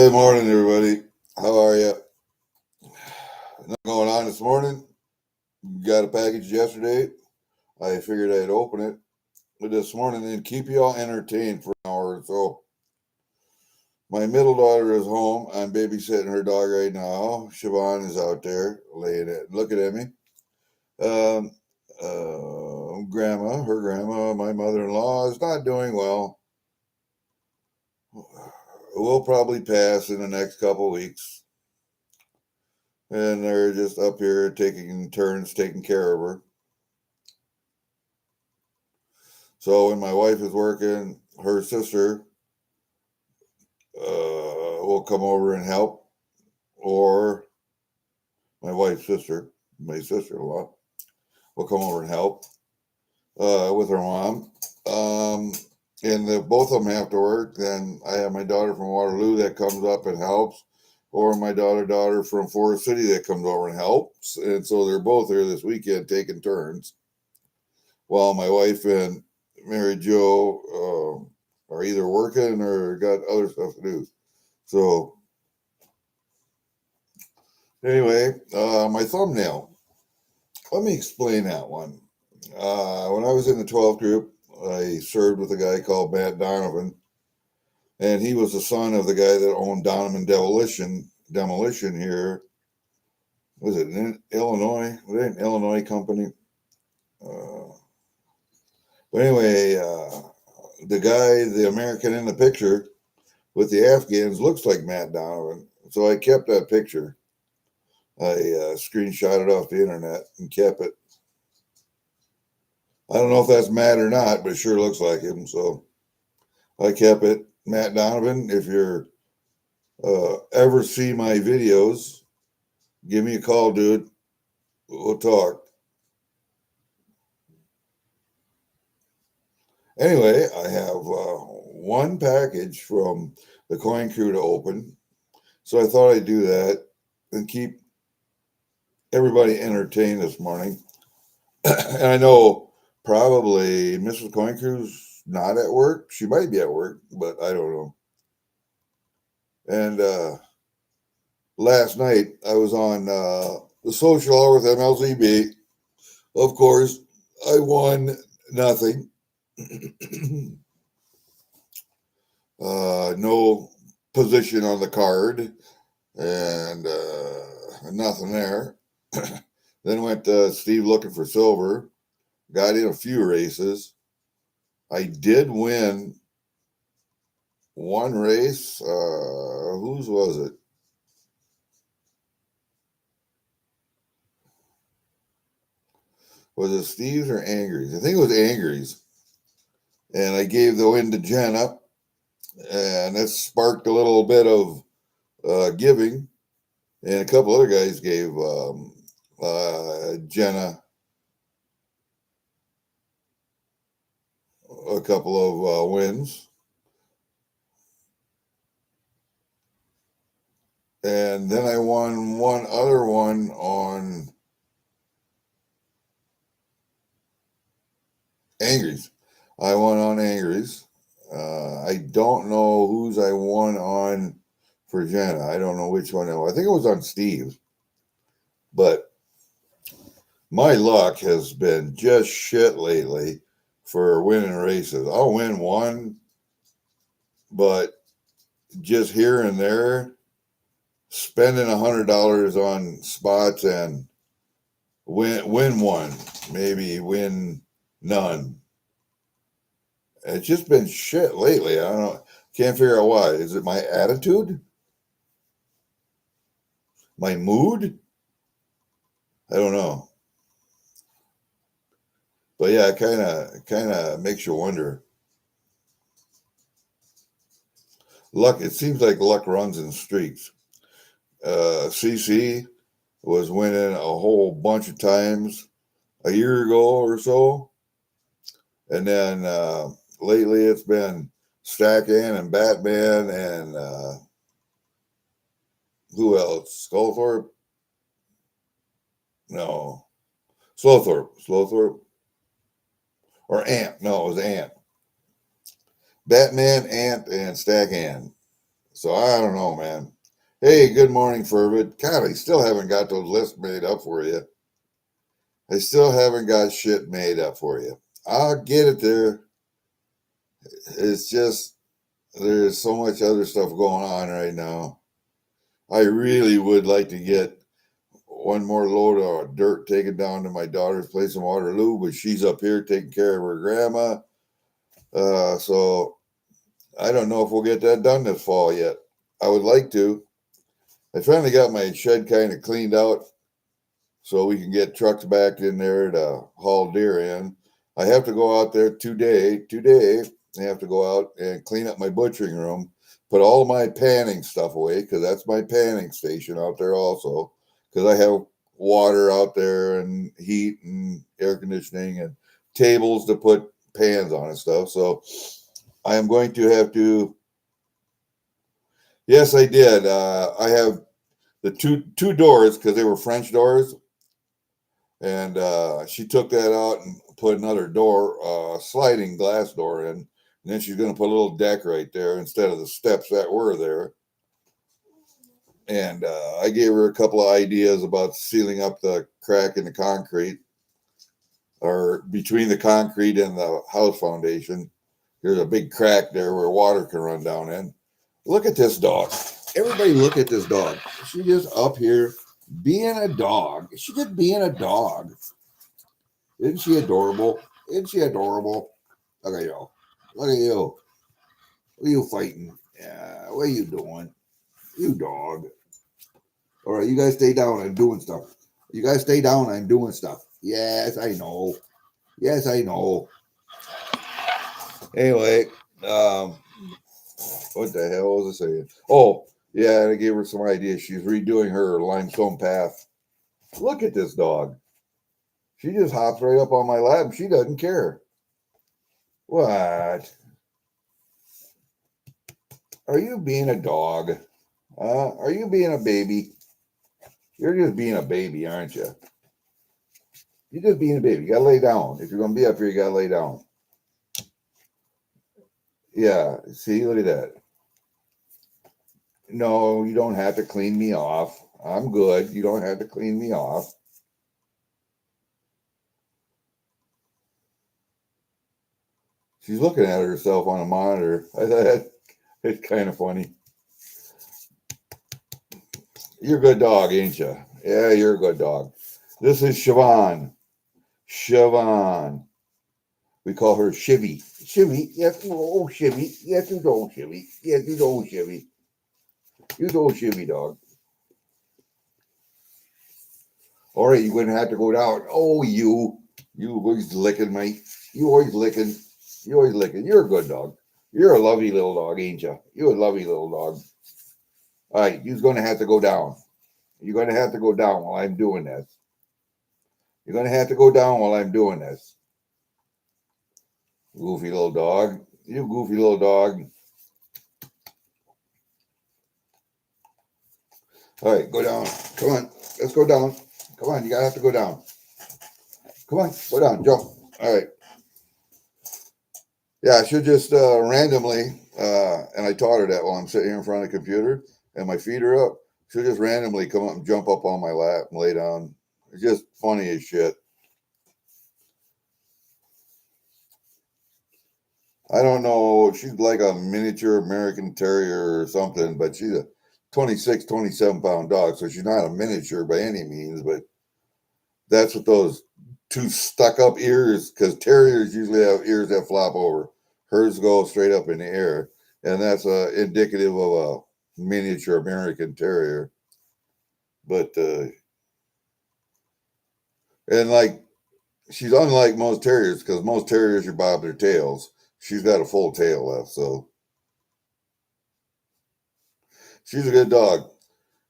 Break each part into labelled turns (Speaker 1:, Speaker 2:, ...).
Speaker 1: Good morning, everybody. How are you? Nothing going on this morning. Got a package yesterday. I figured I'd open it this morning and keep you all entertained for an hour or so. My middle daughter is home. I'm babysitting her dog right now. Siobhan is out there laying it, looking at me. Um, her grandma, my mother-in-law is not doing well. We'll probably pass in the next couple weeks. And they're just up here taking turns taking care of her. So when my wife is working, her sister will come over and help, or my wife's sister, my sister-in-law, will come over and help with her mom. And if both of them have to work, then I have my daughter from Waterloo that comes up and helps, or my daughter from Forest City that comes over and helps. And so they're both here this weekend taking turns, while my wife and Mary Jo are either working or got other stuff to do. So anyway, my thumbnail. Let me explain that one. When I was in the 12th group, I served with a guy called Matt Donovan, and he was the son of the guy that owned Donovan Demolition here. Was it in Illinois? Was it an Illinois company? But anyway, the guy, the American in the picture with the Afghans, looks like Matt Donovan. So I kept that picture. I screenshot it off the internet and kept it. I don't know if that's Matt or not, but it sure looks like him. So I kept it. Matt Donovan, if you're ever see my videos, give me a call, dude. We'll talk. Anyway, I have one package from the Coin Crew to open. So I thought I'd do that and keep everybody entertained this morning. And I know probably Mrs. Coin Crew's not at work. She might be at work, but I don't know. And last night I was on the social hour with MLZB. Of course, I won nothing. No position on the card and nothing there. Then went to Steve looking for silver. Got in a few races. I did win one race. Whose was it? Was it Steve's or Angry's? I think it was Angry's. And I gave the win to Jenna. And that sparked a little bit of giving. And a couple other guys gave Jenna a couple of wins. And then I won one other one on Angry's. I won on Angry's. I don't know whose I won on for Jenna. I don't know which one it was. I think it was on Steve's. But my luck has been just shit lately for winning races. I'll win one, but just here and there, spending $100 on spots and win one, maybe win none. It's just been shit lately. I don't know. Can't figure out why. Is it my attitude? My mood? I don't know. But yeah, it kind of makes you wonder. Luck. It seems like luck runs in streaks. CC was winning a whole bunch of times a year ago or so, and then lately it's been Stackan and Batman and who else? Skullthorpe? No, Slowthorpe, or Ant? No, it was Ant. Batman, Ant, and Stackan. So I don't know, man. Hey, good morning, Fervid. God, I still haven't got those lists made up for you. I still haven't got shit made up for you. I'll get it there. It's just there's so much other stuff going on right now. I really would like to get one more load of dirt taken down to my daughter's place in Waterloo, but she's up here taking care of her grandma. So I don't know if we'll get that done this fall yet. I would like to. I finally got my shed kind of cleaned out so we can get trucks back in there to haul deer in. I have to go out there today. I have to go out and clean up my butchering room, put all my panning stuff away because that's my panning station out there also. Because I have water out there and heat and air conditioning and tables to put pans on and stuff. So I am going to have to. Yes, I did. I have the two doors because they were French doors. And she took that out and put another door, sliding glass door in. And then she's going to put a little deck right there instead of the steps that were there. And I gave her a couple of ideas about sealing up the crack in the concrete or between the concrete and the house foundation. There's a big crack there where water can run down in. Look at this dog. Everybody look at this dog. She's just up here being a dog. She's just being a dog. Isn't she adorable? Isn't she adorable? Look at you. Look at you. What are you fighting? Yeah, what are you doing? You dog. All right, you guys stay down. I'm doing stuff. You guys stay down. I'm doing stuff. Yes, I know. Yes, I know. Anyway, what the hell was I saying? Oh, yeah, I gave her some ideas. She's redoing her limestone path. Look at this dog. She just hops right up on my lap. She doesn't care. What? Are you being a dog? Are you being a baby? You're just being a baby, aren't you? You're just being a baby. You gotta lay down. If you're gonna be up here, you gotta lay down. Yeah, see, look at that. No, you don't have to clean me off. I'm good. You don't have to clean me off. She's looking at herself on a monitor. I thought it's kind of funny. You're a good dog, ain't you? Yeah, you're a good dog. This is Siobhan. Siobhan. We call her Shivy. Shivy, yes, oh Shivy. Yes, you do, Shivy. Yes, you do, Shivy. You do, Shivy, dog. All right, you're gonna have to go down. Oh, you always licking, mate. You always licking. You always licking. You're a good dog. You're a lovely little dog, ain't you? You're a lovely little dog. All right, you're gonna have to go down. You're gonna have to go down while I'm doing this. You're gonna have to go down while I'm doing this. Goofy little dog. You goofy little dog. All right, go down. Come on. Let's go down. Come on, you gotta have to go down. Come on, go down, jump. All right. Yeah, I should just randomly, and I taught her that while I'm sitting here in front of the computer and my feet are up. She'll just randomly come up and jump up on my lap and lay down. It's just funny as shit. I don't know. She's like a miniature American Terrier or something, but she's a 26, 27-pound dog. So she's not a miniature by any means, but that's what those two stuck up ears, because terriers usually have ears that flop over. Hers go straight up in the air. And that's indicative of a miniature American Terrier. But, and like, she's unlike most terriers because most terriers you bob their tails. She's got a full tail left. So she's a good dog.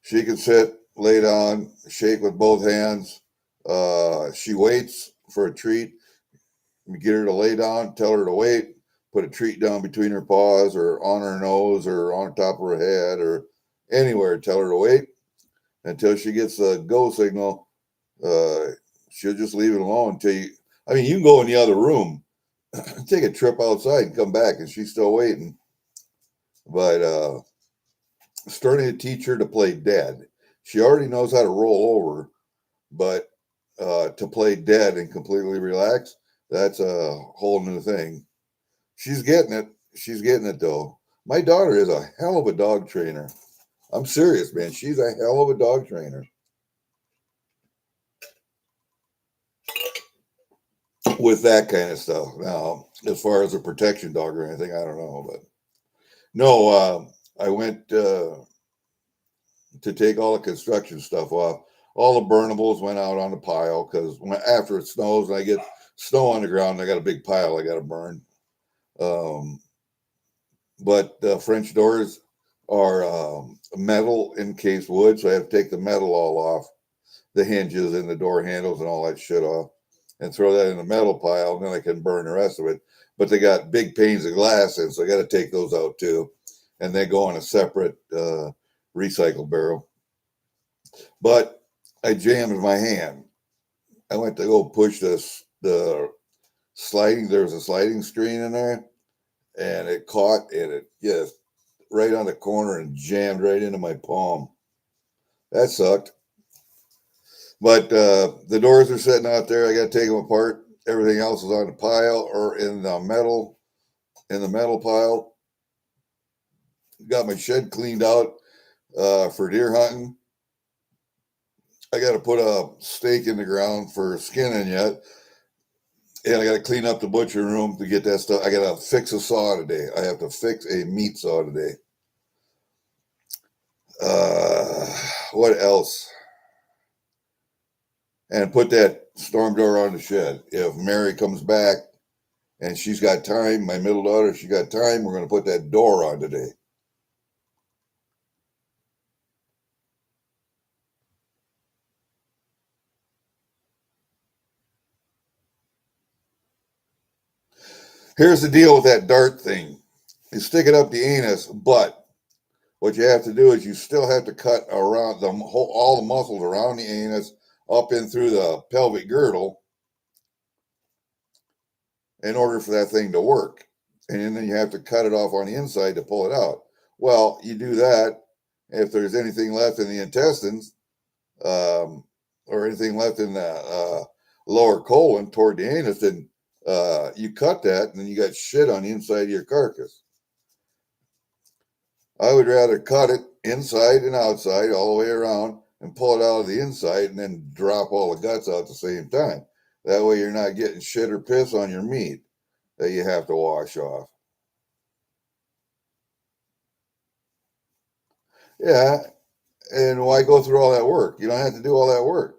Speaker 1: She can sit, lay down, shake with both hands. She waits for a treat. You get her to lay down, tell her to wait, put a treat down between her paws or on her nose or on top of her head or anywhere. Tell her to wait until she gets a go signal. She'll just leave it alone until you. I mean, you can go in the other room, take a trip outside, and come back, and she's still waiting. But starting to teach her to play dead. She already knows how to roll over, but to play dead and completely relax, that's a whole new thing. She's getting it. She's getting it though. My daughter is a hell of a dog trainer. I'm serious, man. She's a hell of a dog trainer with that kind of stuff. Now, as far as a protection dog or anything, I don't know, but no, I went to take all the construction stuff off. All the burnables went out on the pile because after it snows and I get snow on the ground, I got a big pile I got to burn. Um, but French doors are metal encased wood, so I have to take the metal all off, the hinges and the door handles and all that shit off, and throw that in the metal pile, and then I can burn the rest of it. But they got big panes of glass in, so I got to take those out too, and they go in a separate recycle barrel. But I jammed my hand. I went to go push the sliding. There was a sliding screen in there, and it caught and it just right on the corner and jammed right into my palm. That sucked. But the doors are sitting out there. I got to take them apart. Everything else is on the pile or in the metal pile. Got my shed cleaned out for deer hunting. I got to put a stake in the ground for skinning yet. And I got to clean up the butcher room to get that stuff. I got to fix a saw today. I have to fix a meat saw today. What else? And put that storm door on the shed. If Mary comes back and she's got time, my middle daughter, she got time, we're going to put that door on today. Here's the deal with that dart thing. You stick it up the anus, but what you have to do is you still have to cut around all the muscles around the anus up in through the pelvic girdle in order for that thing to work. And then you have to cut it off on the inside to pull it out. Well, you do that. If there's anything left in the intestines or anything left in the lower colon toward the anus, then you cut that and then you got shit on the inside of your carcass. I would rather cut it inside and outside all the way around and pull it out of the inside and then drop all the guts out at the same time. That way you're not getting shit or piss on your meat that you have to wash off. Yeah, and why go through all that work? You don't have to do all that work.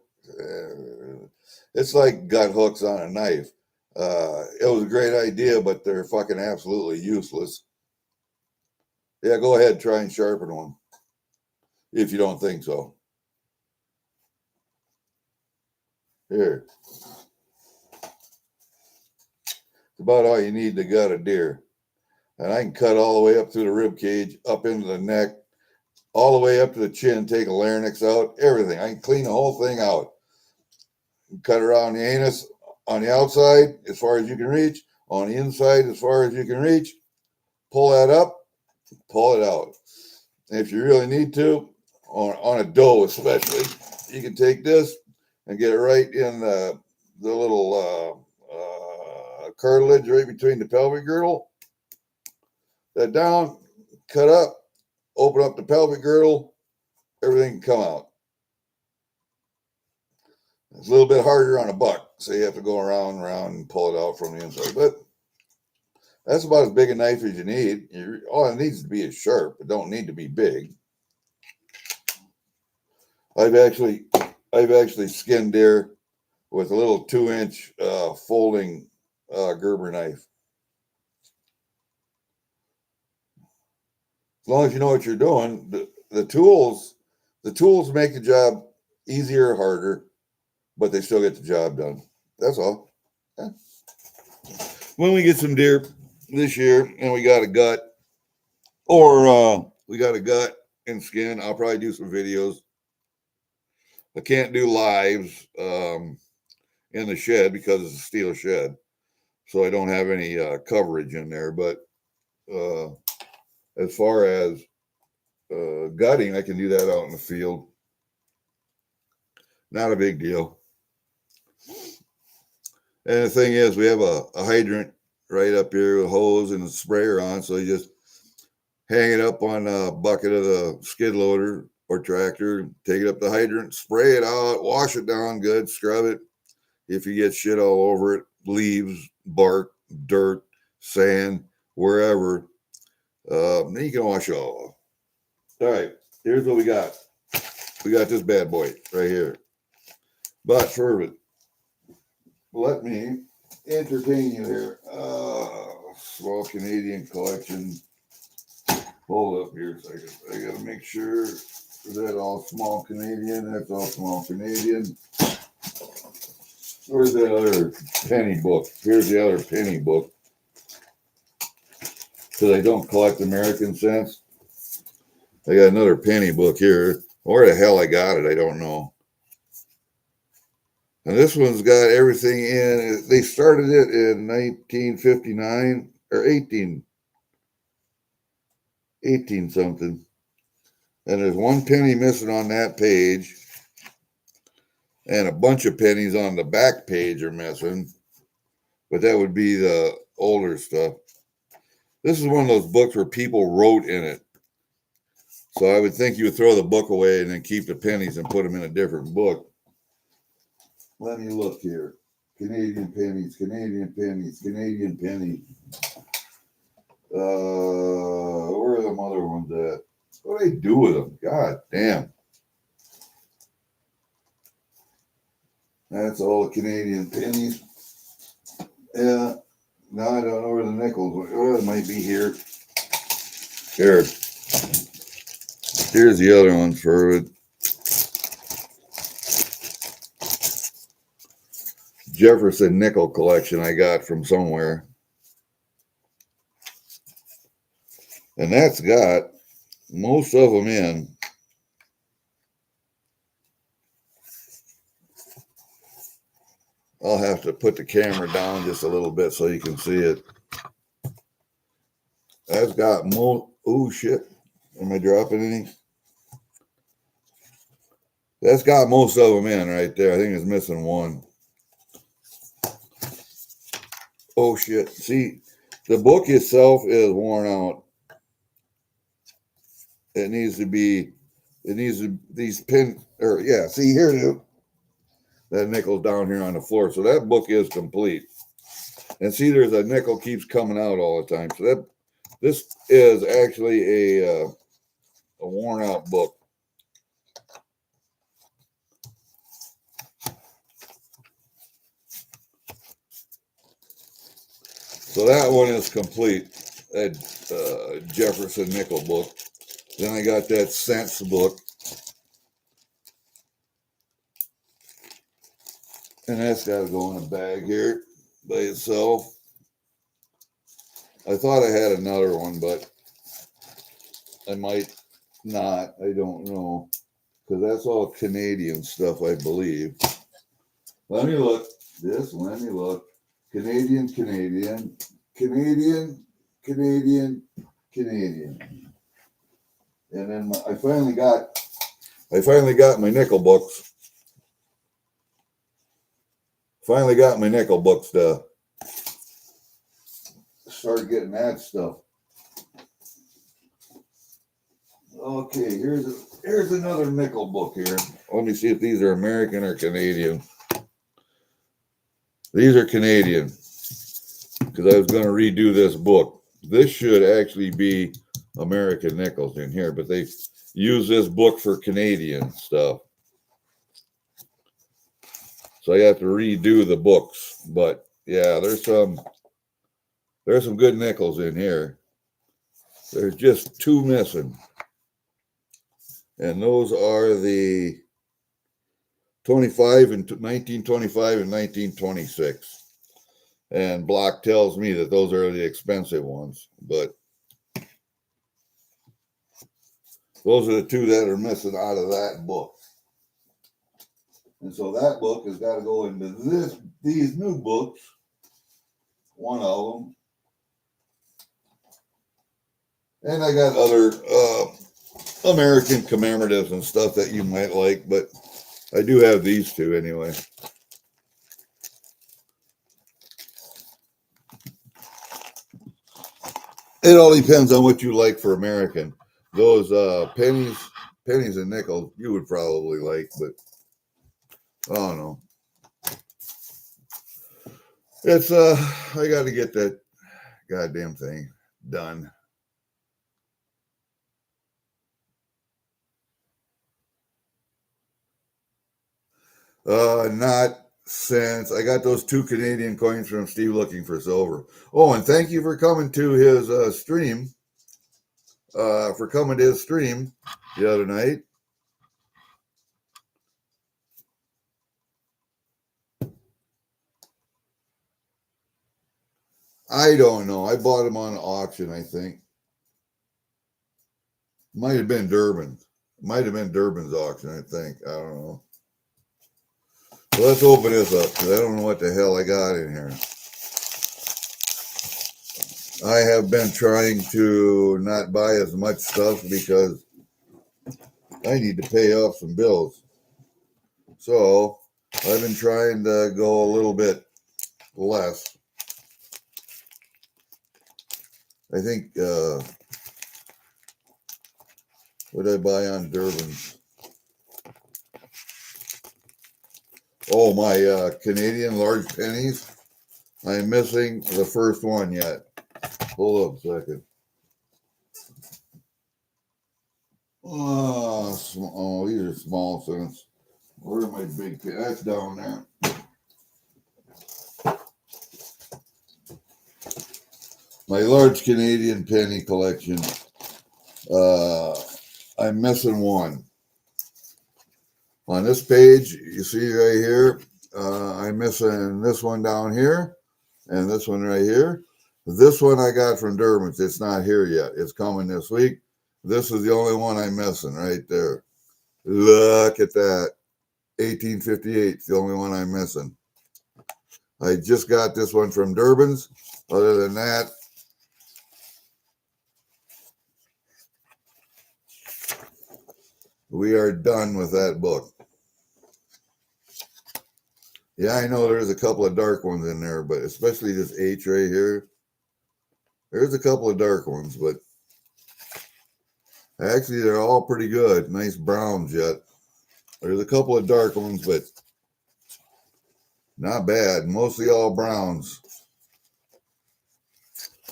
Speaker 1: It's like gut hooks on a knife. It was a great idea, but they're fucking absolutely useless. Yeah, go ahead, try and sharpen one if you don't think so. Here. It's about all you need to gut a deer. And I can cut all the way up through the rib cage, up into the neck, all the way up to the chin, take a larynx out, everything. I can clean the whole thing out. Cut around the anus on the outside as far as you can reach, on the inside as far as you can reach. Pull that up, pull it out. And if you really need to, on a doe especially, you can take this and get it right in the little cartilage right between the pelvic girdle. That down, cut up, open up the pelvic girdle, everything can come out. It's a little bit harder on a buck, so you have to go around and around and pull it out from the inside. But that's about as big a knife as you need. All it needs to be is sharp. It don't need to be big. I've actually skinned deer with a little 2-inch folding Gerber knife. As long as you know what you're doing, the tools make the job easier or harder, but they still get the job done. That's all. Yeah. When we get some deer this year and we got a gut, or we got a gut and skin, I'll probably do some videos. I can't do lives in the shed because it's a steel shed, so I don't have any coverage in there. But as far as gutting, I can do that out in the field. Not a big deal. And the thing is, we have a hydrant right up here with a hose and a sprayer on, so you just hang it up on a bucket of the skid loader or tractor, take it up the hydrant, spray it out, wash it down good, scrub it. If you get shit all over it, leaves, bark, dirt, sand, wherever, then you can wash it all off. All right, here's what we got. We got this bad boy right here. But fervent. Let me entertain you here. Small Canadian collection. Hold up here a second. I gotta make sure that all small Canadian. That's all small Canadian. Where's that other penny book? Here's the other penny book. So I don't collect American cents. I got another penny book here. Where the hell I got it, I don't know. And this one's got everything in. They started it in 1959 or 18 something. And there's one penny missing on that page. And a bunch of pennies on the back page are missing. But that would be the older stuff. This is one of those books where people wrote in it. So I would think you would throw the book away and then keep the pennies and put them in a different book. Let me look here. Canadian pennies, Canadian pennies, Canadian pennies. Where are them other ones at? What do they do with them? God damn. That's all the Canadian pennies. Yeah. Now I don't know where the nickels went. Oh, it might be here. Here. Here's the other one for it. Jefferson nickel collection I got from somewhere. And that's got most of them in. I'll have to put the camera down just a little bit so you can see it. That's got most. Oh shit. Am I dropping any? That's got most of them in right there. I think it's missing one. Oh shit. See, the book itself is worn out. It needs to be, these pin, or yeah, see here it is. That nickel's down here on the floor. So that book is complete. And see, there's a nickel keeps coming out all the time. So this is actually a worn out book. So that one is complete. That Jefferson nickel book. Then I got that cents book. And that's got to go in a bag here by itself. I thought I had another one, but I might not. I don't know. Because that's all Canadian stuff, I believe. Let me look. Let me look. Canadian, Canadian, Canadian, Canadian, Canadian. And then I finally got my nickel books. Finally got my nickel books to start getting that stuff. Okay, here's another nickel book here. Let me see if these are American or Canadian. These are Canadian because I was going to redo this book. This should actually be American nickels in here, but they use this book for Canadian stuff. So I have to redo the books. But yeah, there's some good nickels in here. There's just two missing. And those are the 1925 and 1926. And Block tells me that those are the expensive ones, but those are the two that are missing out of that book. And so that book has got to go into these new books. One of them. And I got other American commemoratives and stuff that you might like, but I do have these two anyway. It all depends on what you like for American. Those pennies and nickels, you would probably like, but I don't know. It's I got to get that goddamn thing done. Not since I got those 2 Canadian coins from Steve looking for silver. Oh, and thank you for coming to his stream. For coming to his stream the other night. I don't know. I bought them on auction, I think. Might have been Durban. Might have been Durban's auction, I think. I don't know. So let's open this up because I don't know what the hell I got in here. I have been trying to not buy as much stuff because I need to pay off some bills. So I've been trying to go a little bit less. I think, what did I buy on Durban? Oh, my Canadian large pennies. I'm missing the first one yet. Hold up a second. Oh, these are small cents. Where are my big pennies? That's down there. My large Canadian penny collection. I'm missing one. On this page, you see right here, I'm missing this one down here and this one right here. This one I got from Durban's. It's not here yet. It's coming this week. This is the only one I'm missing right there. Look at that. 1858 is the only one I'm missing. I just got this one from Durban's. Other than that, we are done with that book. Yeah, I know there's a couple of dark ones in there, but especially this H right here. There's a couple of dark ones, but actually they're all pretty good. Nice browns yet. There's a couple of dark ones, but not bad. Mostly all browns.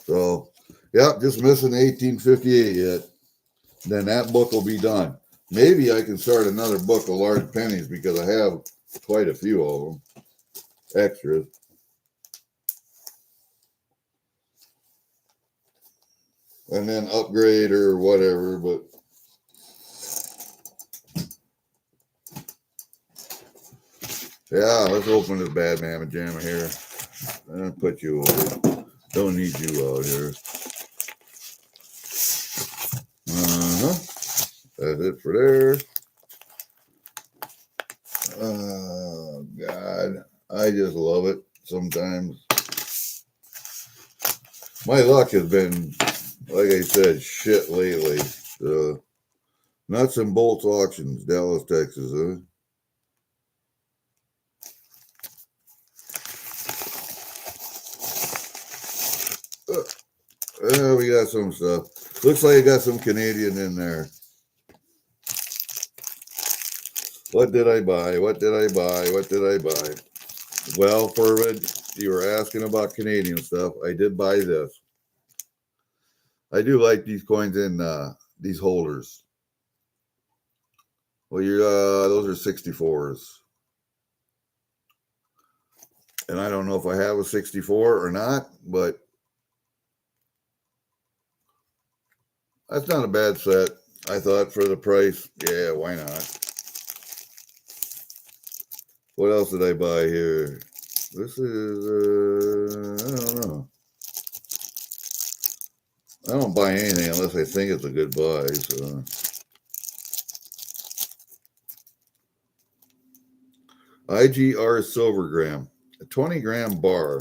Speaker 1: So, yeah, just missing 1858 yet. Then that book will be done. Maybe I can start another book of large pennies because I have quite a few of them. Extras. And then upgrade or whatever, but yeah, let's open this bad mamma jamma here. I'm gonna put you over. Don't need you out here. That's it for there. Oh God, I just love it sometimes. My luck has been, like I said, shit lately. Nuts and bolts auctions, Dallas, Texas, huh? We got some stuff. Looks like I got some Canadian in there. What did I buy? What did I buy? What did I buy? Well, Furvid, you were asking about Canadian stuff. I did buy this. I do like these coins in these holders. Well, those are 64s. And I don't know if I have a 64 or not, but that's not a bad set. I thought for the price, yeah, why not? What else did I buy here? This is, I don't know. I don't buy anything unless I think it's a good buy. So. IGR Silvergram, a 20-gram bar.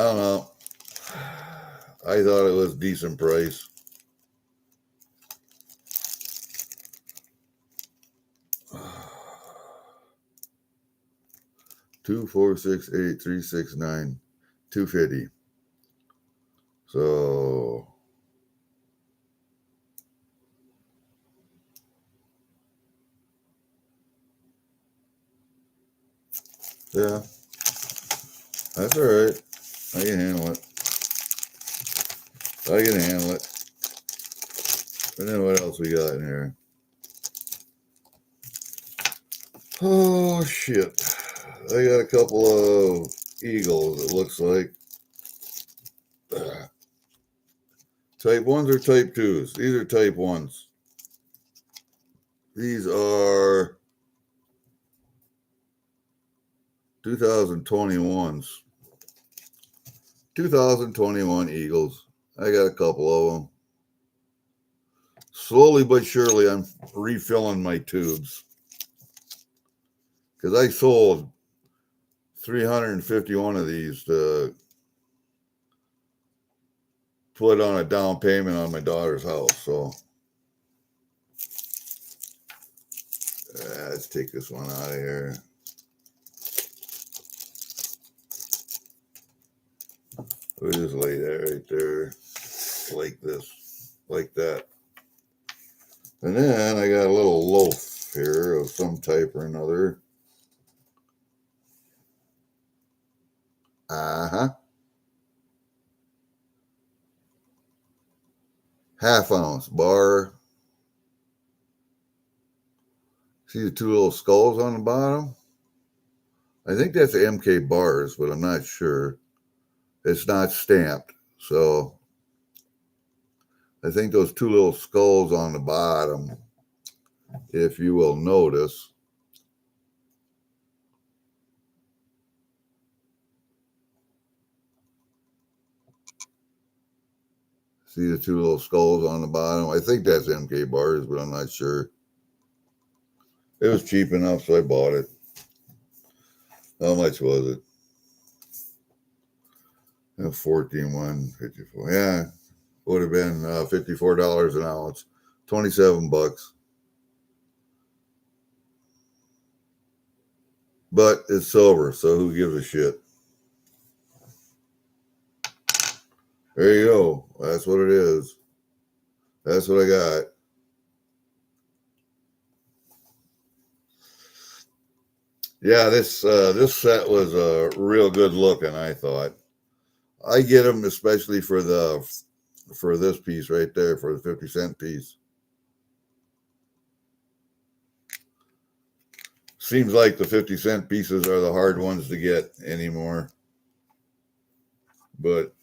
Speaker 1: don't know. I thought it was a decent price. Two, 4, 6, 8, 3, 6, 9, 250. So yeah, that's all right. I can handle it. I can handle it. And then what else we got in here? Oh shit! I got a couple of Eagles. It looks like type 1s or type 2s. These are type 1s. These are 2021s. 2021 Eagles. I got a couple of them. Slowly but surely, I'm refilling my tubes. Because I sold 351 of these to put on a down payment on my daughter's house. So let's take this one out of here. We'll just lay that right there, like this, like that. And then I got a little loaf here of some type or another. Half-ounce bar. See the two little skulls on the bottom? I think that's MK bars, but I'm not sure. It's not stamped, so I think those two little skulls on the bottom, if you will notice. See the two little skulls on the bottom? I think that's MK bars, but I'm not sure. It was cheap enough, so I bought it. How much was it? 14,154. Yeah, would have been $54 an ounce, $27. But it's silver, so who gives a shit? There you go. That's what it is. That's what I got. Yeah, this set was real good looking, I thought. I get them especially for this piece right there, for the 50-cent piece. Seems like the 50-cent pieces are the hard ones to get anymore. But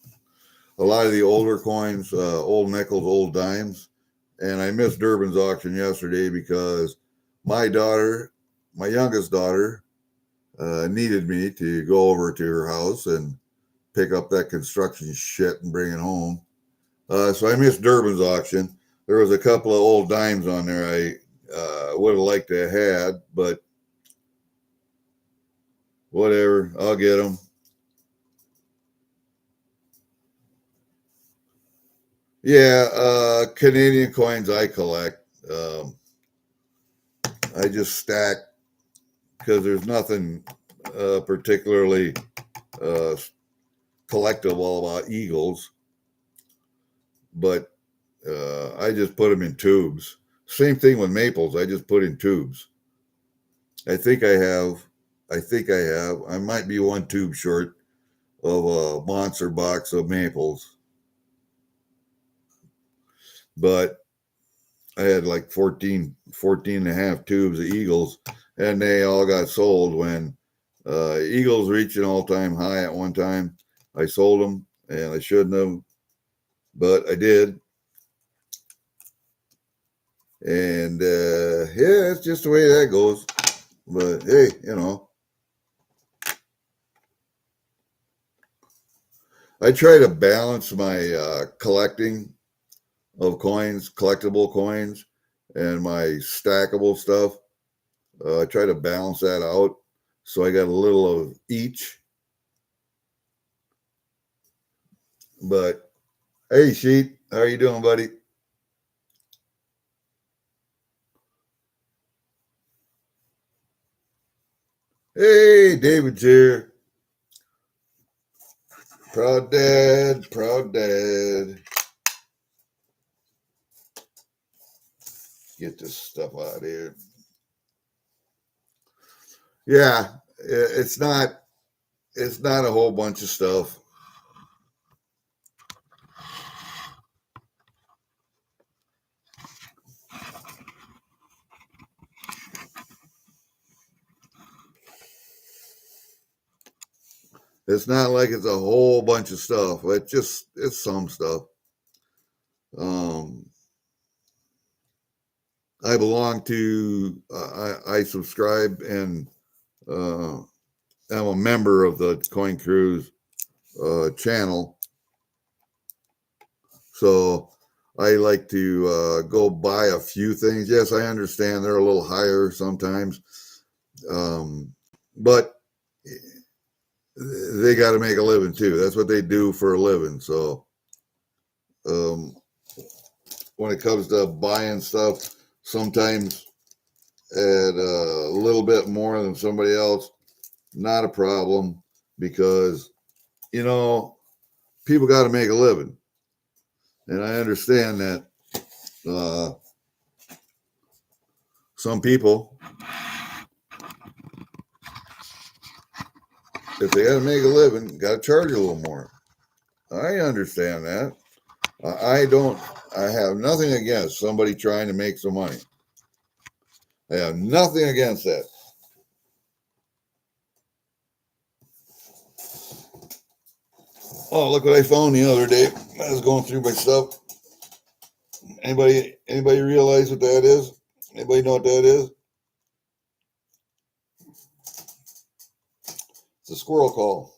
Speaker 1: a lot of the older coins, old nickels, old dimes, and I missed Durbin's auction yesterday because my daughter, my youngest daughter, needed me to go over to her house and pick up that construction shit and bring it home. So I missed Durbin's auction. There was a couple of old dimes on there I would have liked to have had, but whatever, I'll get them. Yeah, Canadian coins I collect. I just stack because there's nothing particularly collectible about Eagles, but I just put them in tubes. Same thing with maples. I just put in tubes. I think I have. I might be one tube short of a monster box of maples, but I had like 14 and a half tubes of Eagles, and they all got sold when Eagles reached an all-time high at one time. I sold them, and I shouldn't have, but I did. And yeah, it's just the way that goes. But hey, I try to balance my collecting of coins, collectible coins, and my stackable stuff. I try to balance that out. So I got a little of each. But hey, Sheet, how are you doing, buddy? Hey, David's here. Proud dad, proud dad. Get this stuff out of here. Yeah, it's not a whole bunch of stuff. It's not like it's a whole bunch of stuff. It's some stuff. Um, I belong to. I subscribe and uh, am a member of the Coin Cruise channel. So I like to go buy a few things. Yes, I understand they're a little higher sometimes, but they got to make a living too. That's what they do for a living. So um, when it comes to buying stuff, sometimes at a little bit more than somebody else, not a problem because, you know, people got to make a living. And I understand that uh, some people, if they got to make a living, got to charge a little more. I understand that. I don't, I have nothing against somebody trying to make some money. I have nothing against that. Oh, look what I found the other day. I was going through my stuff. Anybody realize what that is? Anybody know what that is? It's a squirrel call.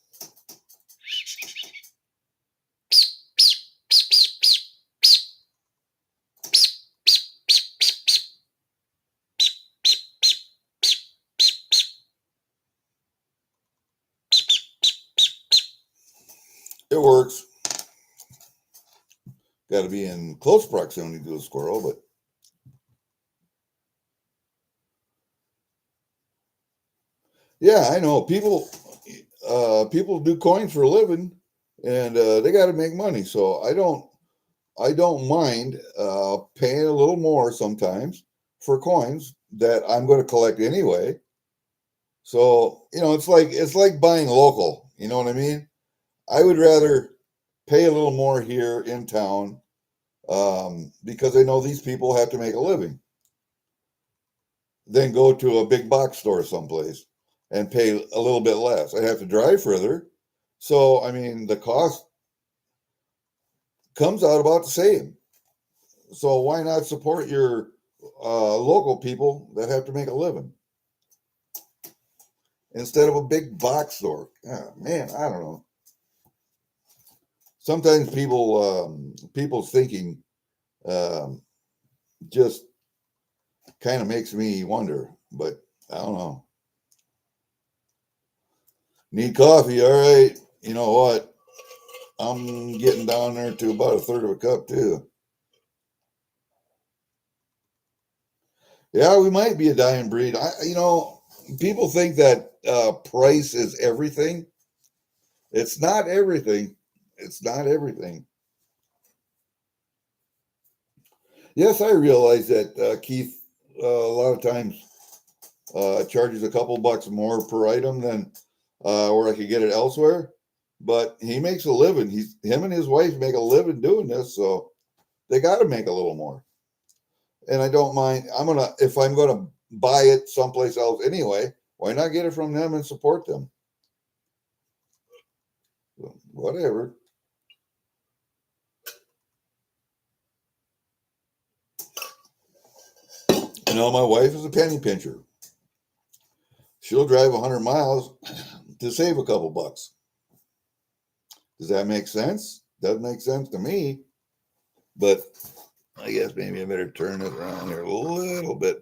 Speaker 1: It works. Got to be in close proximity to a squirrel, but yeah, I know people. People do coins for a living, and they got to make money. So I don't mind paying a little more sometimes for coins that I'm going to collect anyway. So it's like buying local. You know what I mean? I would rather pay a little more here in town because I know these people have to make a living than go to a big box store someplace and pay a little bit less. I have to drive further. So, I mean, the cost comes out about the same. So, why not support your local people that have to make a living instead of a big box store? Ah, man, I don't know. Sometimes people's thinking um, just kind of makes me wonder, but I don't know. Need coffee, all right. You know what? I'm getting down there to about a third of a cup too. Yeah, we might be a dying breed. People think that price is everything. It's not everything. It's not everything. Yes, I realize that Keith a lot of times charges a couple bucks more per item than where I could get it elsewhere. But he makes a living. Him and his wife make a living doing this, so they got to make a little more. And I don't mind. If I'm gonna buy it someplace else anyway, why not get it from them and support them? Whatever. My wife is a penny pincher. She'll drive 100 miles to save a couple bucks. Does that make sense? Doesn't make sense to me. But I guess maybe I better turn it around here a little bit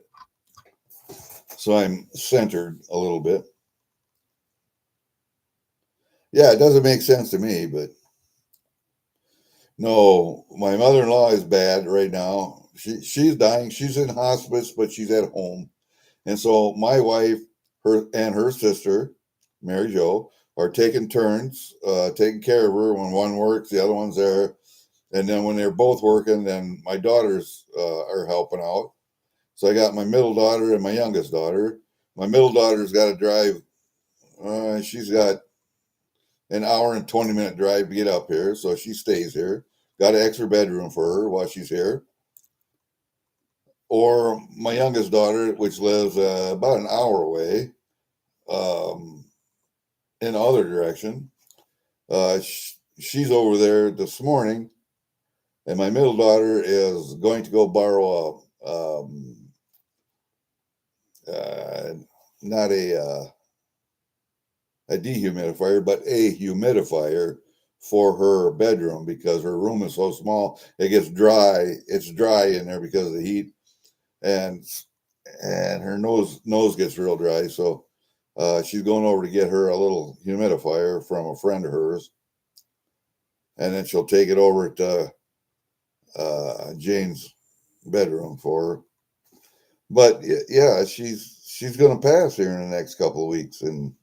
Speaker 1: so I'm centered a little bit. Yeah, it doesn't make sense to me, but No, my mother-in-law is bad right now. She's dying. She's in hospice, but she's at home. And so my wife, her and her sister, Mary Jo, are taking turns taking care of her. When one works, the other one's there. And then when they're both working, then my daughters are helping out. So I got my middle daughter and my youngest daughter. My middle daughter's got to drive. She's got an hour and 20-minute drive to get up here, so she stays here. Got an extra bedroom for her while she's here. Or my youngest daughter, which lives about an hour away, um, in the other direction. She's over there this morning, and my middle daughter is going to go borrow uh, not a dehumidifier, but a humidifier for her bedroom because her room is so small. It gets dry. It's dry in there because of the heat, and her nose gets real dry. So she's going over to get her a little humidifier from a friend of hers, and then she'll take it over to Jane's bedroom for her. But yeah, she's going to pass here in the next couple of weeks, and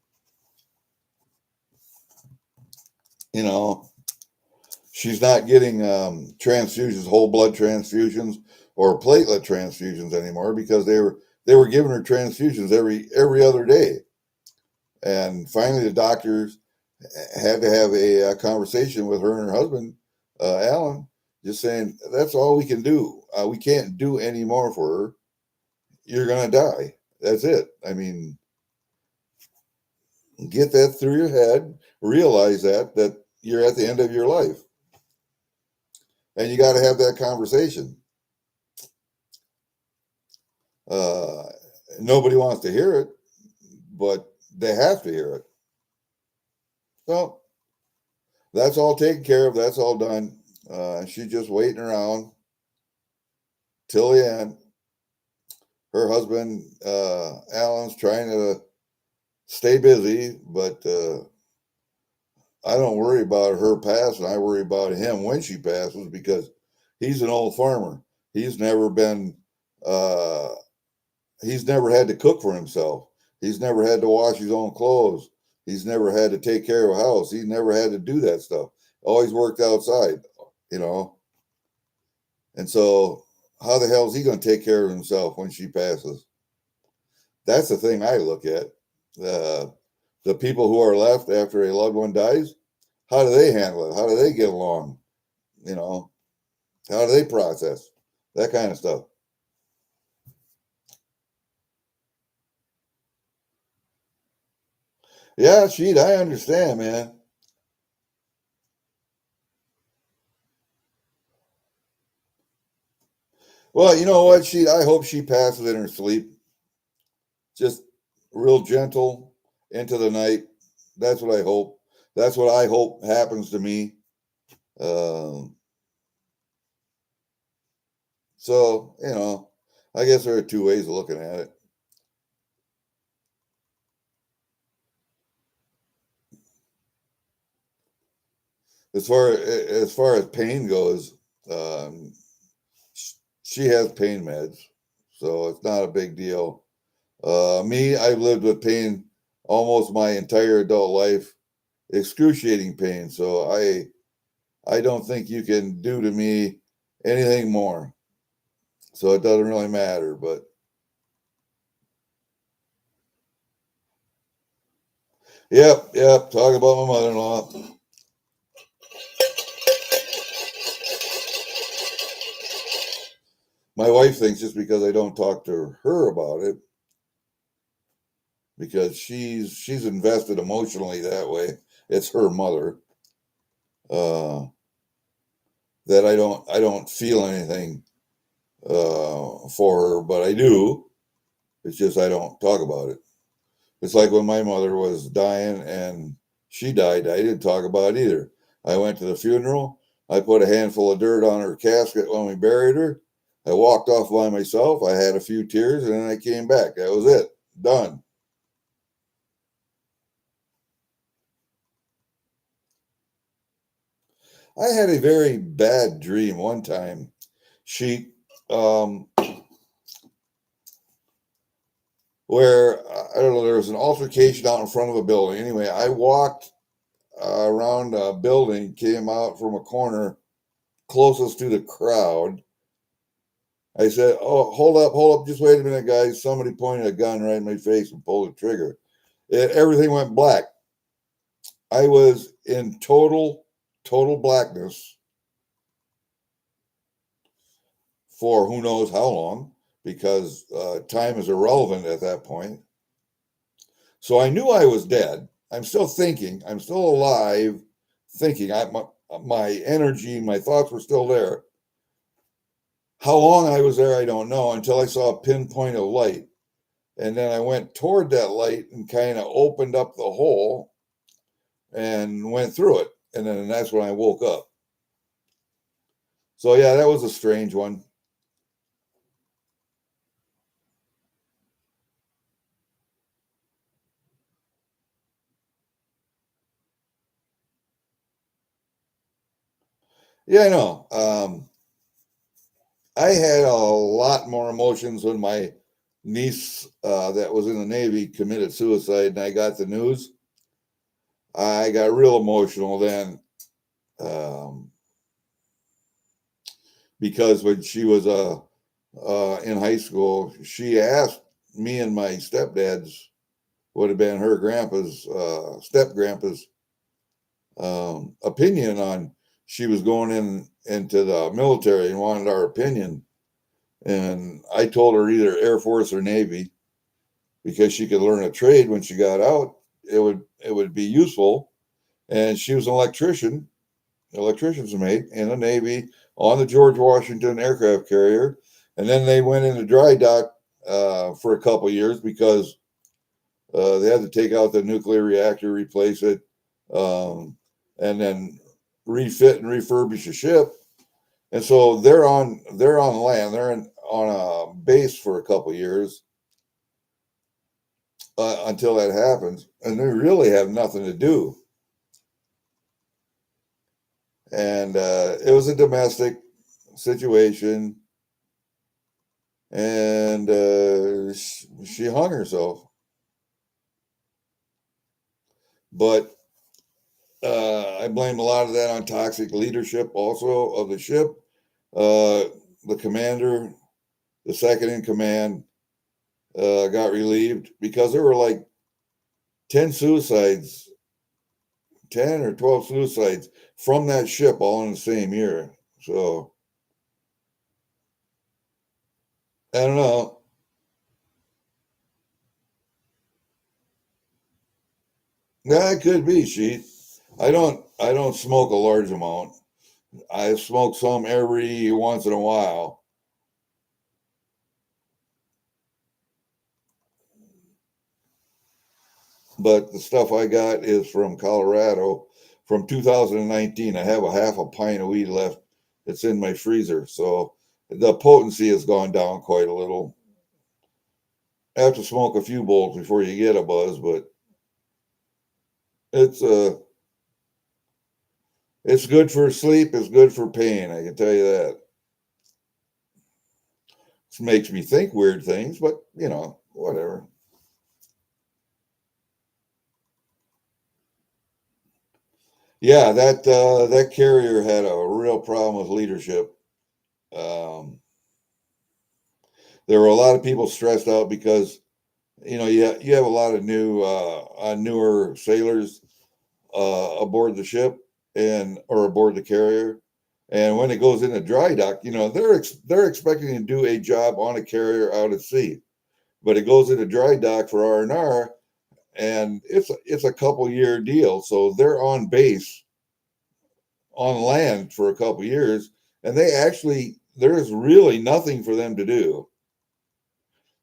Speaker 1: you know she's not getting transfusions, whole blood transfusions, or platelet transfusions anymore because they were giving her transfusions every other day. And finally, the doctors had to have a conversation with her and her husband, Alan, just saying that's all we can do. We can't do any more for her. You're gonna die. That's it. I mean, get that through your head. Realize that you're at the end of your life, and you got to have that conversation. Uh, Nobody wants to hear it, but they have to hear it. So that's all taken care of. That's all done. She's just waiting around till the end. Her husband, Alan's trying to stay busy, but I don't worry about her passing. I worry about him when she passes because he's an old farmer. He's never been, uh, he's never had to cook for himself. He's never had to wash his own clothes. He's never had to take care of a house. He's never had to do that stuff. Always worked outside, you know. And so, how the hell is he going to take care of himself when she passes? That's the thing I look at. The people who are left after a loved one dies, how do they handle it? How do they get along? You know, how do they process that kind of stuff? Yeah, Sheet, I understand, man. Well, you know what, Sheet? I hope she passes in her sleep. Just real gentle into the night. That's what I hope. That's what I hope happens to me. Um, so, I guess there are two ways of looking at it. As far as pain goes, um, she has pain meds, so it's not a big deal. Me, I've lived with pain almost my entire adult life, excruciating pain. So I don't think you can do to me anything more. So it doesn't really matter. But yep. Talk about my mother-in-law. My wife thinks just because I don't talk to her about it, because she's invested emotionally that way. It's her mother. Uh, that I don't feel anything for her, but I do. It's just I don't talk about it. It's like when my mother was dying and she died, I didn't talk about it either. I went to the funeral. I put a handful of dirt on her casket when we buried her. I walked off by myself. I had a few tears and then I came back. That was it. Done. I had a very bad dream one time. She, where I don't know, there was an altercation out in front of a building. Anyway, I walked around a building, came out from a corner closest to the crowd. I said, "Oh, hold up, just wait a minute, guys." Somebody pointed a gun right in my face and pulled the trigger. Everything went black. I was in total blackness for who knows how long, because time is irrelevant at that point. So I knew I was dead. I'm still thinking. I'm still alive, thinking. My energy, my thoughts were still there. How long I was there, I don't know, until I saw a pinpoint of light. And then I went toward that light and kind of opened up the hole and went through it. And then that's when I woke up. So yeah, that was a strange one. Yeah, I know. I had a lot more emotions when my niece that was in the Navy committed suicide and I got the news. I got real emotional then, um, because when she was in high school, she asked me and my stepdad's, would have been her grandpa's, step grandpa's, opinion on, she was going into the military and wanted our opinion. And I told her either Air Force or Navy, because she could learn a trade when she got out. It would be useful. And she was an electrician's mate in the Navy on the George Washington aircraft carrier. And then they went into dry dock for a couple years because they had to take out the nuclear reactor, replace it, and then refit and refurbish a ship. And so they're on land. On a base for a couple years until that happens, and they really have nothing to do. And it was a domestic situation, and she hung herself. But I blame a lot of that on toxic leadership, also of the ship. The commander, the second in command, got relieved because there were like 10 suicides, 10 or 12 suicides from that ship all in the same year. So I don't know. Yeah, it could be, Sheet. I don't smoke a large amount. I smoke some every once in a while. But the stuff I got is from Colorado from 2019. I have a half a pint of weed left. It's in my freezer. So the potency has gone down quite a little. I have to smoke a few bowls before you get a buzz, but it's it's good for sleep, it's good for pain, I can tell you that. It makes me think weird things, but whatever. Yeah, that carrier had a real problem with leadership. Um, there were a lot of people stressed out because you have a lot of newer sailors aboard the ship and or aboard the carrier, and when it goes into dry dock, they're expecting to do a job on a carrier out at sea, but it goes into dry dock for R&R, and it's a couple year deal, so they're on base on land for a couple years, and there is really nothing for them to do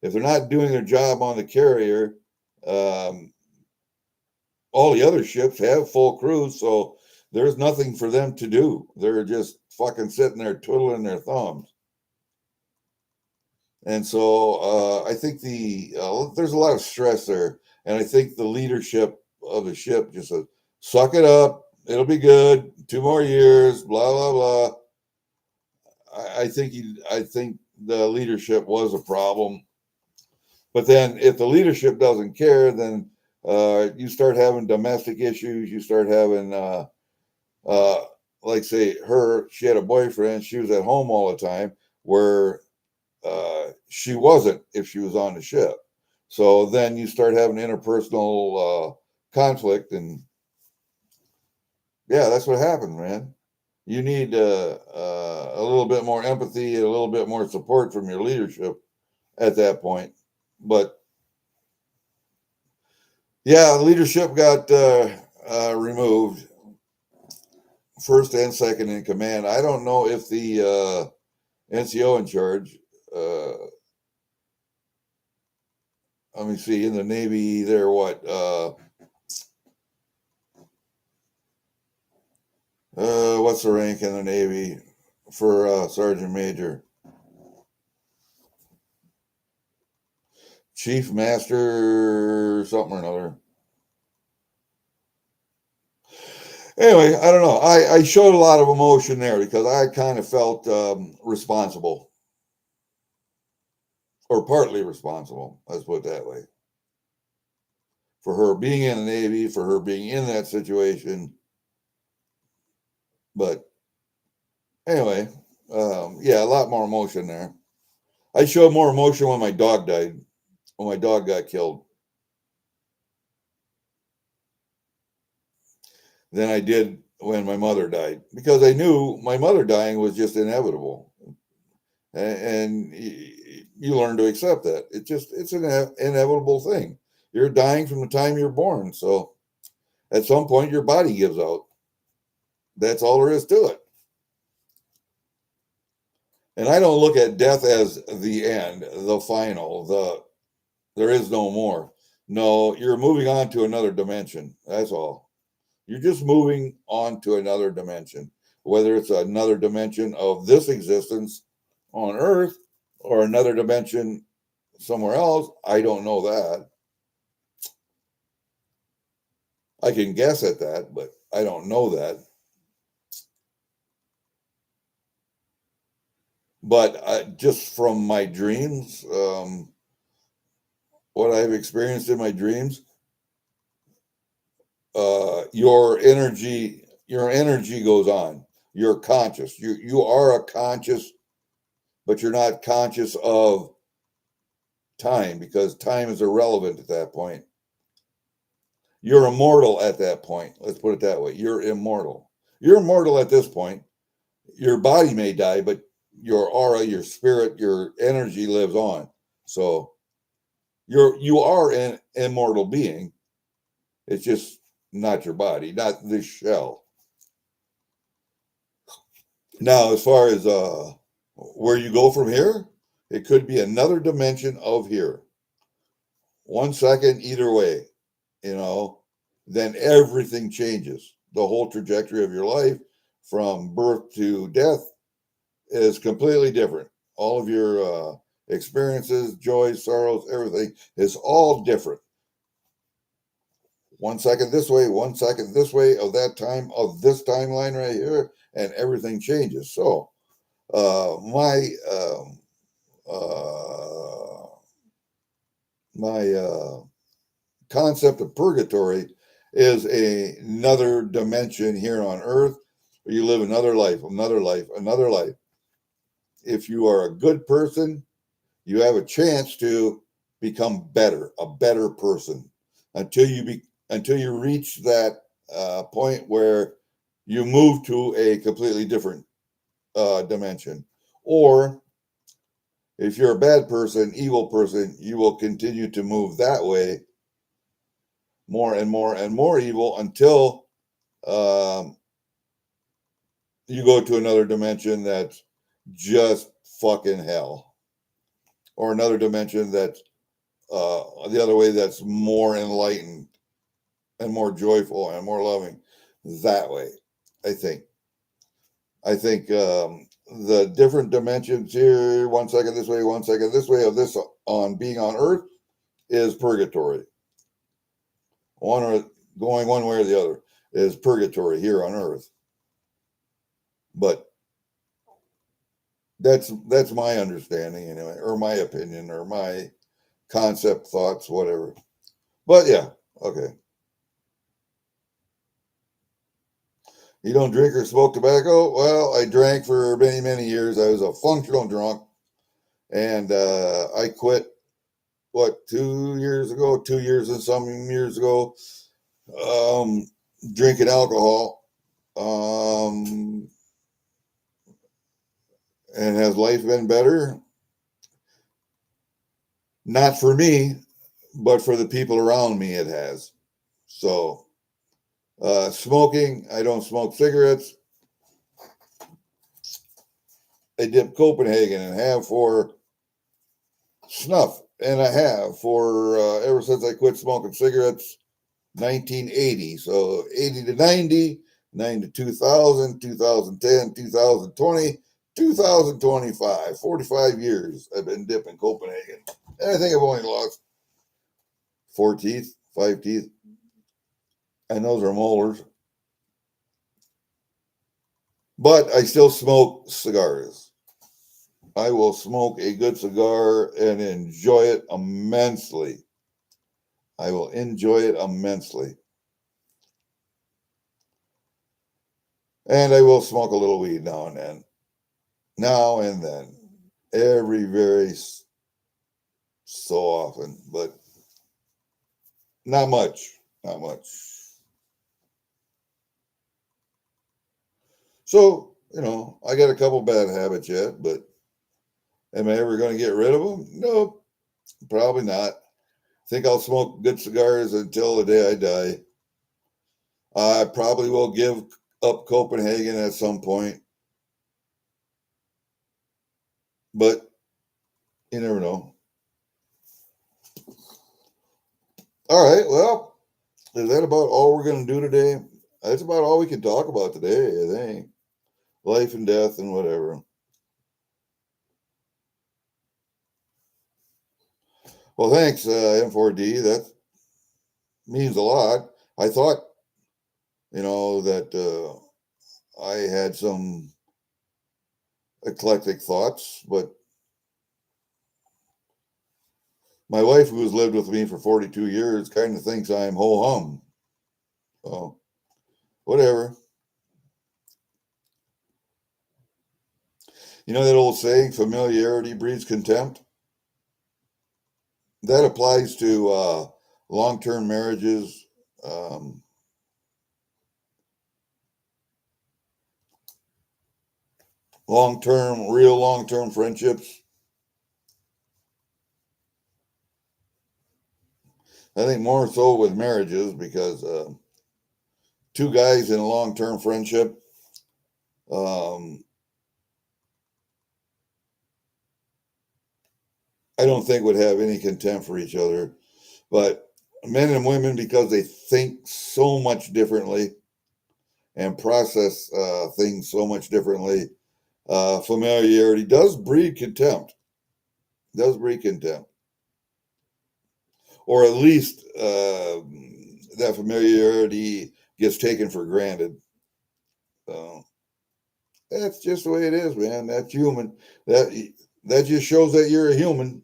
Speaker 1: if they're not doing their job on the carrier. um, all the other ships have full crews, so there's nothing for them to do. They're just fucking sitting there twiddling their thumbs. And so I think there's a lot of stress there, and I think the leadership of the ship just said, "Suck it up. It'll be good. 2 more years. Blah blah blah. I think the leadership was a problem. But then, if the leadership doesn't care, then you start having domestic issues. You start having, uh, like, say, she had a boyfriend. She was at home all the time, where she wasn't if she was on the ship. So then you start having interpersonal conflict, and yeah, that's what happened, man. You need a little bit more empathy, a little bit more support from your leadership at that point. But yeah, leadership got removed, first and second in command. I don't know if the NCO in charge. Let me see. In the Navy, they're what? What's the rank in the Navy for Sergeant Major? Chief Master something or another. Anyway, I don't know. I showed a lot of emotion there because I kind of felt responsible, or partly responsible, let's put it that way, for her being in the Navy, for her being in that situation. But anyway, yeah, a lot more emotion there. I showed more emotion when my dog died, when my dog got killed, than I did when my mother died, because I knew my mother dying was just inevitable. And you learn to accept that. It's an inevitable thing. You're dying from the time you're born. So at some point, your body gives out. That's all there is to it. And I don't look at death as the end, the final, there is no more. No, you're moving on to another dimension. That's all. You're just moving on to another dimension, whether it's another dimension of this existence on Earth or another dimension somewhere else. I don't know that. I can guess at that, but I don't know that. But just from my dreams, what I've experienced in my dreams, your energy goes on. You're conscious. You are a conscious, but you're not conscious of time, because time is irrelevant at that point. You're immortal at that point. Let's put it that way. You're immortal. You're immortal at this point. Your body may die, but your aura, your spirit, your energy lives on. So you are an immortal being. It's just not your body, not this shell. Now, as far as where you go from here, it could be another dimension of here. 1 second either way, you know, then everything changes. The whole trajectory of your life from birth to death is completely different. All of your experiences, joys, sorrows, everything is all different. 1 second this way, 1 second this way of that time, of this timeline right here, and everything changes. So, my uh, my concept of purgatory is another dimension here on Earth, where you live another life, another life, another life. If you are a good person, you have a chance to become better, a better person, until you reach that point where you move to a completely different dimension. Or if you're a bad person, evil person, you will continue to move that way, more and more and more evil, until um, you go to another dimension that's just fucking hell, or another dimension that's the other way, that's more enlightened and more joyful and more loving. That way, I think. The different dimensions here, 1 second this way, 1 second this way, of this on being on Earth, is purgatory. One or going one way or the other. is purgatory here on earth. But that's my understanding anyway, or my opinion, or my concept, thoughts, whatever. But yeah, okay. You don't drink or smoke tobacco? Well, I drank for many, many years. I was a functional drunk, and I quit. What, 2 years ago? 2 years and some years ago, um, drinking alcohol. Um, and has life been better? Not for me, but for the people around me, it has. So, smoking, I don't smoke cigarettes. I dip Copenhagen and have for snuff, and I have for ever since I quit smoking cigarettes, 1980. So 80 to 90, 90 to 2000, 2010, 2020, 2025, 45 years I've been dipping Copenhagen. And I think I've only lost 4 teeth, 5 teeth, and those are molars. But I still smoke cigars. I will smoke a good cigar and enjoy it immensely. I will enjoy it immensely. And I will smoke a little weed now and then. Now and then. Every very so often, but not much. Not much. So, I got a couple bad habits yet, but am I ever going to get rid of them? Nope, probably not. Think I'll smoke good cigars until the day I die. I probably will give up Copenhagen at some point, but you never know. All right, well, is that about all we're going to do today? That's about all we can talk about today, I think. Life and death and whatever. Well, thanks, M4D. That means a lot. I thought, that I had some eclectic thoughts, but my wife, who has lived with me for 42 years, kind of thinks I'm ho hum. So, whatever. You know that old saying, familiarity breeds contempt? That applies to long term marriages, um, real long term friendships. I think more so with marriages because two guys in a long term friendship, um, I don't think would have any contempt for each other. But men and women, because they think so much differently and process things so much differently, familiarity does breed contempt. Does breed contempt. Or at least that familiarity gets taken for granted. So that's just the way it is, man. That's human. That just shows that you're a human.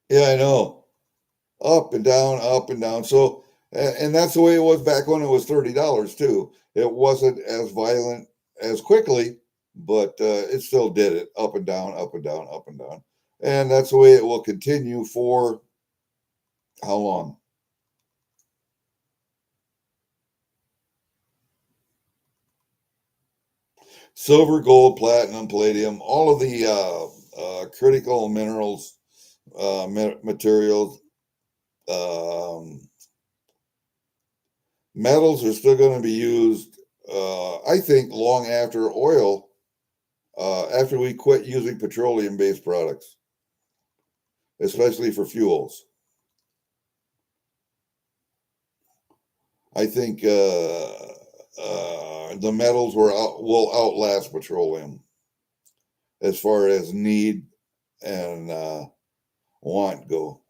Speaker 1: Yeah, I know. Up and down, up and down. So, and that's the way it was back when it was $30 too. It wasn't as violent as quickly, but it still did it up and down, up and down, up and down. And that's the way it will continue for how long? Silver, gold, platinum, palladium, all of the critical minerals, materials, um, metals are still going to be used, I think, long after oil, after we quit using petroleum based products, especially for fuels. I think the metals will outlast petroleum as far as need and want go.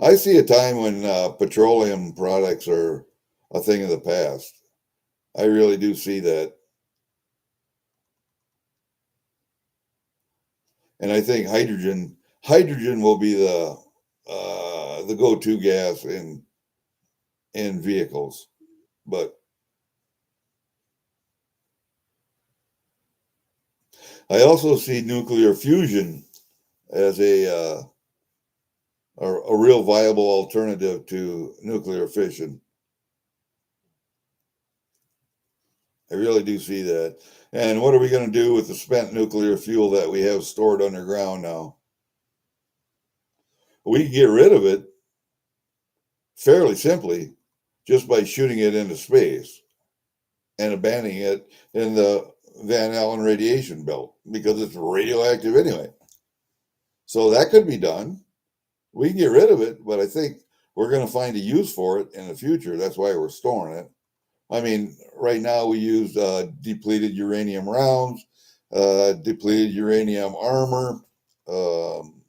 Speaker 1: I see a time when petroleum products are a thing of the past. I really do see that. And I think hydrogen will be the go-to gas in vehicles. But I also see nuclear fusion as a real viable alternative to nuclear fission. I really do see that. And what are we going to do with the spent nuclear fuel that we have stored underground now? We can get rid of it fairly simply just by shooting it into space and abandoning it in the Van Allen radiation belt because it's radioactive anyway. So that could be done. We can get rid of it, but I think we're going to find a use for it in the future. That's why we're storing it. I mean, right now we use depleted uranium rounds, depleted uranium armor. Um,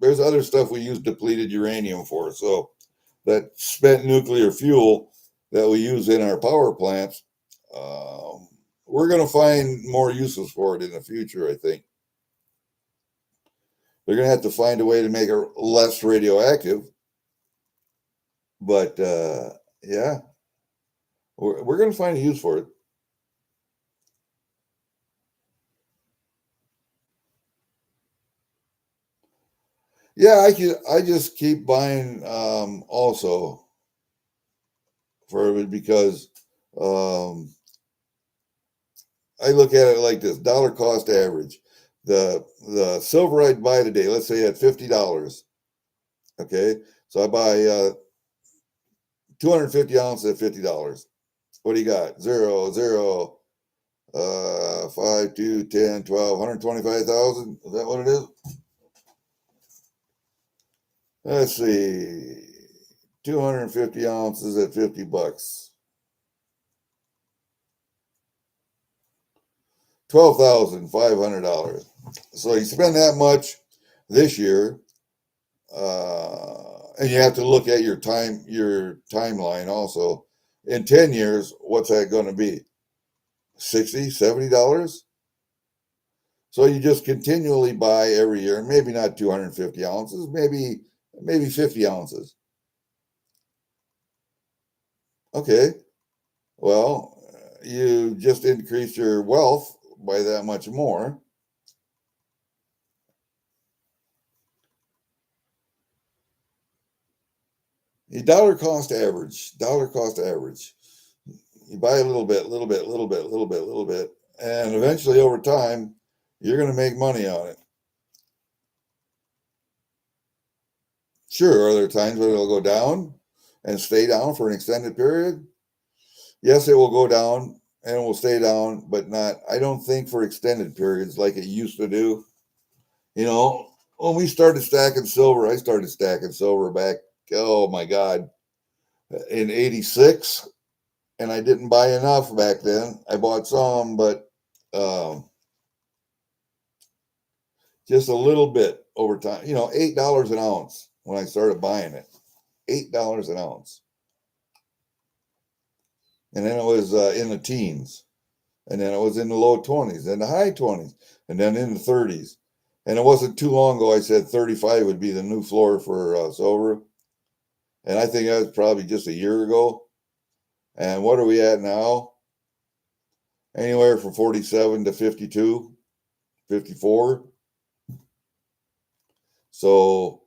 Speaker 1: there's other stuff we use depleted uranium for. So that spent nuclear fuel that we use in our power plants, we're going to find more uses for it in the future, I think. They're going to have to find a way to make it less radioactive. But yeah, we're going to find a use for it. Yeah, I just keep buying also for it because um, I look at it like this: dollar cost average. The silver I'd buy today, let's say at $50. Okay, so I buy 250 ounces at $50. What do you got? 0, 0, 5, 2, 10, 12, 125,000. Is that what it is? Let's see. 250 ounces at $50. $12,500. So you spend that much this year, and you have to look at your timeline also. In 10 years, what's that going to be? 60, $70? So you just continually buy every year, maybe not 250 ounces, maybe 50 ounces. Okay, well, you just increase your wealth by that much more. A dollar cost average. You buy a little bit, little bit, little bit, little bit, little bit, and eventually over time, you're going to make money on it. Sure, are there times when it'll go down and stay down for an extended period? Yes, it will go down and it will stay down, but not, I don't think for extended periods like it used to do. You know, when we started stacking silver, I started stacking silver back, oh my God, in 86. And I didn't buy enough back then. I bought some, but um, just a little bit over time. You know, $8 an ounce when I started buying it. $8 an ounce. And then it was in the teens. And then it was in the low 20s, then the high 20s, and then in the 30s. And it wasn't too long ago I said 35 would be the new floor for silver. And I think that was probably just a year ago. And what are we at now? Anywhere from 47 to 52, 54. So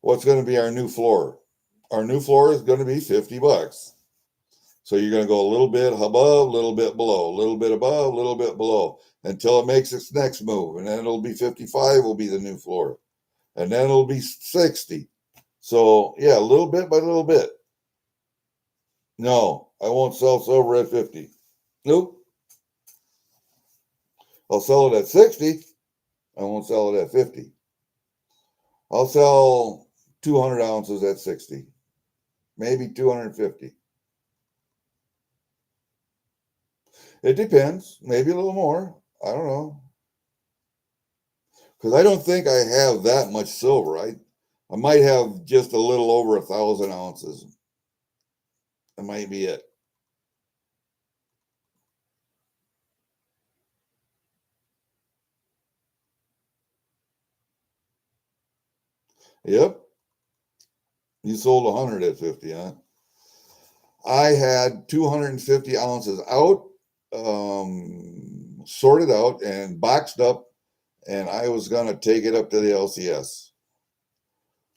Speaker 1: what's going to be our new floor? Our new floor is going to be $50. So you're going to go a little bit above, a little bit below, a little bit above, a little bit below until it makes its next move. And then it'll be 55 will be the new floor. And then it'll be 60. So yeah, a little bit by little bit. No, I won't sell silver at 50. Nope. I'll sell it at 60. I won't sell it at 50. I'll sell 200 ounces at 60. Maybe 250. It depends. Maybe a little more. I don't know. Because I don't think I have that much silver. I might have just a little over 1,000 ounces. That might be it. Yep. You sold 100 at 50, huh? I had 250 ounces out, sorted out and boxed up, and I was going to take it up to the LCS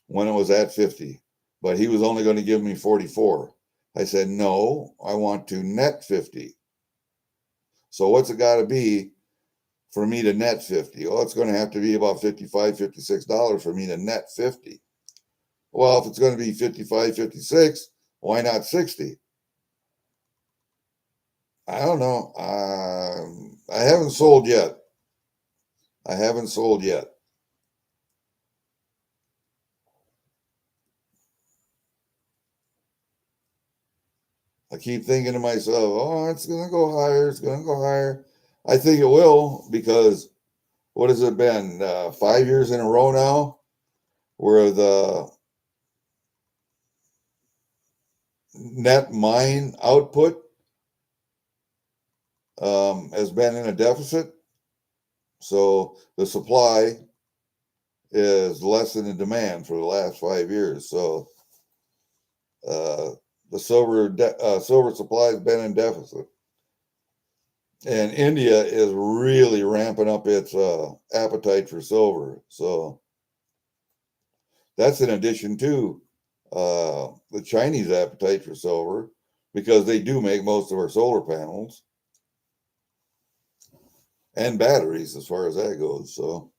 Speaker 1: when it was at 50, but he was only going to give me 44. I said, no, I want to net 50. So what's it got to be for me to net 50? Well, it's going to have to be about $55, $56 for me to net 50. Well, if it's going to be 55, 56, why not 60? I don't know. I haven't sold yet. I haven't sold yet. I keep thinking to myself, oh, it's going to go higher. It's going to go higher. I think it will because what has it been? 5 years in a row now where the net mine output has been in a deficit. So the supply is less than the demand for the last 5 years. So the silver supply has been in deficit. And India is really ramping up its appetite for silver. So that's in addition to the Chinese appetite for silver because they do make most of our solar panels and batteries as far as that goes. So,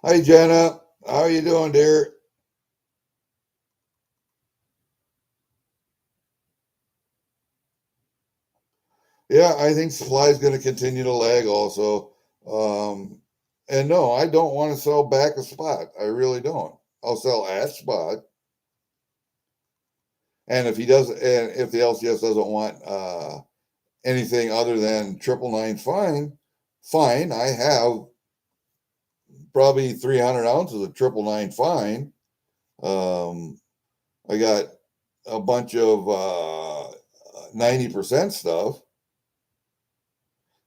Speaker 1: hi, Jenna. How are you doing, dear? Yeah, I think supply is going to continue to lag also. And no, I don't want to sell back a spot. I really don't. I'll sell at spot. And if he does, and if the LCS doesn't want anything other than 999, fine. I have probably 300 ounces of 999 fine. I got a bunch of 90% stuff,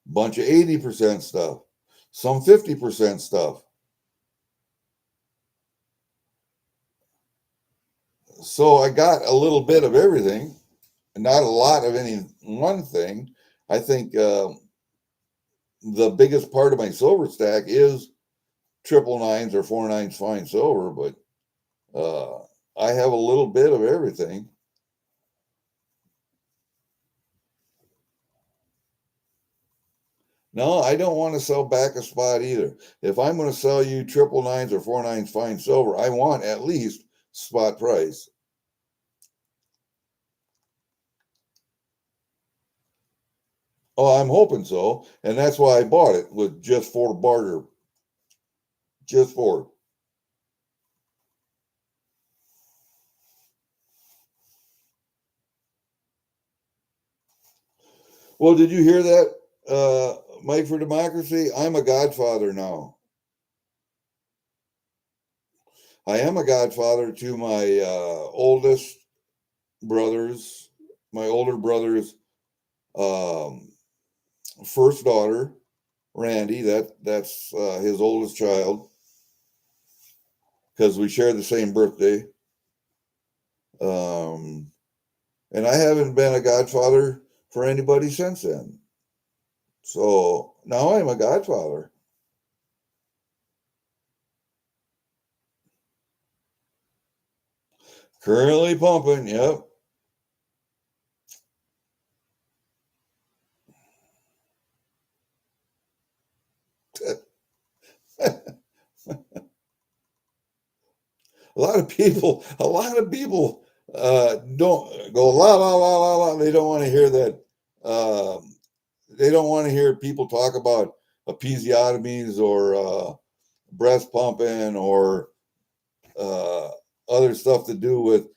Speaker 1: bunch of 80% stuff, some 50% stuff. So I got a little bit of everything, not a lot of any one thing. I think the biggest part of my silver stack is 999s or 49s fine silver, but I have a little bit of everything. No, I don't want to sell back a spot either. If I'm going to sell you 999s or 49s fine silver, I want at least spot price. Oh, I'm hoping so. And that's why I bought it with just for barter. Just for. Well, did you hear that, Mike for Democracy? I'm a godfather now. I am a godfather to my oldest brothers, my older brother's first daughter, Randy. That's his oldest child because we share the same birthday. And I haven't been a godfather for anybody since then. So now I'm a godfather. Currently pumping, yep. A lot of people don't go la la la la la. They don't want to hear that. They don't want to hear people talk about episiotomies or breast pumping or uh, other stuff to do with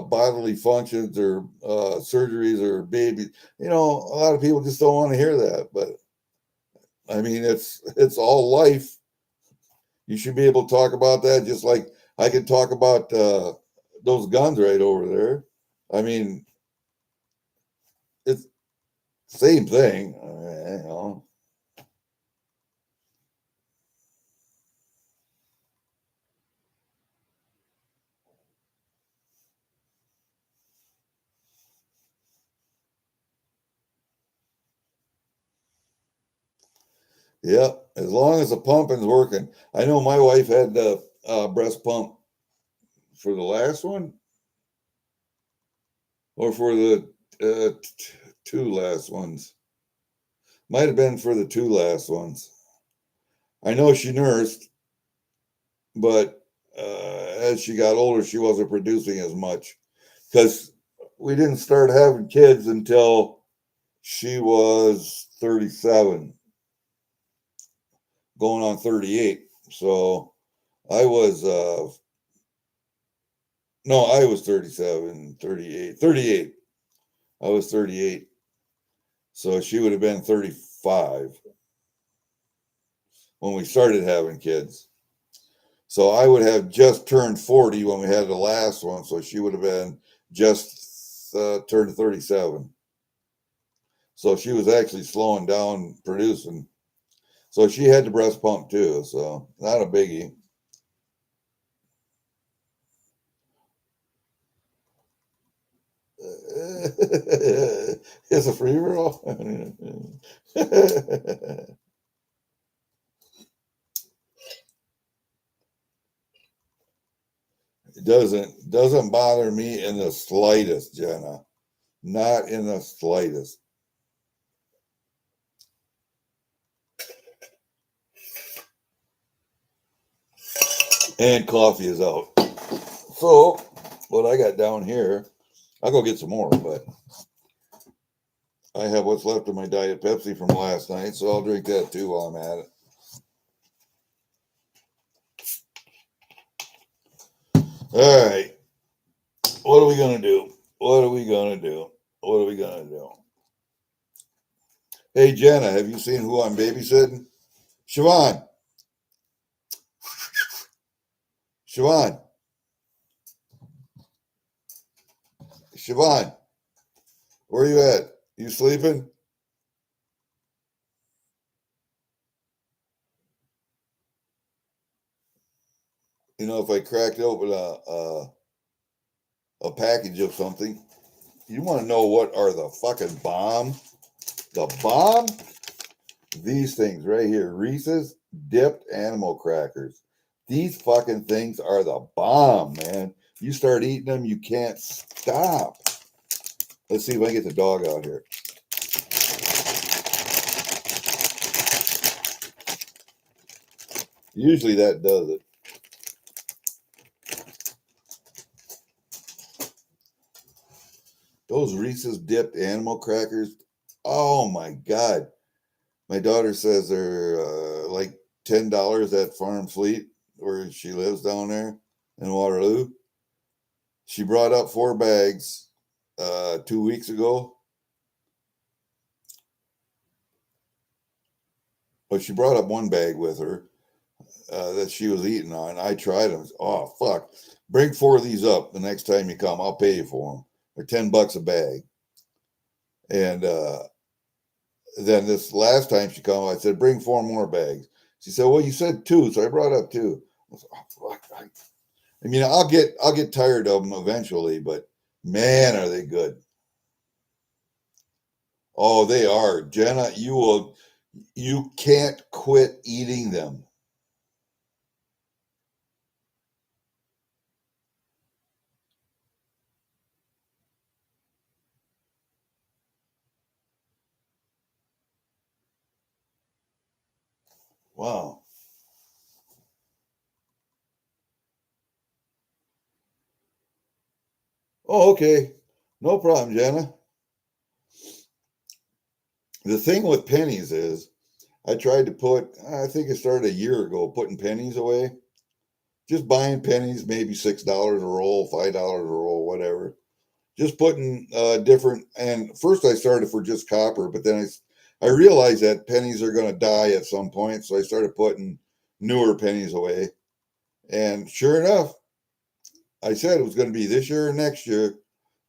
Speaker 1: bodily functions or surgeries or babies. You know, a lot of people just don't want to hear that. But I mean, it's all life. You should be able to talk about that just like I can talk about those guns right over there. I mean, it's same thing. You know. Yeah, as long as the pumping's working. I know my wife had the breast pump for the last one or for the two last ones. Might have been for the two last ones. I know she nursed, but as she got older, she wasn't producing as much because we didn't start having kids until she was 37, going on 38. So I was, no, I was 37, 38, 38. I was 38. So she would have been 35 when we started having kids. So I would have just turned 40 when we had the last one. So she would have been just turned 37. So she was actually slowing down producing. So she had the breast pump too. So not a biggie. It's a free roll. It doesn't bother me in the slightest, Jenna. Not in the slightest. And coffee is out. So what I got down here, I'll go get some more, but I have what's left of my Diet Pepsi from last night, so I'll drink that too while I'm at it. All right. What are we going to do? What are we going to do? What are we going to do? Hey, Jenna, have you seen who I'm babysitting? Siobhan. Siobhan. Siobhan. Where are you at? You sleeping? You know, if I cracked open a package of something, you want to know what are the fucking bomb? The bomb? These things right here, Reese's dipped animal crackers. These fucking things are the bomb, man. You start eating them, you can't stop. Let's see if I can get the dog out here. Usually that does it. Those Reese's dipped animal crackers, oh my God. My daughter says they're like $10 at Farm Fleet, where she lives down there in Waterloo. She brought up 4 bags 2 weeks ago. But she brought up 1 bag with her that she was eating on. I tried them. Oh, fuck. Bring 4 of these up the next time you come. I'll pay you for them. They're $10 a bag. And then this last time she come, I said, bring 4 more bags. She said, well, you said 2, so I brought up 2. I was, oh, fuck. I mean, I'll get tired of them eventually, but man, are they good. Oh, they are. Jenna, you can't quit eating them. Wow. Oh, okay. No problem, Jenna. The thing with pennies is I tried to I think it started a year ago, putting pennies away. Just buying pennies, maybe $6 a roll, $5 a roll, whatever. Just putting different. And first I started for just copper, but then I realized that pennies are going to die at some point. So I started putting newer pennies away. And sure enough, I said it was going to be this year or next year.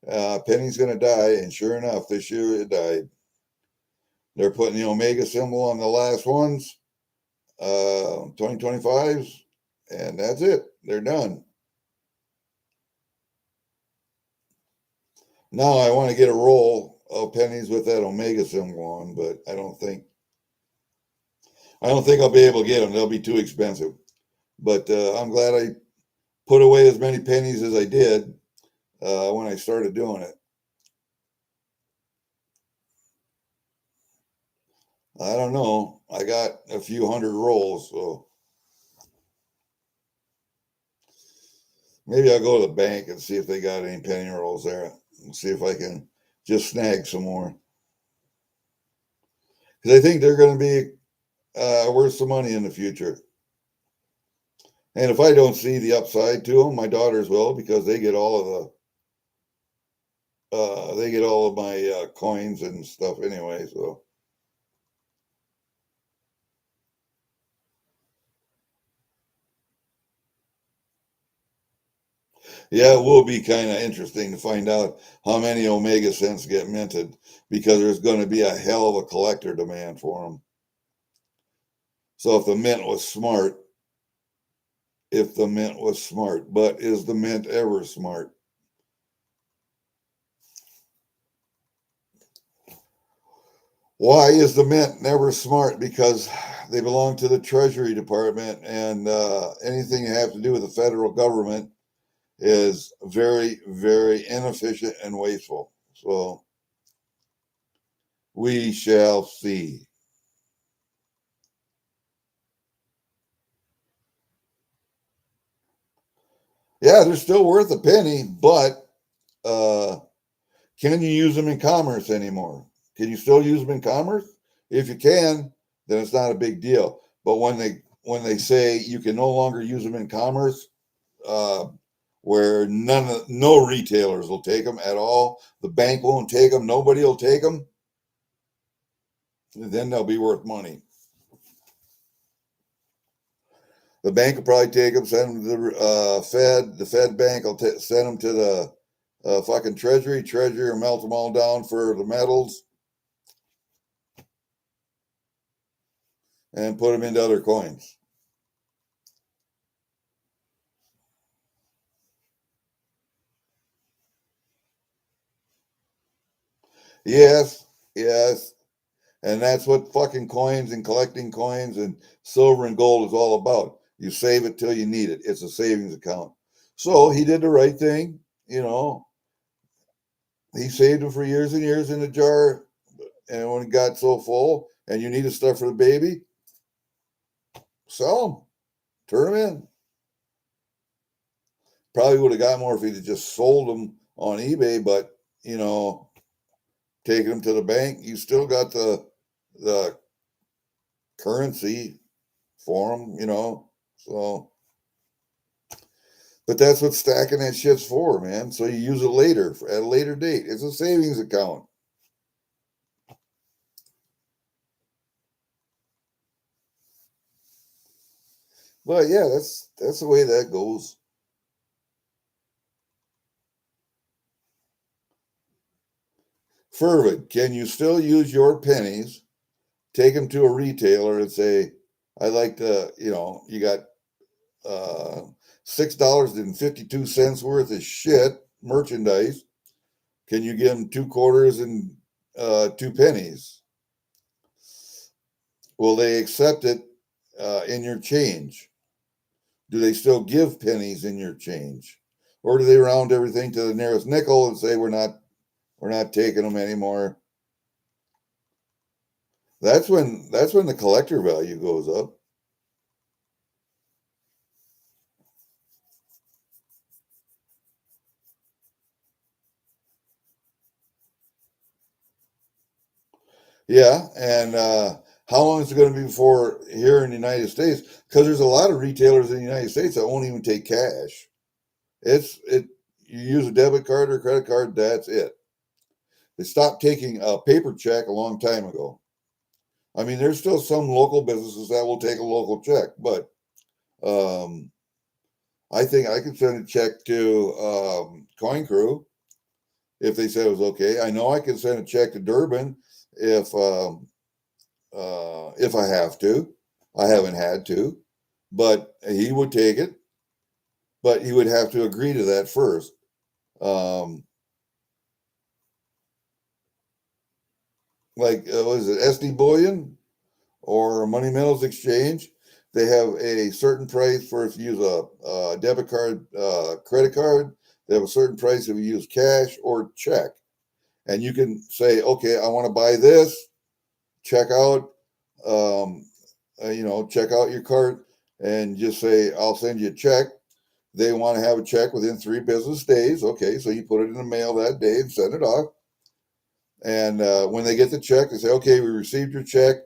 Speaker 1: Penny's going to die, and sure enough, this year it died. They're putting the Omega symbol on the last ones, 2025s, and that's it. They're done. Now I want to get a roll of pennies with that Omega symbol on, but I don't think I'll be able to get them. They'll be too expensive. But I'm glad I put away as many pennies as I did when I started doing it. I don't know. I got a few hundred rolls, so maybe I'll go to the bank and see if they got any penny rolls there and see if I can just snag some more. Because I think they're going to be worth some money in the future. And if I don't see the upside to them, my daughters will, because they get all of my coins and stuff anyway. So yeah, it will be kind of interesting to find out how many Omega cents get minted, because there's going to be a hell of a collector demand for them. So if the mint was smart, but is the mint ever smart? Why is the mint never smart? Because they belong to the Treasury Department, and anything you have to do with the federal government is very, very inefficient and wasteful. So we shall see. Yeah, they're still worth a penny, but can you use them in commerce anymore? Can you still use them in commerce? If you can, then it's not a big deal. But when they say you can no longer use them in commerce, uh, where no retailers will take them at all, the bank won't take them, nobody will take them, then they'll be worth money. The bank will probably take them, send them to the Fed. The Fed bank will send them to the fucking Treasury. Treasury will melt them all down for the metals and put them into other coins. Yes, yes. And that's what fucking coins and collecting coins and silver and gold is all about. You save it till you need it. It's a savings account. So he did the right thing, you know. He saved them for years and years in a jar, and when it got so full and you needed stuff for the baby, sell them, turn them in. Probably would have got more if he'd have just sold them on eBay, but you know, taking them to the bank, you still got the currency for them, you know. So, but that's what stacking that shit's for, man. So you use it later at a later date. It's a savings account. But yeah, that's the way that goes. Fervid, can you still use your pennies, take them to a retailer and say, I'd like to, you know, you got $6.52 worth of shit merchandise. Can you give them 2 quarters and 2 pennies? Will they accept it in your change? Do they still give pennies in your change, or do they round everything to the nearest nickel and say we're not taking them anymore? That's when the collector value goes up. Yeah, and how long is it going to be before here in the United States? Because there's a lot of retailers in the United States that won't even take cash. It. You use a debit card or credit card. That's it. They stopped taking a paper check a long time ago. I mean, there's still some local businesses that will take a local check, but I think I could send a check to Coin Crew if they said it was okay. I know I can send a check to Durbin if I have to. I haven't had to, but he would take it. But he would have to agree to that first. Like what is it, SD Bullion or Money Metals Exchange? They have a certain price for if you use a debit card, credit card. They have a certain price if you use cash or check. And you can say, okay, I want to buy this. Check out, check out your cart and just say, I'll send you a check. They want to have a check within 3 business days. Okay, so you put it in the mail that day and send it off. And when they get the check, they say, okay, we received your check.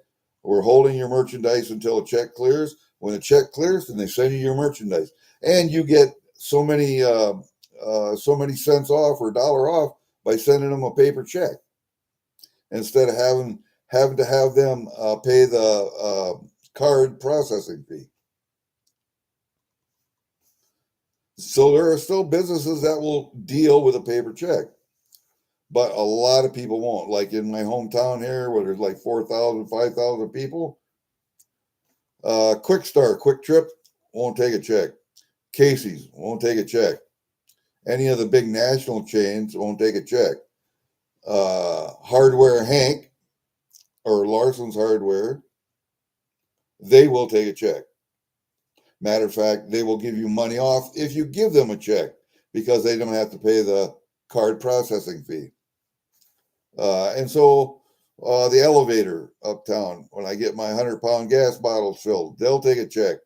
Speaker 1: We're holding your merchandise until the check clears. When the check clears, then they send you your merchandise. And you get so many cents off or $1 off by sending them a paper check instead of having to have them pay the card processing fee. So there are still businesses that will deal with a paper check, but a lot of people won't. Like in my hometown here, where there's like 4,000, 5,000 people, Quick Start, Quick Trip won't take a check. Casey's won't take a check. Any of the big national chains won't take a check. Hardware Hank or Larson's Hardware, they will take a check. Matter of fact, they will give you money off if you give them a check because they don't have to pay the card processing fee. And so the elevator uptown, when I get my 100-pound gas bottles filled, they'll take a check.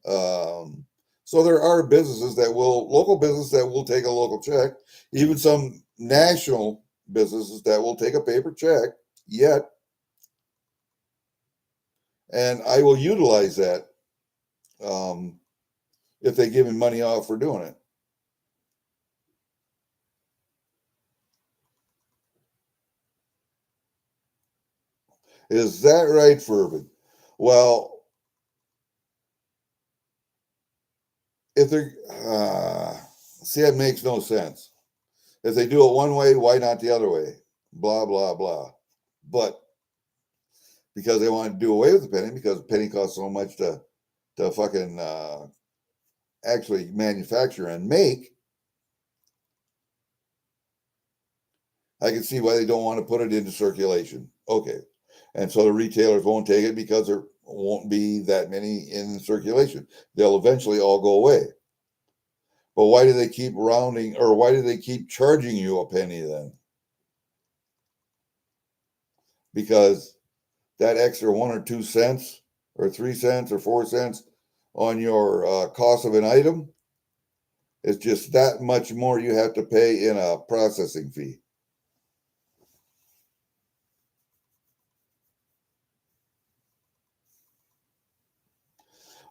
Speaker 1: So there are local businesses that will take a local check, even some national businesses that will take a paper check yet. And I will utilize that if they give me money off for doing it. Is that right, Fervin? Well, if they're see, that makes no sense. If they do it one way, why not the other way? Blah blah blah. But because they want to do away with the penny, because the penny costs so much to fucking actually manufacture and make, I can see why they don't want to put it into circulation. Okay, and so the retailers won't take it because there won't be that many in circulation. They'll eventually all go away. But why do they keep rounding, or why do they keep charging you a penny then? Because that extra 1 or 2 cents or 3 cents or 4 cents on your cost of an item is just that much more you have to pay in a processing fee.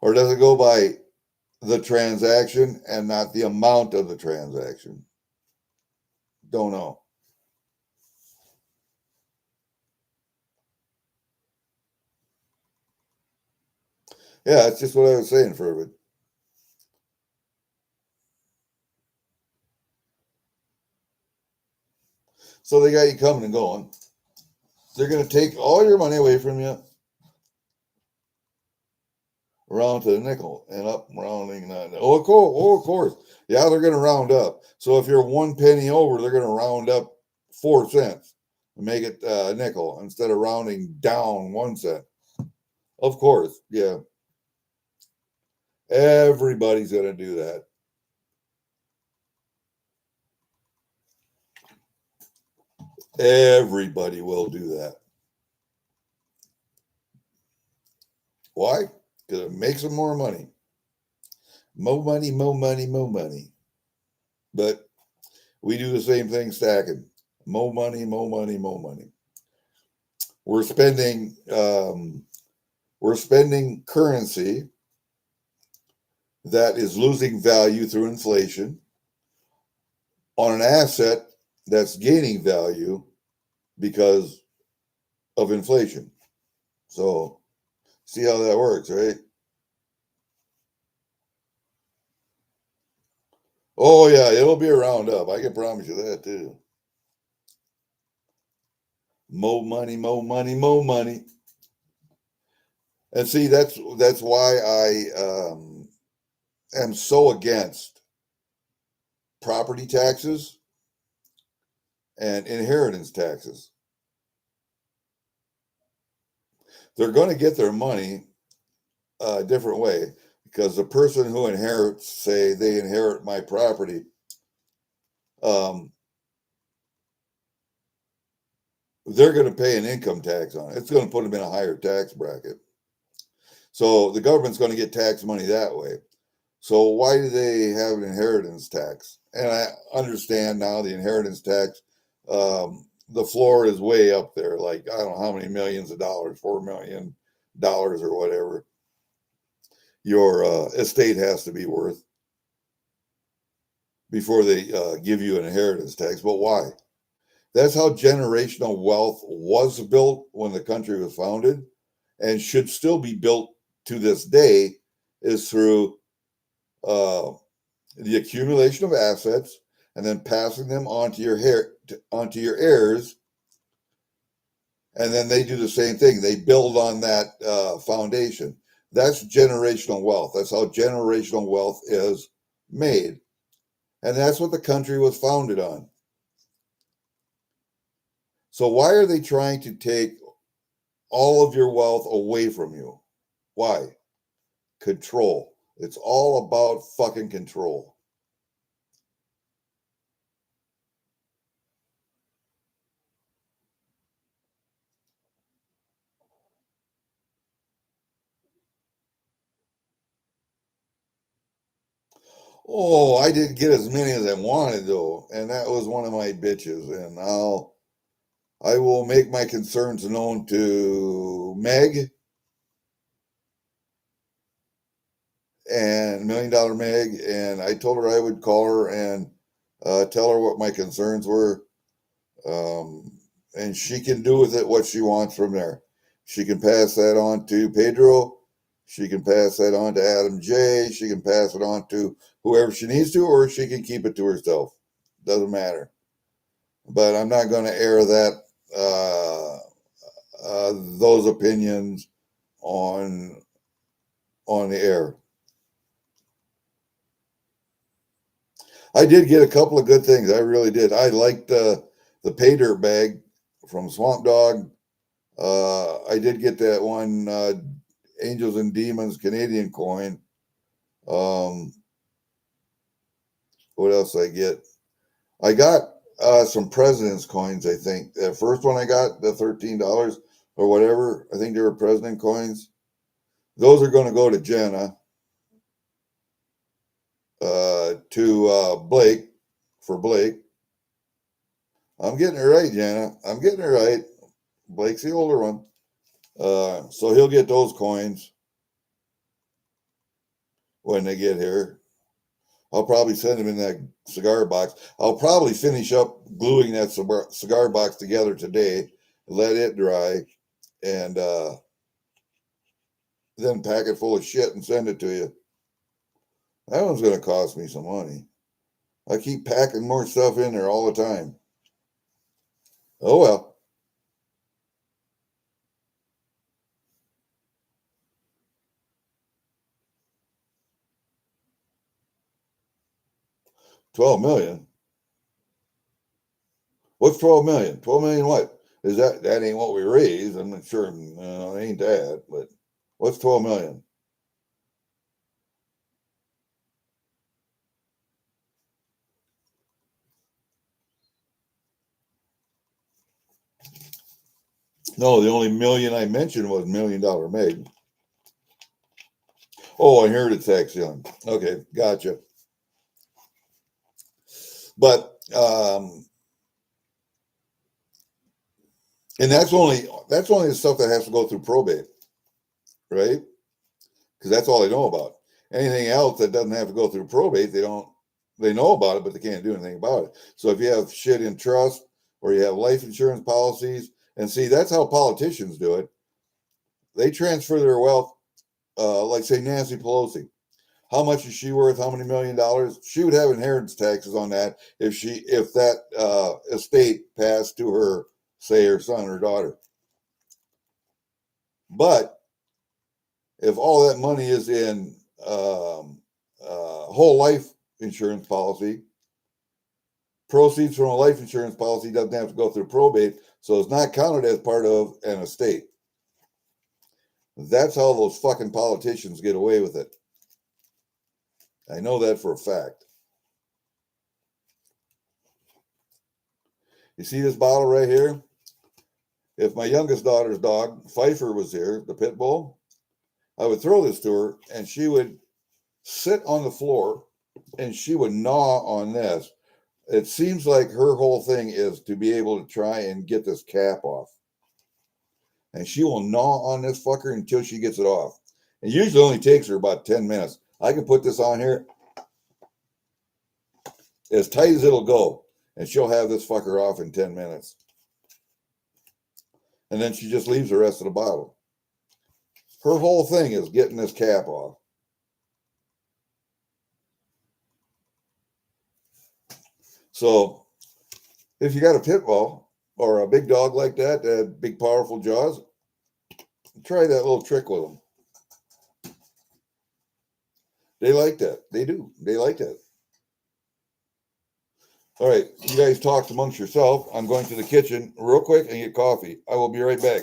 Speaker 1: Or does it go by the transaction and not the amount of the transaction? Don't know. Yeah, that's just what I was saying, Fervid. So they got you coming and going. They're going to take all your money away from you, round to the nickel and up rounding that. Oh, of course. Yeah, they're going to round up. So if you're 1 penny over, they're going to round up 4 cents and make it a nickel instead of rounding down 1 cent. Of course, yeah. Everybody's going to do that. Everybody will do that. Why? Because it makes them more money. More money, more money, more money. But we do the same thing stacking. More money, more money, more money. We're spending currency that is losing value through inflation on an asset that's gaining value because of inflation. So see how that works, right? Oh yeah, it'll be a roundup. I can promise you that too. More money, more money, more money. And see, that's why I am so against property taxes and inheritance taxes. They're going to get their money a different way because the person who inherits, say, they inherit my property, um, they're going to pay an income tax on it. It's going to put them in a higher tax bracket. So the government's going to get tax money that way. So why do they have an inheritance tax? And I understand now the inheritance tax, the floor is way up there. Like, I don't know how many millions of dollars, $4 million or whatever your estate has to be worth before they give you an inheritance tax. But why? That's how generational wealth was built when the country was founded and should still be built to this day, is through uh, the accumulation of assets and then passing them onto your heirs, and then they do the same thing. They build on that foundation. That's generational wealth. That's how generational wealth is made, and that's what the country was founded on. So why are they trying to take all of your wealth away from you? Why? Control. It's all about fucking control. Oh, I didn't get as many as I wanted though, and that was one of my bitches. And I will make my concerns known to Meg and $1 Million Meg, and I told her I would call her and tell her what my concerns were, and she can do with it what she wants from there. She can pass that on to Pedro. She can pass that on to Adam J. She can pass it on to whoever she needs to, or she can keep it to herself. Doesn't matter. But I'm not going to air that those opinions on the air. I did get a couple of good things. I really did. I liked the pay dirt bag from Swamp Dog. I did get that one Angels and Demons Canadian coin. Um, what else did I get? I got some President's coins. I think the first one I got, the $13 or whatever. I think they were President coins. Those are going to go to Jenna, to Blake, for Blake. I'm getting it right, Jenna. I'm getting it right. Blake's the older one. So he'll get those coins when they get here. I'll probably send him in that cigar box. I'll probably finish up gluing that cigar box together today, let it dry, and then pack it full of shit and send it to you. That one's going to cost me some money. I keep packing more stuff in there all the time. Oh well. $12 million. What's 12 million? 12 million what? Is that ain't what we raised? I'm not sure. No, it ain't that. But what's 12 million? No, the only million I mentioned was $1 Million Meg. Oh, inheritance tax, young. Okay, gotcha. But and that's only the stuff that has to go through probate, right? Because that's all they know about. Anything else that doesn't have to go through probate, they know about it, but they can't do anything about it. So if you have shit in trust or you have life insurance policies, and see, that's how politicians do it. They transfer their wealth, like say Nancy Pelosi. how much is she worth? How many $1 million? She would have inheritance taxes on that if that estate passed to her, say her son or daughter. But if all that money is in whole life insurance policy, proceeds from a life insurance policy doesn't have to go through probate, so it's not counted as part of an estate. That's how those fucking politicians get away with it. I know that for a fact. You see this bottle right here? If my youngest daughter's dog, Pfeiffer, was here, the pit bull, I would throw this to her and she would sit on the floor and she would gnaw on this. It seems like her whole thing is to be able to try and get this cap off. And she will gnaw on this fucker until she gets it off. It usually only takes her about 10 minutes. I can put this on here as tight as it'll go, and she'll have this fucker off in 10 minutes. And then she just leaves the rest of the bottle. Her whole thing is getting this cap off. So if you got a pit bull or a big dog like that, that had big, powerful jaws, try that little trick with them. They like that. They do. They like that. All right, you guys talk amongst yourself. I'm going to the kitchen real quick and get coffee. I will be right back.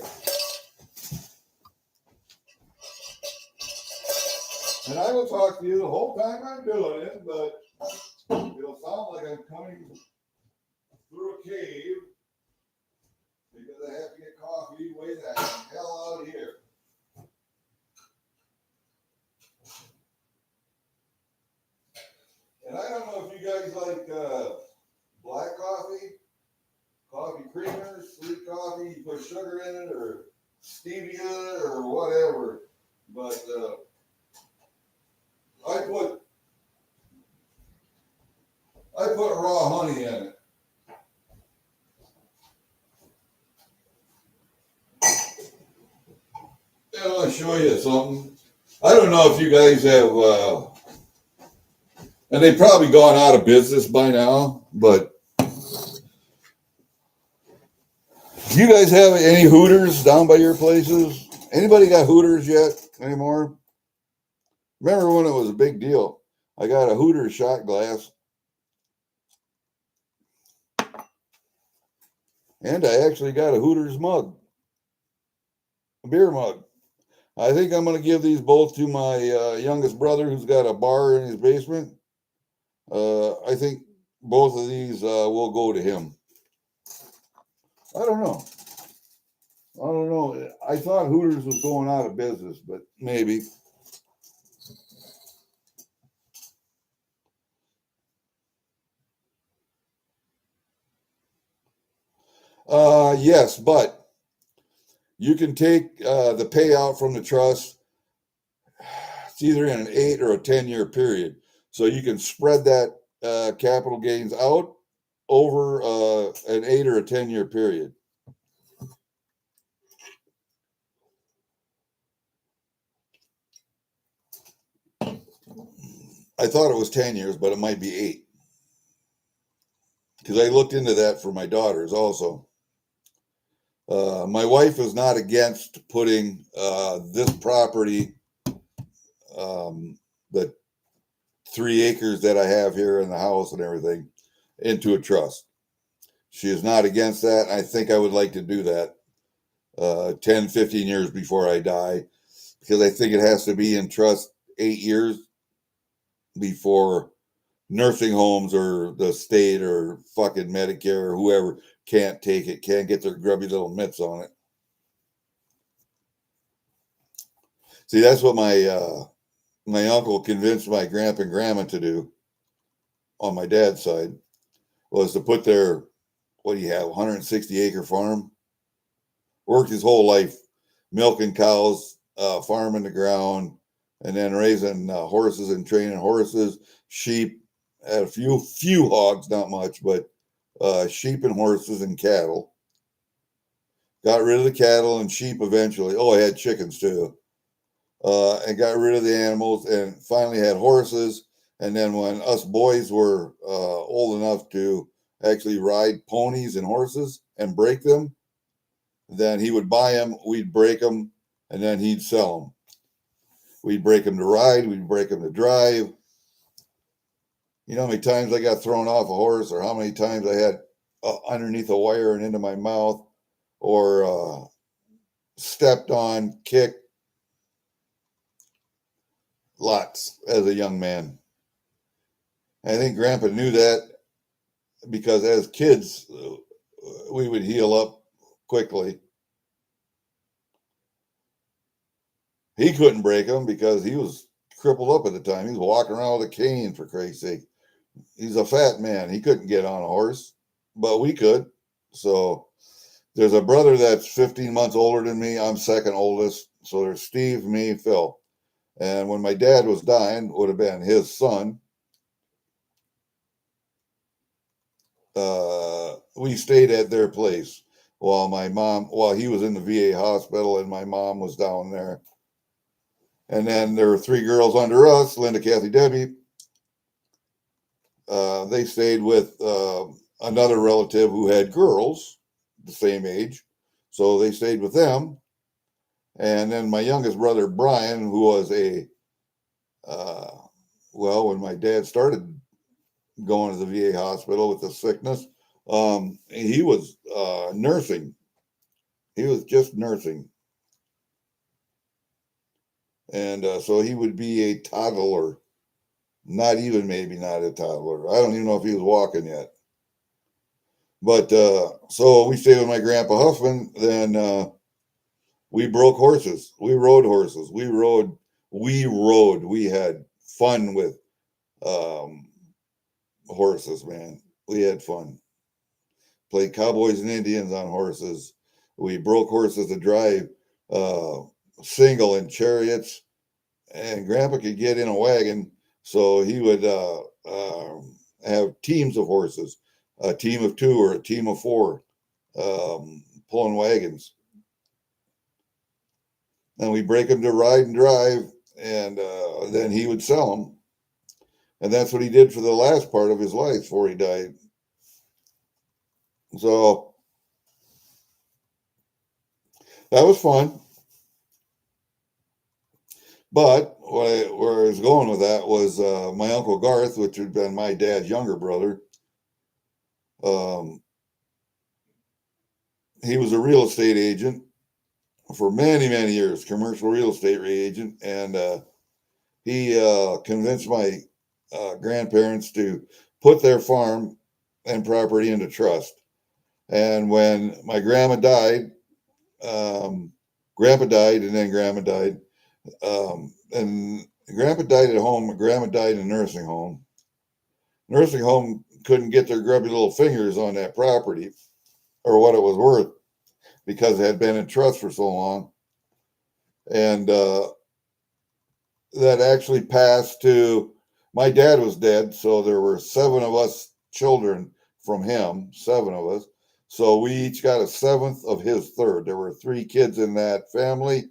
Speaker 1: And I will talk to you the whole time I'm doing it, but it'll sound like I'm coming through a cave because I have to get coffee way the hell out of here. And I don't know if you guys like black coffee, coffee creamer, sweet coffee, you put sugar in it, or stevia, or whatever. But I put raw honey in it. And I'll show you something. I don't know if you guys have, and they've probably gone out of business by now, but do you guys have any Hooters down by your places? Anybody got Hooters yet anymore? Remember when it was a big deal? I got a Hooters shot glass. And I actually got a Hooters mug. A beer mug. I think I'm going to give these both to my youngest brother who's got a bar in his basement. I think both of these will go to him. I don't know. I thought Hooters was going out of business, but maybe. Yes, but you can take the payout from the trust. It's either in an 8 or a 10-year period. So you can spread that capital gains out over an 8 or a 10-year period. I thought it was 10 years, but it might be 8. Because I looked into that for my daughters also. My wife is not against putting this property, the 3 acres that I have here in the house and everything, into a trust. She is not against that. I think I would like to do that 10, 15 years before I die, because I think it has to be in trust 8 years before nursing homes or the state or fucking Medicare or whoever can't take it, can't get their grubby little mitts on it. See, that's what my uncle convinced my grandpa and grandma to do on my dad's side, was to put their, what do you have, 160-acre farm. Worked his whole life milking cows, farming the ground, and then raising horses and training horses, sheep, had a few hogs, not much, but sheep and horses and cattle. Got rid of the cattle and sheep eventually. Oh, I had chickens too. and got rid of the animals and finally had horses. And then when us boys were old enough to actually ride ponies and horses and break them, then he would buy them, we'd break them, and then he'd sell them. We'd break them to ride, we'd break them to drive. You know how many times I got thrown off a horse, or how many times I had underneath a wire and into my mouth, or stepped on, kicked? Lots as a young man. I think Grandpa knew that because as kids, we would heal up quickly. He couldn't break them because he was crippled up at the time. He was walking around with a cane, for Christ's sake. He's a fat man. He couldn't get on a horse, but we could. So there's a brother that's 15 months older than me. I'm second oldest. So there's Steve, me, Phil. And when my dad was dying, would have been his son. We stayed at their place while he was in the VA hospital and my mom was down there. And then there were three girls under us, Linda, Kathy, Debbie. They stayed with another relative who had girls the same age. So they stayed with them. And then my youngest brother, Brian, who was when my dad started going to the VA hospital with the sickness, he was nursing. He was just nursing. And so he would be a toddler. Not a toddler. I don't even know if he was walking yet. But so we stayed with my grandpa Huffman. Then we broke horses. We rode horses. We rode. We had fun with horses, man. We had fun. Played cowboys and Indians on horses. We broke horses to drive single in chariots. And Grandpa could get in a wagon, so he would have teams of horses, a team of 2 or a team of 4, pulling wagons. And we break them to ride and drive, and then he would sell them. And that's what he did for the last part of his life before he died. So that was fun. But where I was going with that was my Uncle Garth, which had been my dad's younger brother. He was a real estate agent for many, many years, commercial real estate agent. And he convinced my grandparents to put their farm and property into trust. And when my grandma died, Grandpa died, and then Grandma died. And Grandpa died at home. Grandma died in a nursing home. Nursing home couldn't get their grubby little fingers on that property or what it was worth because it had been in trust for so long. And that actually passed to my dad was dead. So there were 7 of us children from him, 7 of us. So we each got a 7th of his third. There were 3 kids in that family,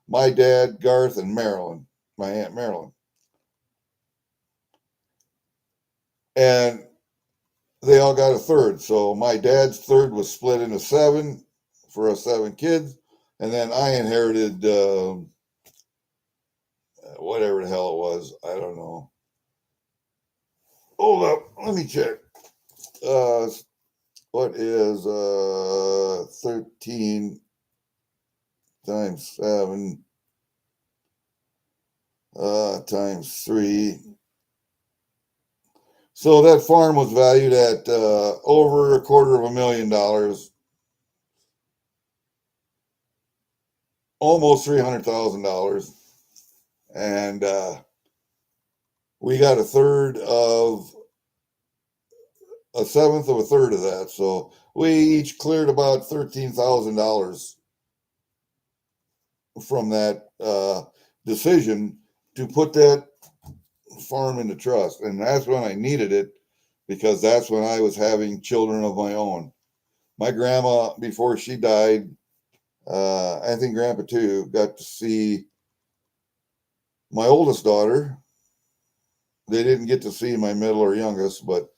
Speaker 1: my dad, Garth, and Marilyn, my Aunt Marilyn. And they all got a third. So my dad's third was split into 7 for us 7 kids. And then I inherited whatever the hell it was. I don't know. Hold up. Let me check. What is 13 times 7 times 3? So that farm was valued at over $250,000, almost $300,000, and we got a 7th of a third of that. So we each cleared about $13,000 from that decision to put that farm into trust. And that's when I needed it, because that's when I was having children of my own. My grandma, before she died, I think Grandpa too, got to see My oldest daughter, they didn't get to see my middle or youngest, but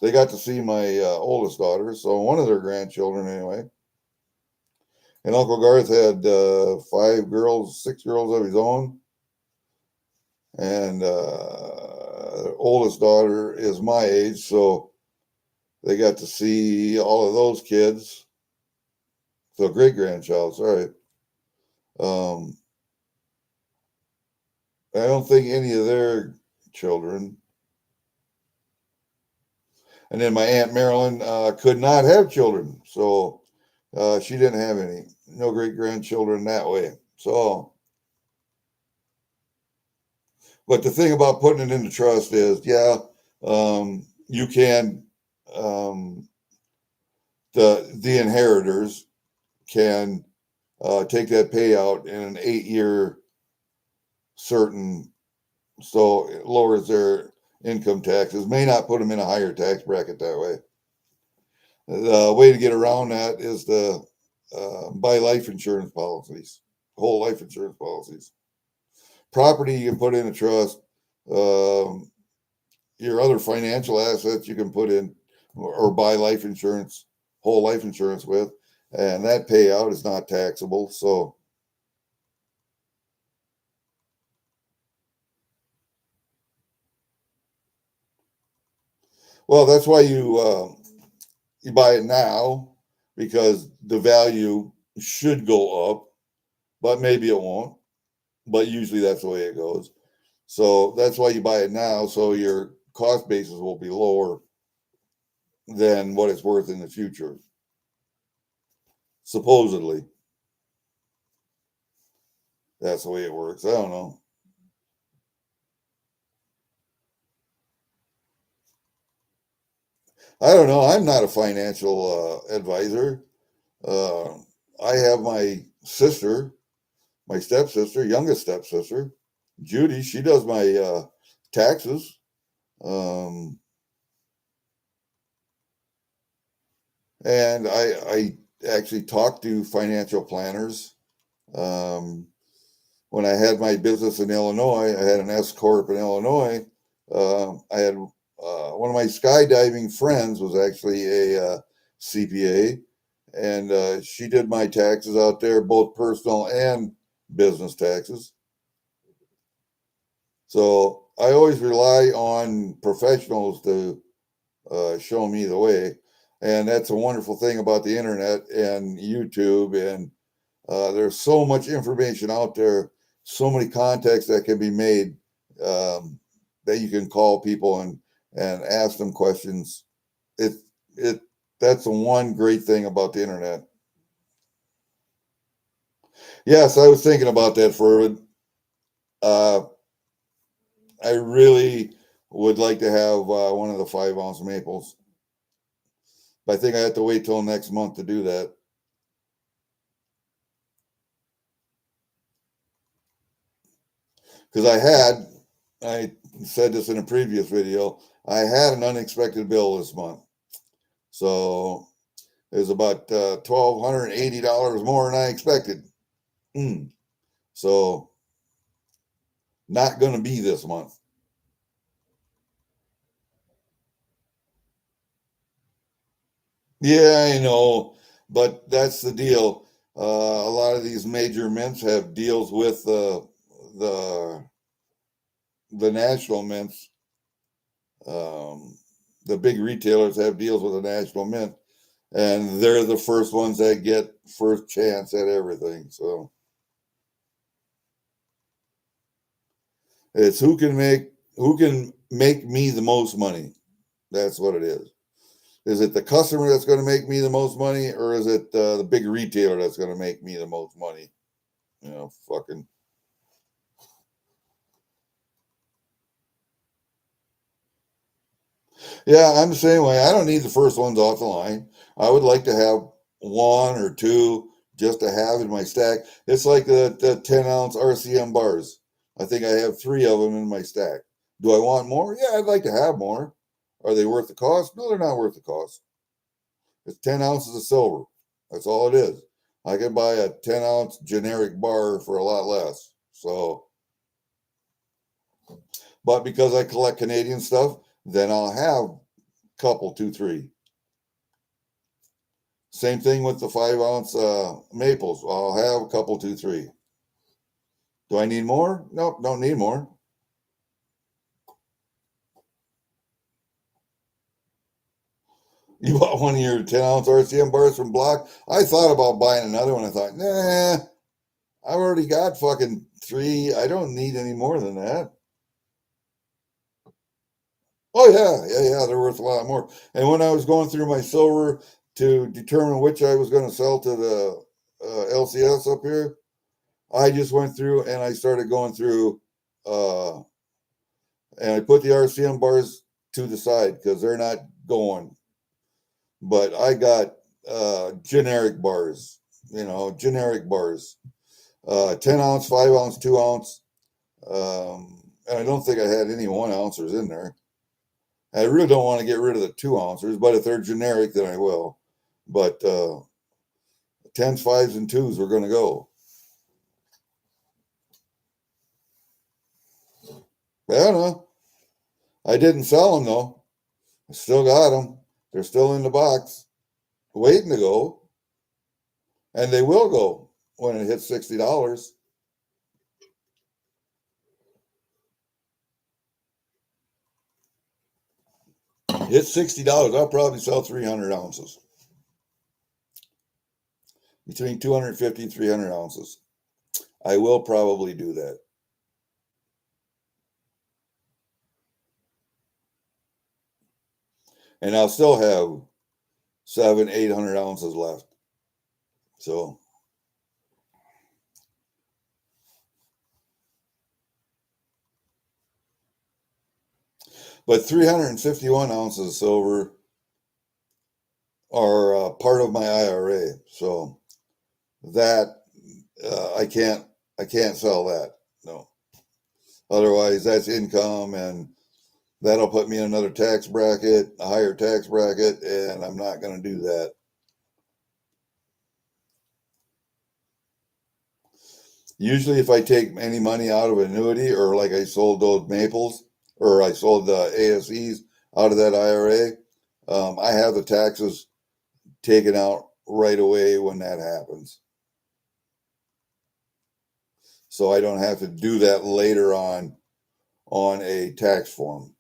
Speaker 1: they got to see my oldest daughter. So one of their grandchildren, anyway. And Uncle Garth had 5 girls, 6 girls of his own. And oldest daughter is my age, so they got to see all of those kids. So great grandchild, sorry. I don't think any of their children. And then my Aunt Marilyn could not have children, so she didn't have any, no great grandchildren that way. So, but the thing about putting it into trust is, yeah, you can, um, the inheritors can take that payout in an 8-year certain, so it lowers their income taxes. May not put them in a higher tax bracket that way. The way to get around that is to buy life insurance policies, whole life insurance policies. Property you can put in a trust. Um, your other financial assets you can put in or buy life insurance, whole life insurance with, and that payout is not taxable. So, well, that's why you buy it now because the value should go up, but maybe it won't. But usually that's the way it goes. So that's why you buy it now, so your cost basis will be lower than what it's worth in the future. Supposedly, that's the way it works. I don't know. I don't know. I'm not a financial advisor. Uh, I have my sister, my stepsister, youngest stepsister, Judy. She does my taxes. Um, and I actually talk to financial planners. Um, when I had my business in Illinois, I had an S corp in Illinois. I had one of my skydiving friends was actually a CPA, and she did my taxes out there, both personal and business taxes. So I always rely on professionals to show me the way, and that's a wonderful thing about the internet and YouTube. And there's so much information out there, so many contacts that can be made, that you can call people and ask them questions. It it that's the one great thing about the internet. Yes, I was thinking about that for uh, I really would like to have one of the 5 ounce maples. But I think I have to wait till next month to do that because I said this in a previous video, I had an unexpected bill this month. So it was about $1,280 more than I expected. Mm. So not going to be this month. Yeah, I know, but that's the deal. A lot of these major mints have deals with the the national mints. Um, the big retailers have deals with the national mint, and they're the first ones that get first chance at everything. So it's who can make me the most money. That's what it is. Is it the customer that's going to make me the most money, or is it the big retailer that's going to make me the most money? Fucking yeah. I'm the same way. I don't need the first ones off the line. I would like to have one or two just to have in my stack. It's like the 10 ounce RCM bars. I think I have 3 of them in my stack. Do I want more? Yeah, I'd like to have more. Are they worth the cost? No, they're not worth the cost. It's 10 ounces of silver. That's all it is. I can buy a 10 ounce generic bar for a lot less. So But because I collect Canadian stuff, then I'll have a couple, 2, 3. Same thing with the 5-ounce maples. I'll have a couple, 2, 3. Do I need more? Nope, don't need more. You bought one of your 10-ounce RCM bars from Block? I thought about buying another one. I thought, nah, I've already got fucking 3. I don't need any more than that. Oh, yeah, they're worth a lot more. And when I was going through my silver to determine which I was going to sell to the LCS up here, I just went through and I started going through uh, and I put the RCM bars to the side because they're not going. But I got generic bars, generic bars. 10-ounce, 5-ounce, 2-ounce. And I don't think I had any 1-ouncers in there. I really don't want to get rid of the 2-ouncers, but if they're generic, then I will. But 10s, 5s, and 2s are going to go. I don't know. I didn't sell them, though. I still got them. They're still in the box, waiting to go. And they will go when it hits $60. Hits $60, I'll probably sell 300 ounces. Between 250 and 300 ounces. I will probably do that. And I'll still have 700, 800 ounces left. So, but 351 ounces of silver are part of my IRA. So that I can't sell that. No. Otherwise, that's income, and that'll put me in another tax bracket, a higher tax bracket, and I'm not going to do that. Usually, if I take any money out of annuity, or like I sold those maples, or I sold the ASEs out of that IRA, I have the taxes taken out right away when that happens. So I don't have to do that later on a tax form.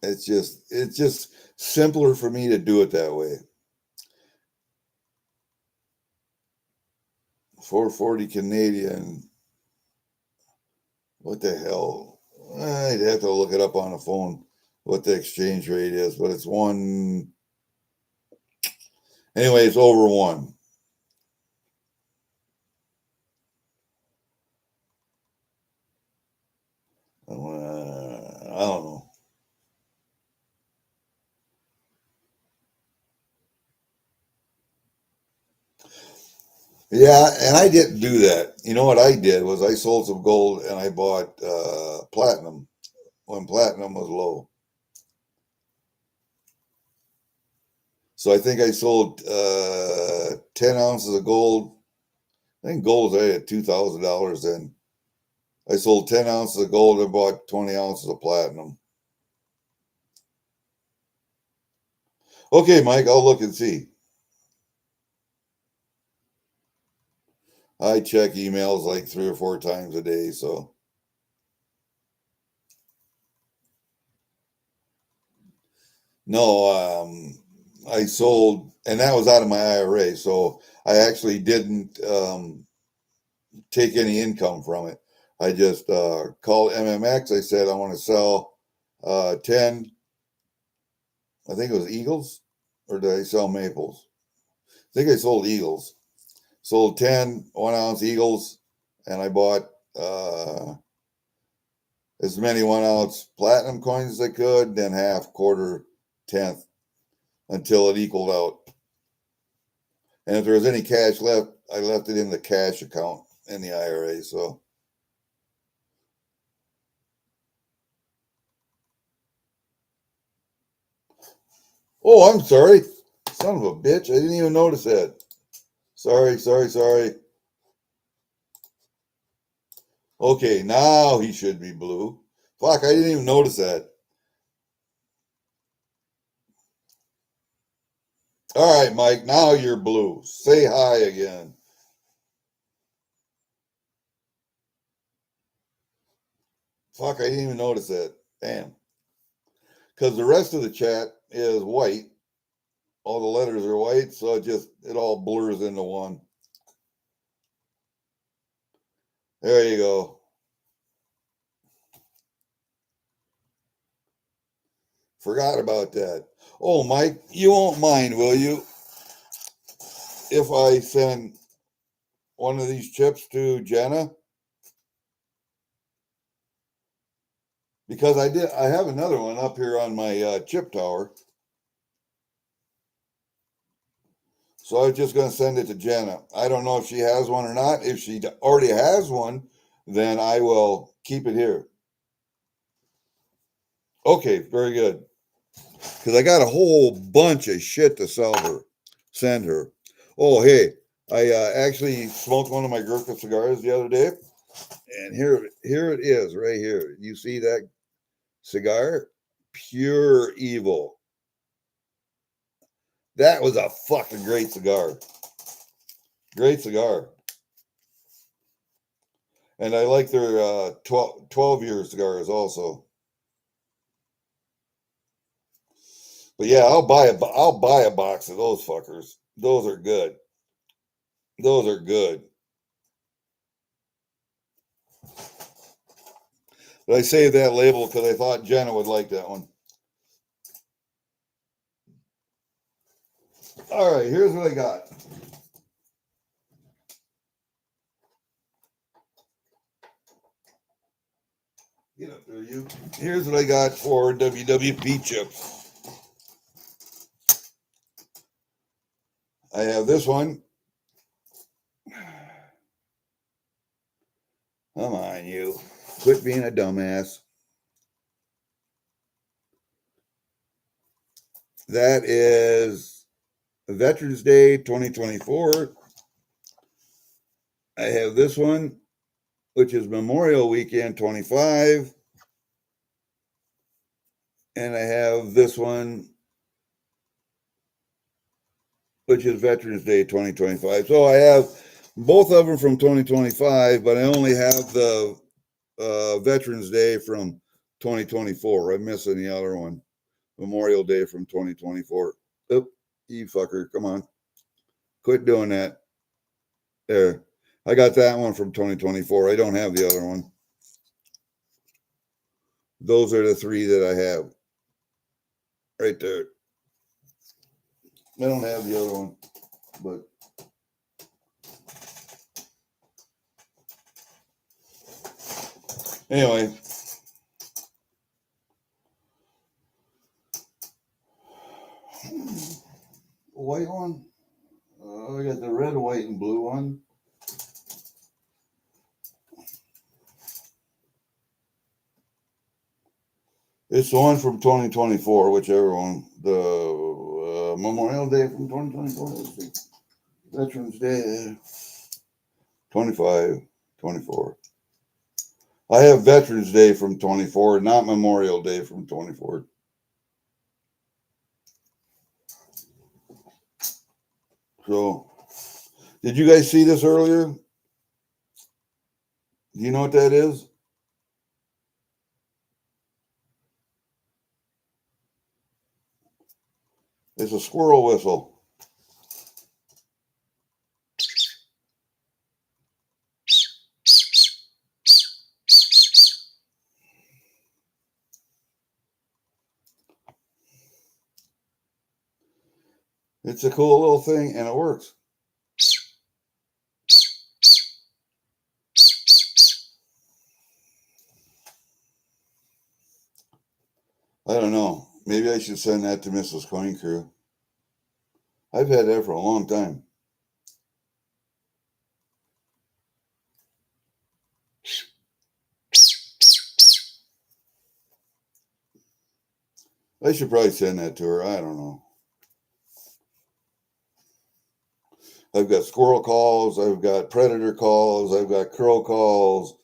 Speaker 1: It's just simpler for me to do it that way. 440 Canadian. What the hell? I'd have to look it up on the phone what the exchange rate is, but it's one. Anyway, it's over 1. I don't know. Yeah, and I didn't do that. You know what I did was I sold some gold and I bought platinum when platinum was low. So I think I sold 10 ounces of gold. I think gold was at $2,000 then. I sold 10 ounces of gold and bought 20 ounces of platinum. Okay, Mike, I'll look and see. I check emails like 3 or 4 times a day, so. No, I sold, and that was out of my IRA, so I actually didn't take any income from it. I just called MMX. I said I want to sell 10. I think it was Eagles, or did I sell Maples? I think I sold Eagles. Sold 10 1-ounce Eagles, and I bought as many 1-ounce platinum coins as I could, then half, quarter, tenth, until it equaled out. And if there was any cash left, I left it in the cash account in the IRA. So, oh, I'm sorry, son of a bitch! I didn't even notice that. Sorry. Okay, now he should be blue. Fuck, I didn't even notice that. All right, Mike, now you're blue. Say hi again. Fuck, I didn't even notice that. Damn. Because the rest of the chat is white. All the letters are white, so it all blurs into one. There you go. Forgot about that. Oh, Mike, you won't mind, will you, if I send one of these chips to Jenna? Because I have another one up here on my chip tower. So I was just going to send it to Jenna. I don't know if she has one or not. If she already has one, then I will keep it here. Okay, very good. Because I got a whole bunch of shit to send her. Oh, hey, I actually smoked one of my Gurkha cigars the other day. And here it is right here. You see that cigar? Pure evil. That was a fucking great cigar. Great cigar. And I like their 12-year cigars also. But yeah, I'll buy a box of those fuckers. Those are good. Those are good. But I saved that label because I thought Jenna would like that one. All right, here's what I got. Get up there, you. Here's what I got for WWP chips. I have this one. Come on, you. Quit being a dumbass. That is Veterans Day 2024. I have this one, which is Memorial Weekend 25. And I have this one, which is Veterans Day 2025. So I have both of them from 2025, but I only have the Veterans Day from 2024. I'm missing the other one, Memorial Day from 2024. Oop, you fucker, come on. Quit doing that. There. I got that one from 2024. I don't have the other one. Those are the three that I have. Right there. I don't have the other one, but anyway. White one. I got the red, white, and blue one. It's the one from 2024, whichever one. The Memorial Day from 2024. Let's see. Veterans Day 25, 24. I have Veterans Day from 24, not Memorial Day from 24. So, did you guys see this earlier? Do you know what that is? It's a squirrel whistle. It's a cool little thing, and it works. I don't know. Maybe I should send that to Mrs. Coin Crew. I've had that for a long time. I should probably send that to her. I don't know. I've got squirrel calls. I've got predator calls. I've got crow calls.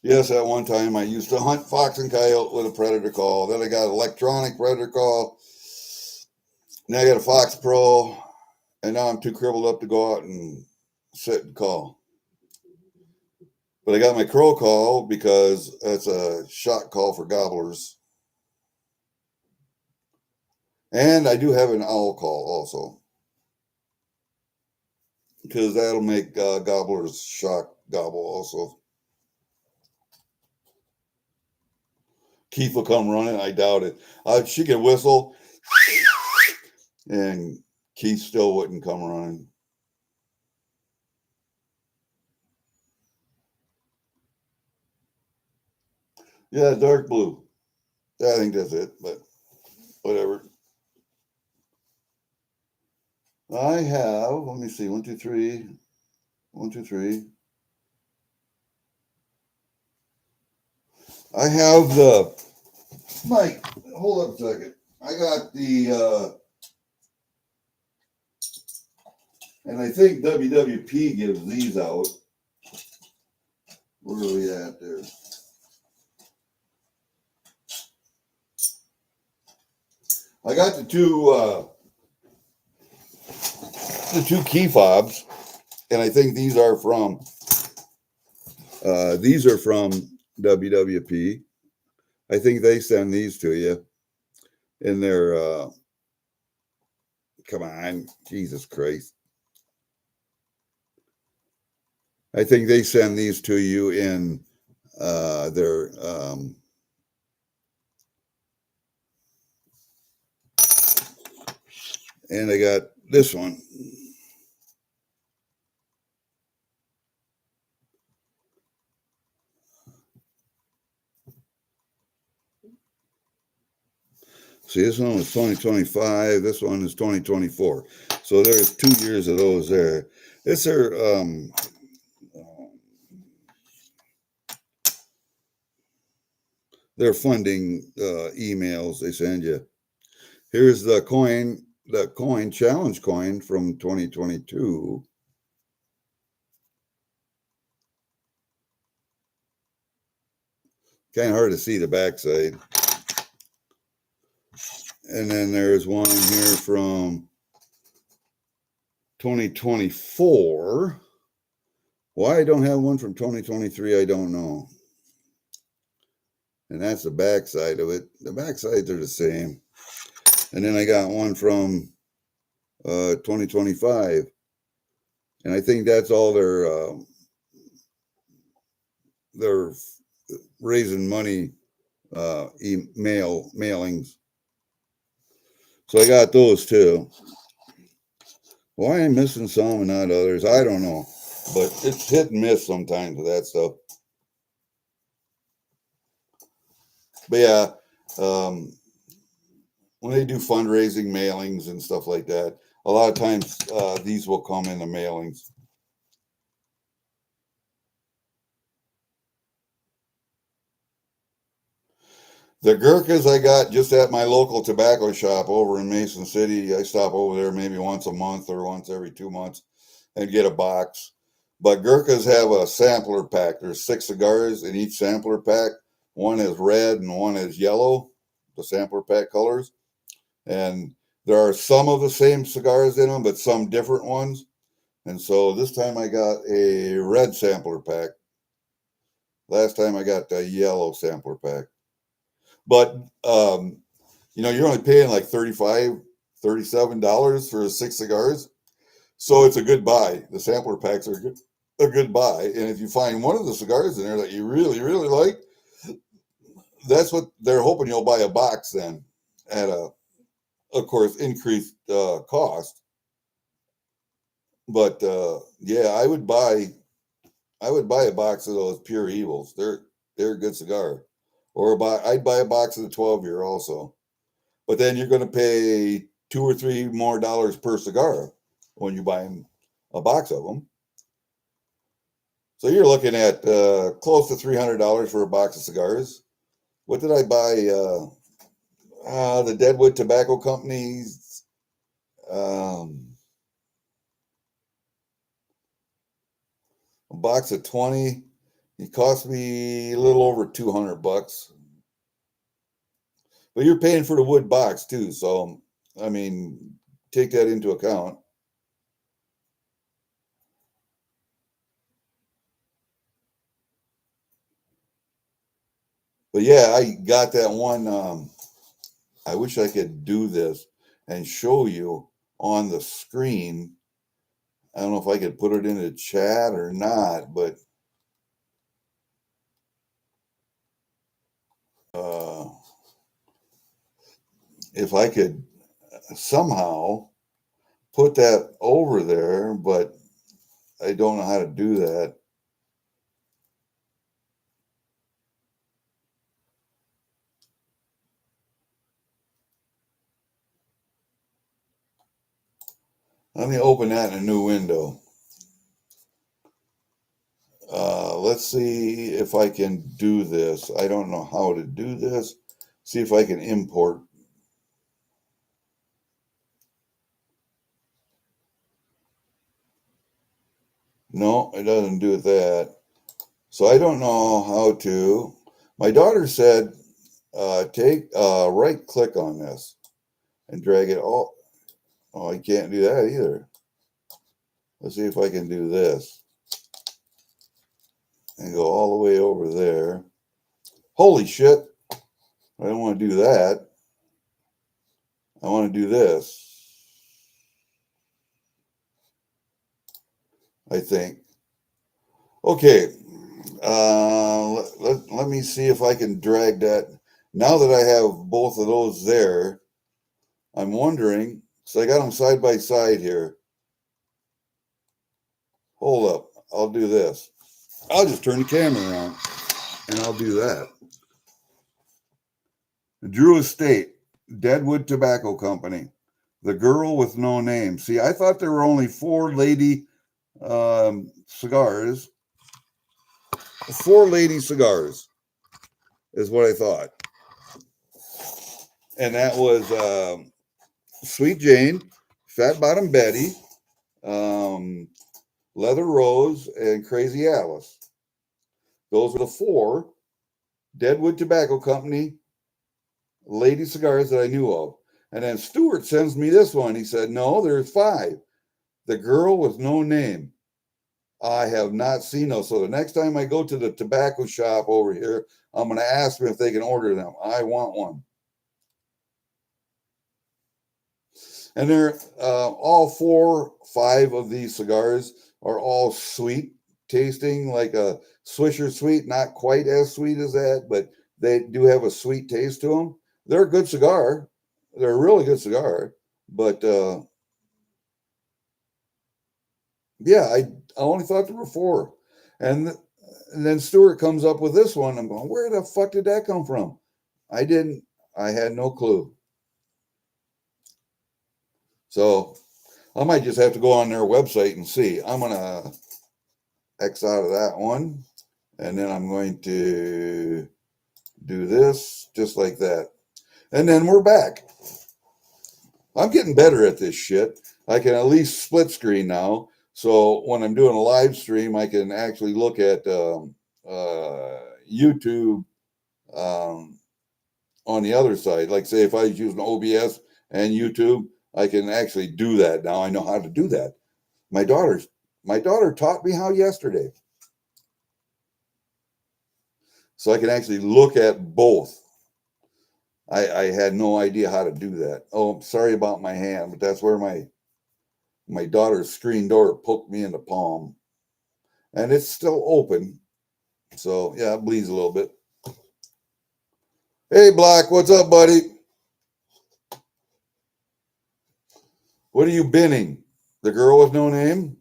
Speaker 1: Yes, at one time I used to hunt fox and coyote with a predator call. Then I got electronic predator call. Now I got a Fox Pro, and now I'm too crippled up to go out and sit and call. But I got my crow call because that's a shot call for gobblers. And I do have an owl call also, because that'll make gobblers shock gobble also. Keith will come running. I doubt it. She can whistle, and Keith still wouldn't come running. Yeah, dark blue. I think that's it, but whatever. I have, let me see, 1, 2, 3. 1, 2, 3. I have the, Mike, hold up a second. I got the, and I think WWP gives these out. Where are we at there? I got the two key fobs, and I think these are from WWP. I think they send these to you in their come on, Jesus Christ. I think they send these to you in their and I got this one. See, this one was 2025. This one is 2024. So there's 2 years of those there. It's their funding emails they send you. Here's the coin challenge coin from 2022. Kind of hard to see the backside. And then there's one here from 2024. Why I don't have one from 2023, I don't know. And that's the backside of it. The backsides are the same. And then I got one from 2025. And I think that's all they're raising money mailings. So I got those too. Why I'm missing some and not others, I don't know. But it's hit and miss sometimes with that stuff. But yeah, when they do fundraising mailings and stuff like that, a lot of times these will come in the mailings. The Gurkhas I got just at my local tobacco shop over in Mason City. I stop over there maybe once a month or once every 2 months and get a box. But Gurkhas have a sampler pack. There's 6 cigars in each sampler pack. One is red and one is yellow, the sampler pack colors. And there are some of the same cigars in them, but some different ones. And so this time I got a red sampler pack. Last time I got a yellow sampler pack. But, you're only paying like $35, $37 for 6 cigars. So it's a good buy. The sampler packs are a good buy. And if you find one of the cigars in there that you really, really like, that's what they're hoping you'll buy a box then at of course, increased cost. But yeah, I would buy a box of those Pure Evils. They're a good cigar. Or I'd buy a box of the 12-year also. But then you're going to pay $2 or $3 more per cigar when you buy a box of them. So you're looking at close to $300 for a box of cigars. What did I buy? The Deadwood Tobacco Company's a box of 20. It cost me a little over $200. But you're paying for the wood box too, so I mean, take that into account. But yeah, I got that one. I wish I could do this and show you on the screen. I don't know if I could put it in the chat or not, but if I could somehow put that over there, but I don't know how to do that. Let me open that in a new window. Let's see if I can do this. I don't know how to do this. See if I can import. No, it doesn't do that. So I don't know how to. My daughter said, take right click on this and drag it all. Oh, I can't do that either. Let's see if I can do this and go all the way over there. Holy shit. I don't want to do that. I want to do this, I think. Okay. Let me see if I can drag that. Now that I have both of those there, I'm wondering, so I got them side by side here. Hold up. I'll do this. I'll just turn the camera around and I'll do that. Drew Estate, Deadwood Tobacco Company, The Girl with No Name. See, I thought there were only 4 lady cigars. 4 lady cigars is what I thought. And that was Sweet Jane, Fat Bottom Betty, Leather Rose, and Crazy Alice. Those are the 4 Deadwood Tobacco Company lady cigars that I knew of. And then Stuart sends me this one. He said, no, there's 5. The Girl with No Name. I have not seen those. So the next time I go to the tobacco shop over here, I'm going to ask them if they can order them. I want one. And they're all 5 of these cigars are all sweet tasting, like a Swisher Sweet, not quite as sweet as that, but they do have a sweet taste to them. They're a good cigar. They're a really good cigar. But yeah, I only thought there were 4. And then Stuart comes up with this one. I'm going, where the fuck did that come from? I had no clue. So I might just have to go on their website and see. I'm going to X out of that one. And then I'm going to do this just like that. And then we're back. I'm getting better at this shit. I can at least split screen now. So when I'm doing a live stream, I can actually look at YouTube on the other side. Like say if I was using OBS and YouTube, I can actually do that. Now I know how to do that. My daughter taught me how yesterday. So I can actually look at both. I had no idea how to do that. Oh, sorry about my hand, but that's where my daughter's screen door poked me in the palm. And it's still open. So yeah, it bleeds a little bit. Hey Black, what's up, buddy? What are you binning? The Girl with No Name?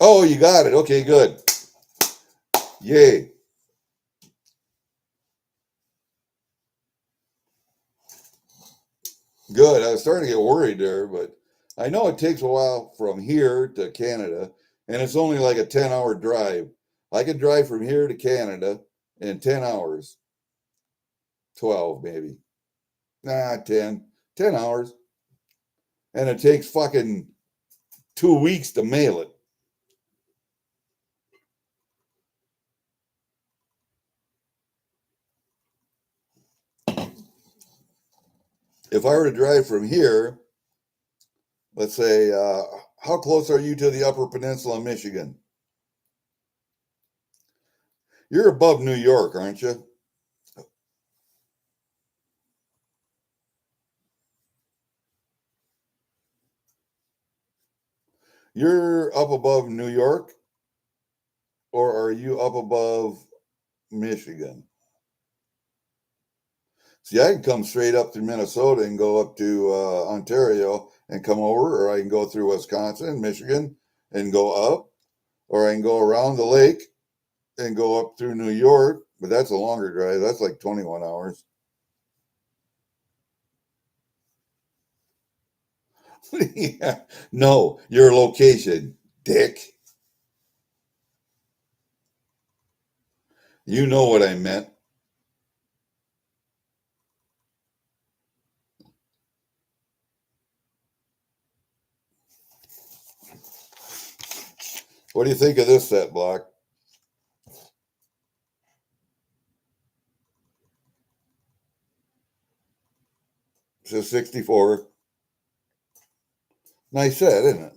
Speaker 1: Oh, you got it. Okay, good. Yay. Good. I was starting to get worried there, but I know it takes a while from here to Canada, and it's only like a 10-hour drive. I could drive from here to Canada in 10 hours. 12 maybe. Nah, 10 hours. And it takes fucking 2 weeks to mail it. If I were to drive from here, let's say, how close are you to the Upper Peninsula of Michigan? You're above New York, aren't you? You're up above New York, or are you up above Michigan? See, I can come straight up through Minnesota and go up to Ontario and come over, or I can go through Wisconsin, Michigan, and go up, or I can go around the lake and go up through New York, but that's a longer drive. That's like 21 hours. Yeah. No, your location, dick. You know what I meant. What do you think of this set block? It's a 64. Nice set, isn't it?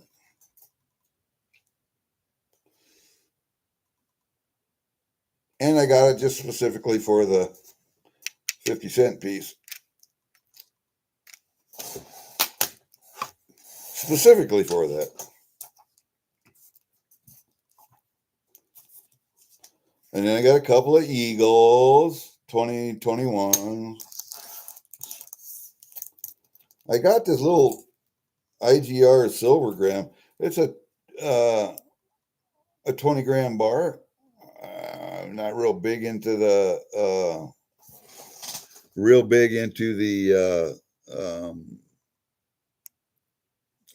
Speaker 1: And I got it just specifically for the 50-cent piece. Specifically for that. And then I got a couple of Eagles, 2021. I got this little IGR Silvergram. It's a 20-gram bar. I'm not real big into the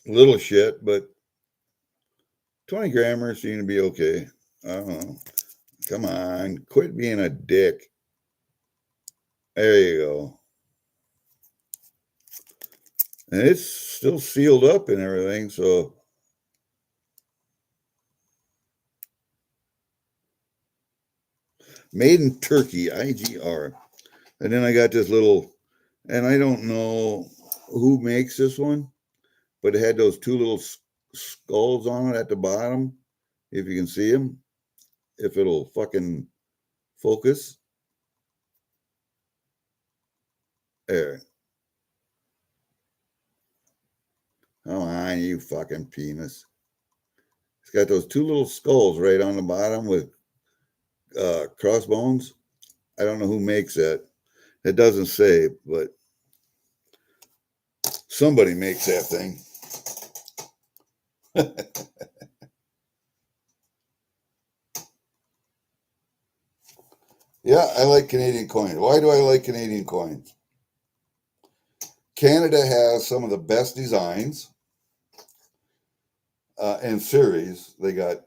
Speaker 1: little shit, but 20 grammers seem to be okay. I don't know. Come on, quit being a dick. There you go. And it's still sealed up and everything, so made in Turkey, IGR. And then I got this little, and I don't know who makes this one, but it had those two little skulls on it at the bottom, if you can see them, if it'll fucking focus. There. Come on, you fucking penis. It's got those two little skulls right on the bottom with crossbones. I don't know who makes that. It doesn't say, but somebody makes that thing. Yeah, I like Canadian coins. Why do I like Canadian coins? Canada has some of the best designs and series. They got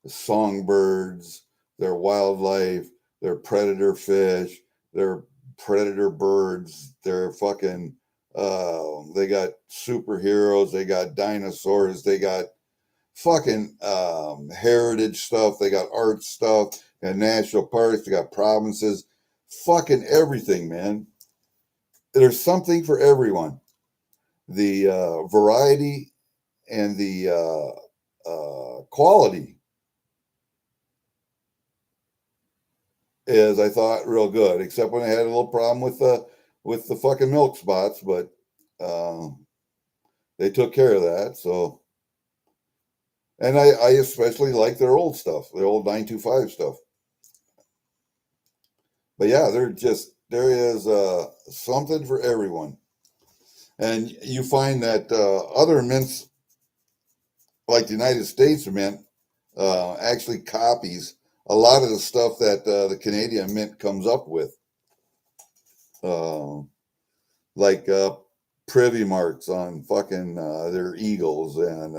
Speaker 1: songbirds, their wildlife, their predator fish, their predator birds, their fucking they got superheroes, they got dinosaurs, they got fucking heritage stuff, they got art stuff, and national parks, they got provinces, fucking everything, man. There's something for everyone. The variety and the quality is, I thought, real good, except when I had a little problem with the fucking milk spots, but they took care of that. So, and I especially like their old stuff, their old 925 stuff. But yeah, there is something for everyone, and you find that other mints, like the United States Mint, actually copies a lot of the stuff that the Canadian Mint comes up with. Like privy marks on fucking their eagles, and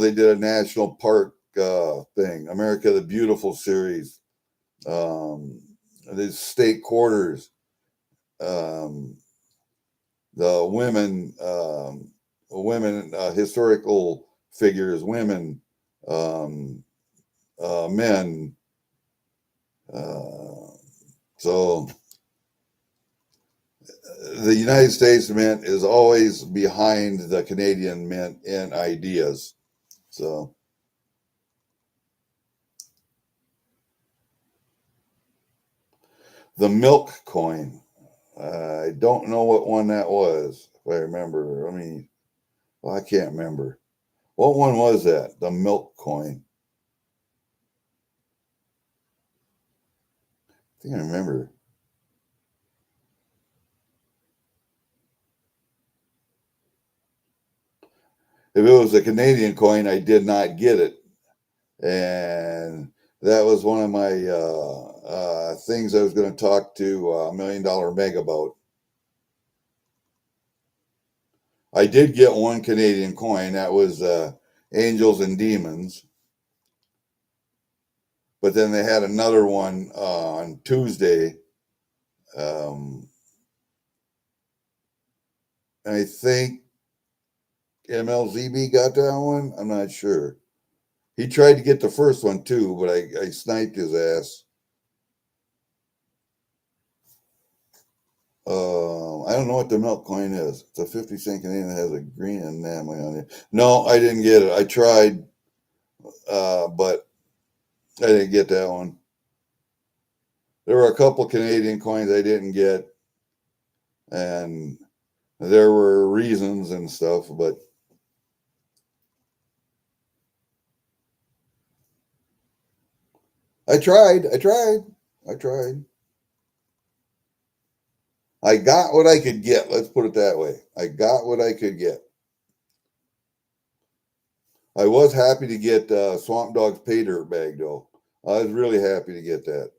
Speaker 1: they did a national park thing, America the Beautiful series. the state quarters, um, the women historical figures, women, um, men. Uh, so the United States Mint is always behind the Canadian Mint in ideas. So the milk coin. I don't know what one that was. If I remember, well, I can't remember. What one was that? The milk coin. I think I remember. If it was a Canadian coin, I did not get it, and that was one of my things I was going to talk to $1 Million Meg about. I did get one Canadian coin. That was Angels and Demons. But then they had another one on Tuesday. I think MLZB got that one. I'm not sure. He tried to get the first one too, but I sniped his ass. I don't know what the milk coin is. It's a 50 cent Canadian that has a green enamel on it. No, I didn't get it. I tried, but I didn't get that one. There were a couple Canadian coins I didn't get, and there were reasons and stuff, but I tried. I got what I could get. Let's put it that way. I got what I could get. I was happy to get Swamp Dog's pay dirt bag though. I was really happy to get that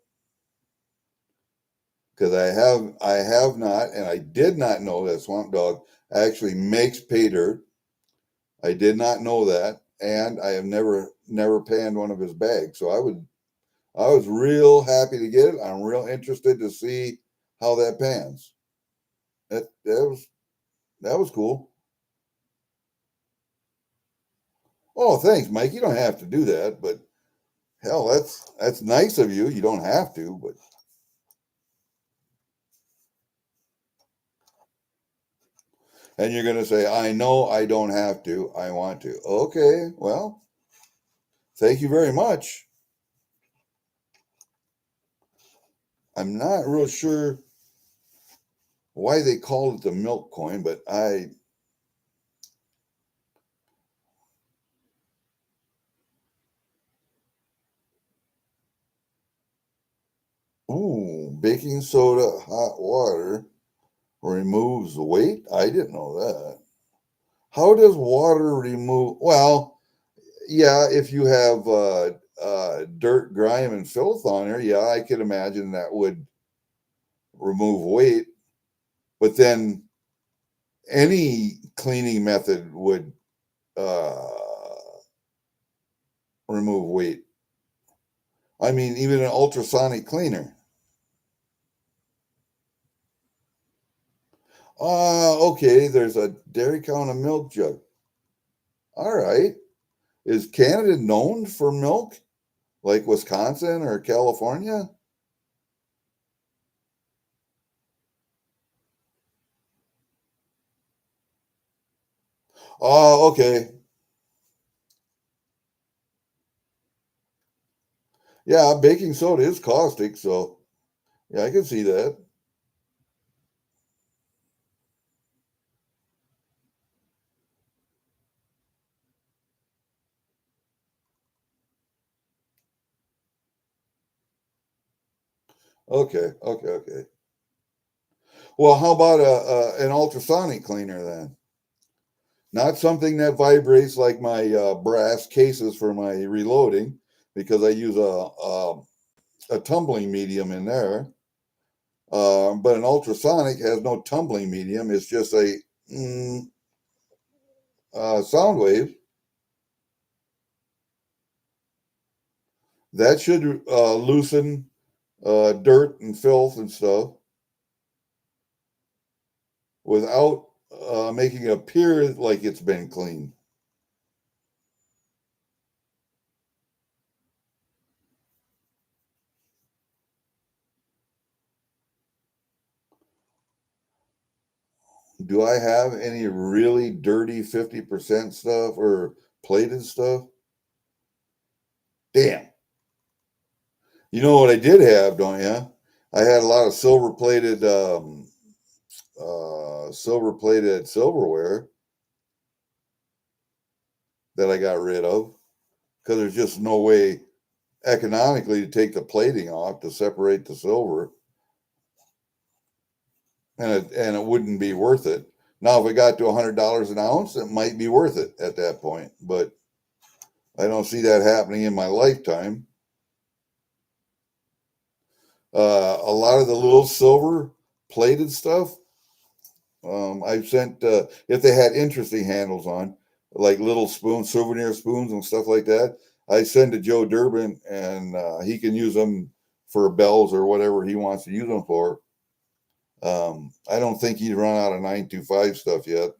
Speaker 1: because I have not, and I did not know that Swamp Dog actually makes pay dirt. I did not know that, and I have never panned one of his bags. So I was real happy to get it. I'm real interested to see how that pans. That was cool. Oh, thanks, Mike. You don't have to do that, but hell, that's nice of you. You don't have to, but and you're gonna say, I know I don't have to. I want to. Okay, well, thank you very much. I'm not real sure why they called it the milk coin, but baking soda, hot water removes weight. I didn't know that. How does water remove? Well, yeah, if you have dirt, grime, and filth on there, yeah, I could imagine that would remove weight. But then any cleaning method would uh, remove weight. I mean, even an ultrasonic cleaner. Okay, there's a dairy cow and a milk jug. All right. Is Canada known for milk like Wisconsin or California? Oh, okay. Yeah, baking soda is caustic, so yeah, I can see that. Okay. Well, how about an ultrasonic cleaner then? Not something that vibrates like my brass cases for my reloading, because I use a tumbling medium in there. But an ultrasonic has no tumbling medium. It's just a mm, sound wave that should loosen dirt and filth and stuff without making it appear like it's been cleaned. Do I have any really dirty 50% stuff or plated stuff? Damn. You know what I did have, don't you? I had a lot of silver plated silverware that I got rid of because there's just no way economically to take the plating off to separate the silver, and it wouldn't be worth it. Now, if it got to $100 an ounce, it might be worth it at that point, but I don't see that happening in my lifetime. A lot of the little silver plated stuff, I've sent if they had interesting handles on, like little spoons, souvenir spoons, and stuff like that. I send to Joe Durbin, and he can use them for bells or whatever he wants to use them for. I don't think he's run out of 925 stuff yet.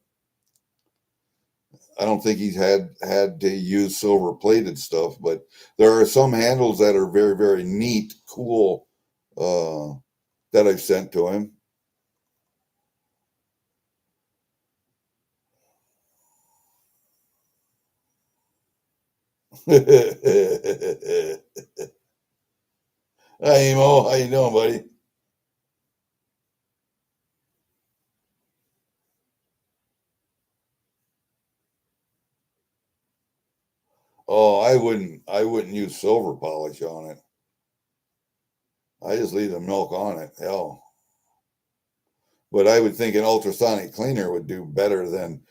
Speaker 1: I don't think he's had to use silver plated stuff, but there are some handles that are very, very neat, cool, that I've sent to him. Hi, Emo. How you doing, buddy? Oh, I wouldn't use silver polish on it. I just leave the milk on it. Hell. But I would think an ultrasonic cleaner would do better than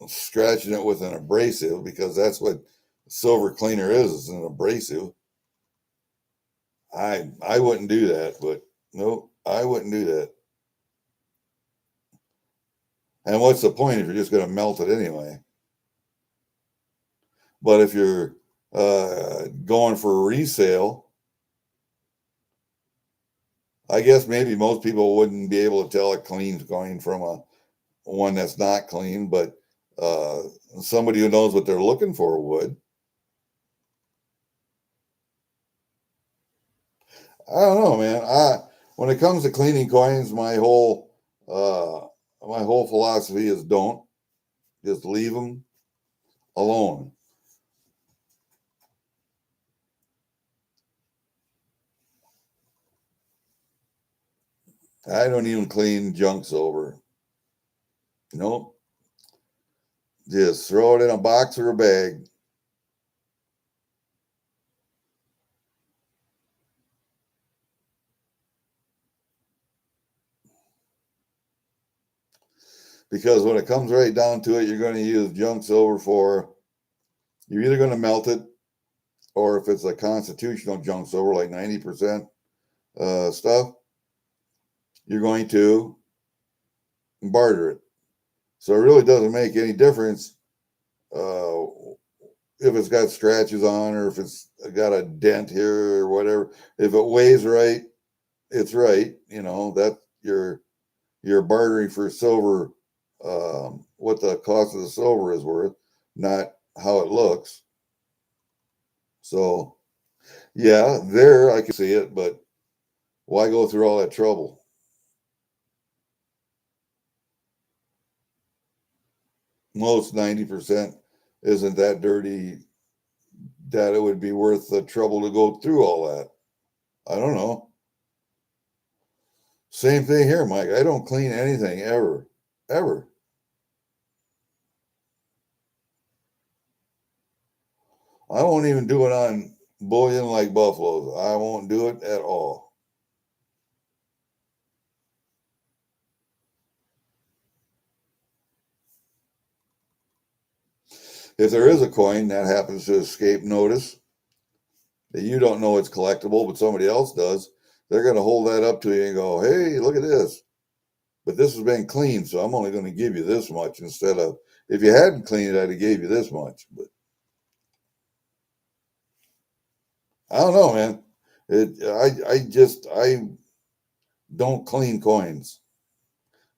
Speaker 1: scratching it with an abrasive, because that's what silver cleaner is an abrasive. I wouldn't do that, but no, I wouldn't do that. And what's the point if you're just going to melt it anyway? But if you're going for a resale, I guess maybe most people wouldn't be able to tell a clean's going from a one that's not clean, but uh, somebody who knows what they're looking for would. I don't know, man. When it comes to cleaning coins, my whole philosophy is don't just leave them alone. I don't even clean junk silver. Nope. Just throw it in a box or a bag. Because when it comes right down to it, you're going to use junk silver for, you're either going to melt it, or if it's a constitutional junk silver, like 90% stuff, you're going to barter it. So it really doesn't make any difference uh, if it's got scratches on, or if it's got a dent here or whatever. If it weighs right, it's right. That you're bartering for silver, what the cost of the silver is worth, not how it looks. So yeah, there I can see it, but why go through all that trouble? Most 90% isn't that dirty that it would be worth the trouble to go through all that. I don't know. Same thing here, Mike. I don't clean anything ever, ever. I won't even do it on bullion like buffaloes. I won't do it at all. If there is a coin that happens to escape notice that you don't know it's collectible, but somebody else does, they're going to hold that up to you and go, hey, look at this. But this has been cleaned, so I'm only going to give you this much instead of, if you hadn't cleaned it, I'd have gave you this much. But I don't know, man. I don't clean coins.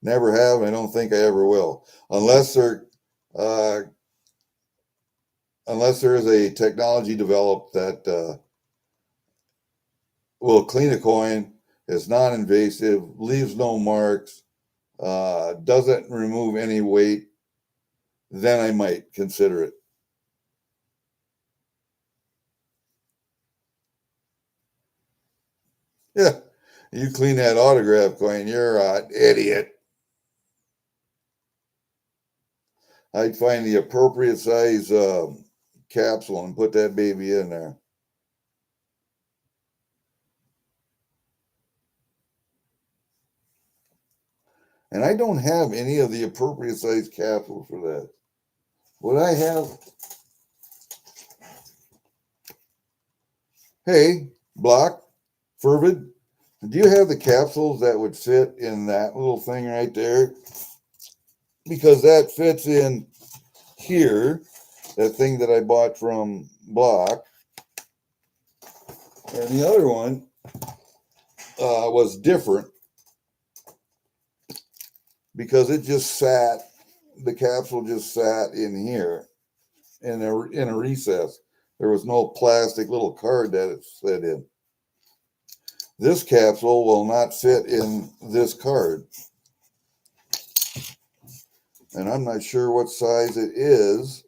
Speaker 1: Never have. I don't think I ever will, uh, unless there is a technology developed that will clean a coin. It's non-invasive, leaves no marks, doesn't remove any weight. Then I might consider it. Yeah, you clean that autograph coin, you're an idiot. I'd find the appropriate size capsule and put that baby in there. And I don't have any of the appropriate size capsules for that. What I have, hey, Block, Fervid, do you have the capsules that would fit in that little thing right there? Because that fits in here, that thing that I bought from Block. And the other one was different because it just sat, the capsule just sat in here in a recess. There was no plastic little card that it slid in. This capsule will not fit in this card. And I'm not sure what size it is.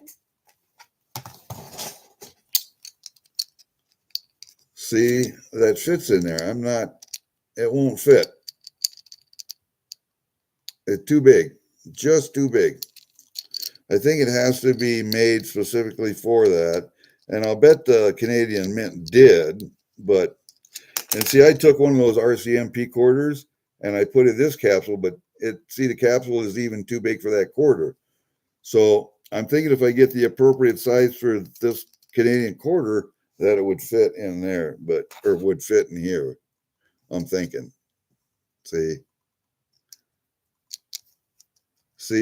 Speaker 1: See, that fits in there. It won't fit. It's too big, just too big. I think it has to be made specifically for that. And I'll bet the Canadian Mint did, but, and see, I took one of those RCMP quarters and I put in this capsule, but the capsule is even too big for that quarter. So I'm thinking if I get the appropriate size for this Canadian quarter, that it would fit in there, or would fit in here. I'm thinking. See,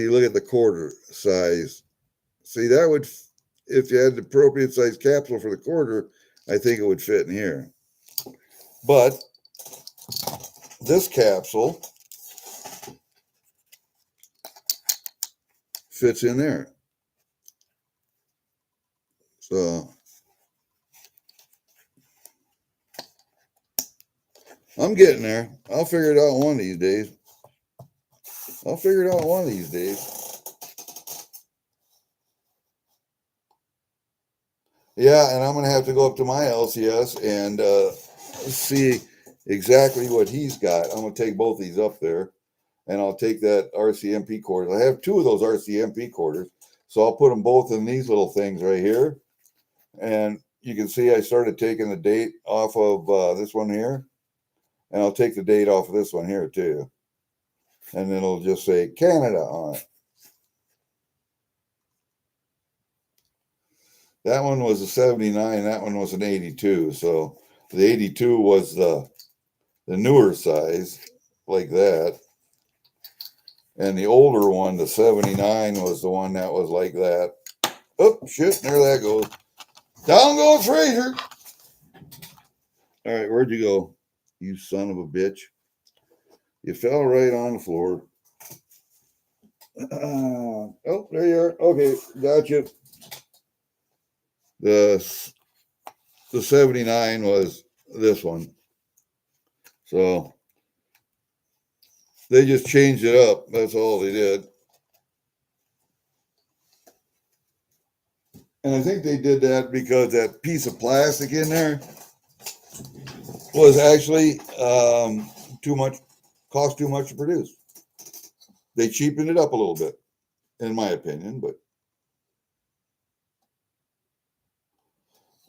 Speaker 1: look at the quarter size. See, that would, if you had the appropriate size capsule for the quarter, I think it would fit in here. But this capsule fits in there. So I'm getting there. I'll figure it out one of these days. Yeah, and I'm going to have to go up to my LCS and see exactly what he's got. I'm going to take both these up there, and I'll take that RCMP quarter. I have two of those RCMP quarters, so I'll put them both in these little things right here. And you can see I started taking the date off of this one here, and I'll take the date off of this one here too. And then it'll just say Canada on it. That one was a 79. That one was an 82. So the 82 was the newer size, like that. And the older one, the 79, was the one that was like that. Oh, shit, there that goes. Down goes Fraser. All right, where'd you go? You son of a bitch. You fell right on the floor. Oh, there you are. Okay, gotcha. The 79 was this one. So they just changed it up. That's all they did. And I think they did that because that piece of plastic in there was actually too much, cost too much to produce. They cheapened it up a little bit, in my opinion, but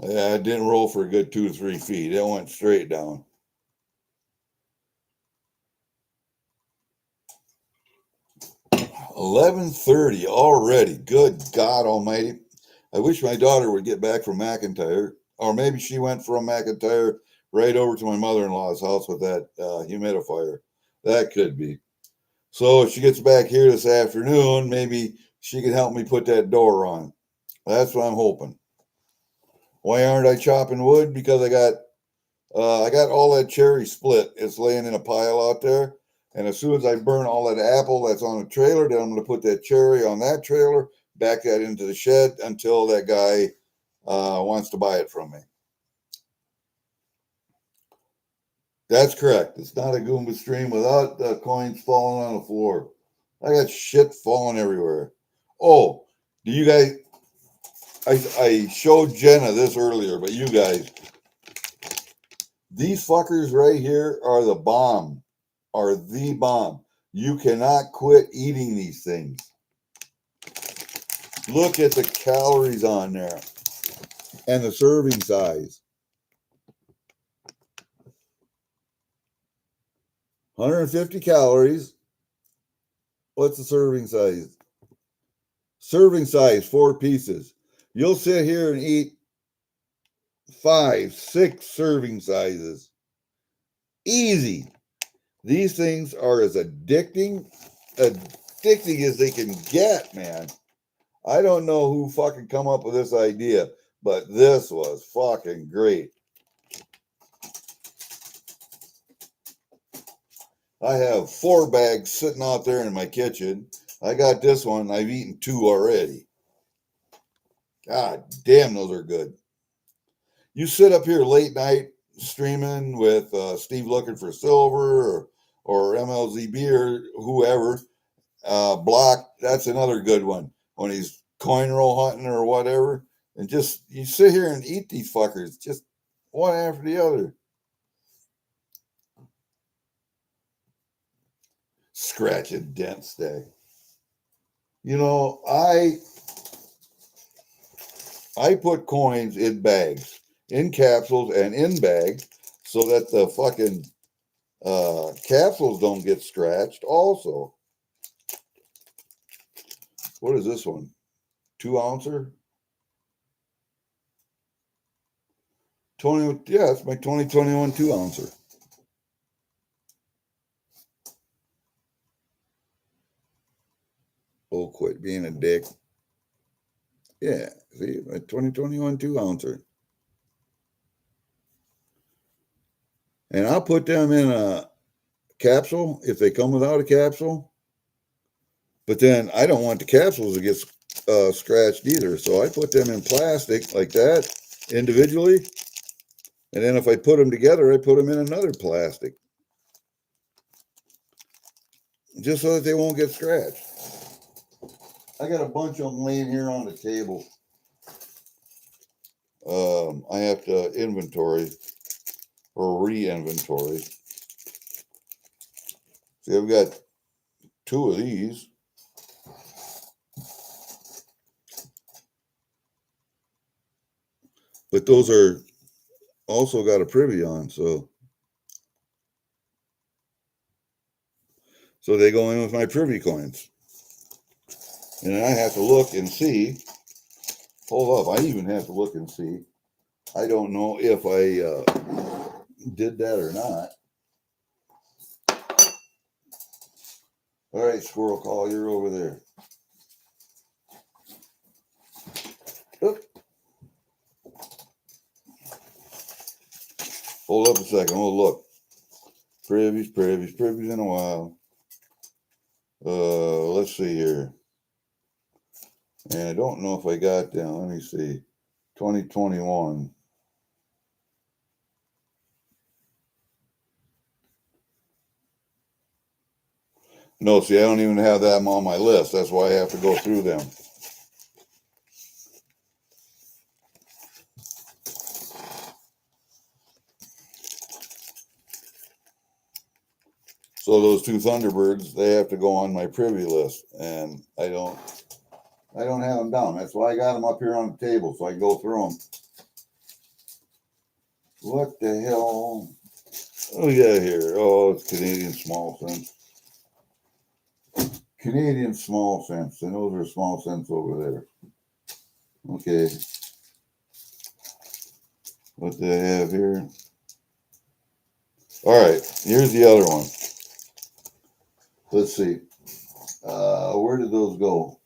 Speaker 1: it didn't roll for a good 2 to 3 feet. It went straight down. $11:30 already. Good God Almighty! I wish my daughter would get back from McIntyre, or maybe she went from McIntyre right over to my mother-in-law's house with that humidifier. That could be. So if she gets back here this afternoon, maybe she can help me put that door on. That's what I'm hoping. Why aren't I chopping wood? Because I got I got all that cherry split. It's laying in a pile out there. And as soon as I burn all that apple that's on the trailer, then I'm going to put that cherry on that trailer, back that into the shed until that guy wants to buy it from me. That's correct. It's not a Goomba stream without the coins falling on the floor. I got shit falling everywhere. Oh, do you guys? I showed Jenna this earlier, but you guys, these fuckers right here are the bomb. Are the bomb. You cannot quit eating these things. Look at the calories on there and the serving size. 150 calories. What's the serving size? Serving size, 4 pieces. You'll sit here and eat 5, 6 serving sizes. Easy. These things are as addicting as they can get, man. I don't know who fucking come up with this idea, but this was fucking great. I have 4 bags sitting out there in my kitchen. I got this one. I've eaten 2 already. God damn, those are good. You sit up here late night streaming with Steve Looking for Silver or MLZB or whoever. Block, that's another good one. When he's coin roll hunting or whatever. And just, you sit here and eat these fuckers, just one after the other. Scratch and dent stay. You know, I put coins in bags, in capsules and in bags, so that the fucking capsules don't get scratched also. What is this one? 2 ouncer? 20, yeah, it's my 2021 2 ouncer. Oh, quit being a dick. Yeah, see, my 2021 2 ouncer. And I'll put them in a capsule if they come without a capsule. But then I don't want the capsules to get scratched either. So I put them in plastic like that individually. And then if I put them together, I put them in another plastic. Just so that they won't get scratched. I got a bunch of them laying here on the table. I have to inventory or re-inventory. See, I've got 2 of these. But those are also got a privy on, so they go in with my privy coins. And I have to look and see. Hold up, I even have to look and see. I don't know if I did that or not. All right, Squirrel Call, you're over there. Oop. Hold up a second, we'll look. Privies in a while. Let's see here. And I don't know if I got down. Let me see. 2021. No, see, I don't even have them on my list. That's why I have to go through them. So those 2 Thunderbirds, they have to go on my privy list, and I don't have them down. That's why I got them up here on the table, so I can go through them. What the hell? What we got here? Oh, it's Canadian small cents. Canadian small cents, and those are small cents over there. Okay. What do I have here? All right, here's the other one. Let's see. Where did those go?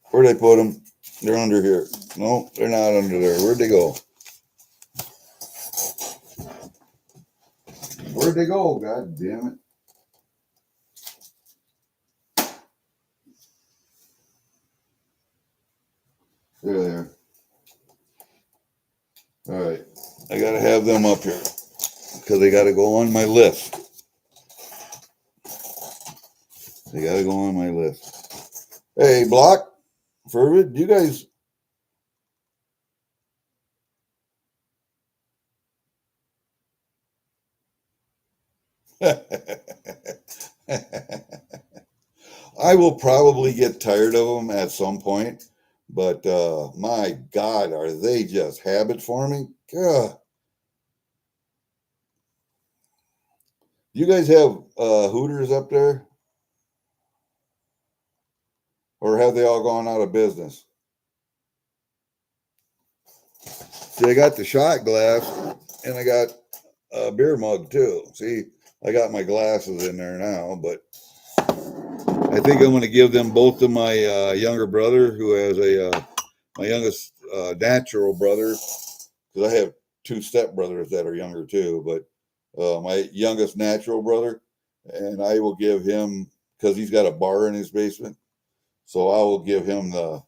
Speaker 1: Where'd I put them? They're under here. No, they're not under there. Where'd they go? Where'd they go? God damn it. There they are. All right. I got to have them up here because they got to go on my list. They got to go on my list. Hey, Block, Fervid, you guys. I will probably get tired of them at some point, but my God, are they just habit forming? God. You guys have Hooters up there? Or have they all gone out of business? See, I got the shot glass and I got a beer mug too. See, I got my glasses in there now, but I think I'm going to give them both to my younger brother, who has my youngest natural brother, because I have two stepbrothers that are younger too, but my youngest natural brother, and I will give him, because he's got a bar in his basement, so I will give him the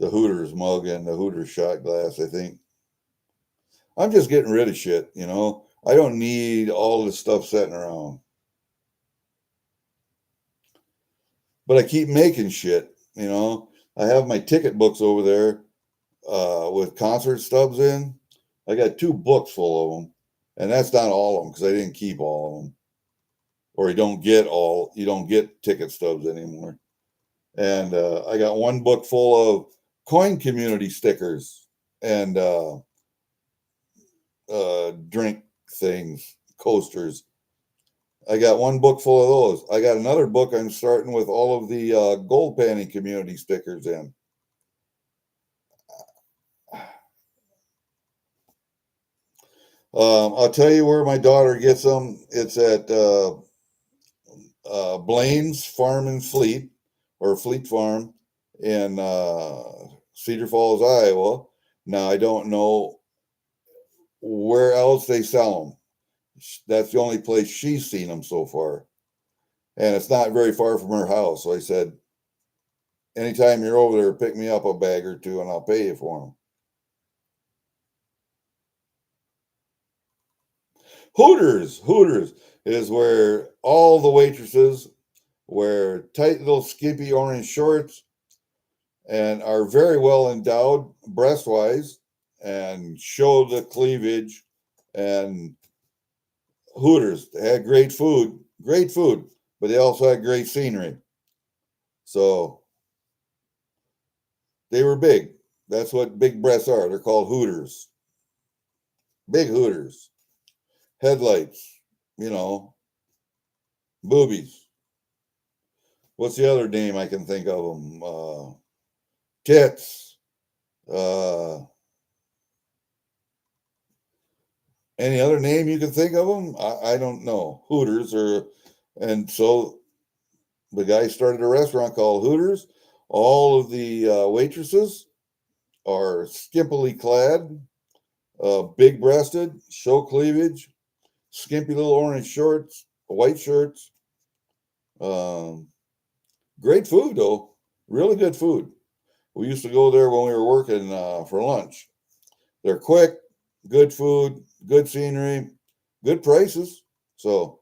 Speaker 1: Hooters mug and the Hooters shot glass, I think. I'm just getting rid of shit, you know. I don't need all this stuff sitting around. But I keep making shit, you know. I have my ticket books over there with concert stubs in. I got 2 books full of them, and that's not all of them because I didn't keep all of them. Or you don't get ticket stubs anymore. And I got 1 book full of coin community stickers and drink things, coasters. I got 1 book full of those. I got another book I'm starting with all of the gold panning community stickers in. I'll tell you where my daughter gets them. It's at Blaine's Farm and Fleet, or Fleet Farm in Cedar Falls, Iowa. Now, I don't know where else they sell them. That's the only place she's seen them so far. And it's not very far from her house. So I said, anytime you're over there, pick me up a bag or 2 and I'll pay you for them. Hooters is where all the waitresses wear tight little skimpy orange shorts and are very well endowed breast-wise and show the cleavage. And Hooters, they had great food, but they also had great scenery. So they were big. That's what big breasts are. They're called Hooters. Big Hooters. Headlights, you know, boobies. What's the other name I can think of them? Tits. Uh, any other name you can think of them? I don't know. Hooters and so the guy started a restaurant called Hooters. All of the waitresses are skimpily clad, big breasted, show cleavage, skimpy little orange shorts, white shirts. Um, Great food though, really good food. We used to go there when we were working for lunch. They're quick, good food, good scenery, good prices. So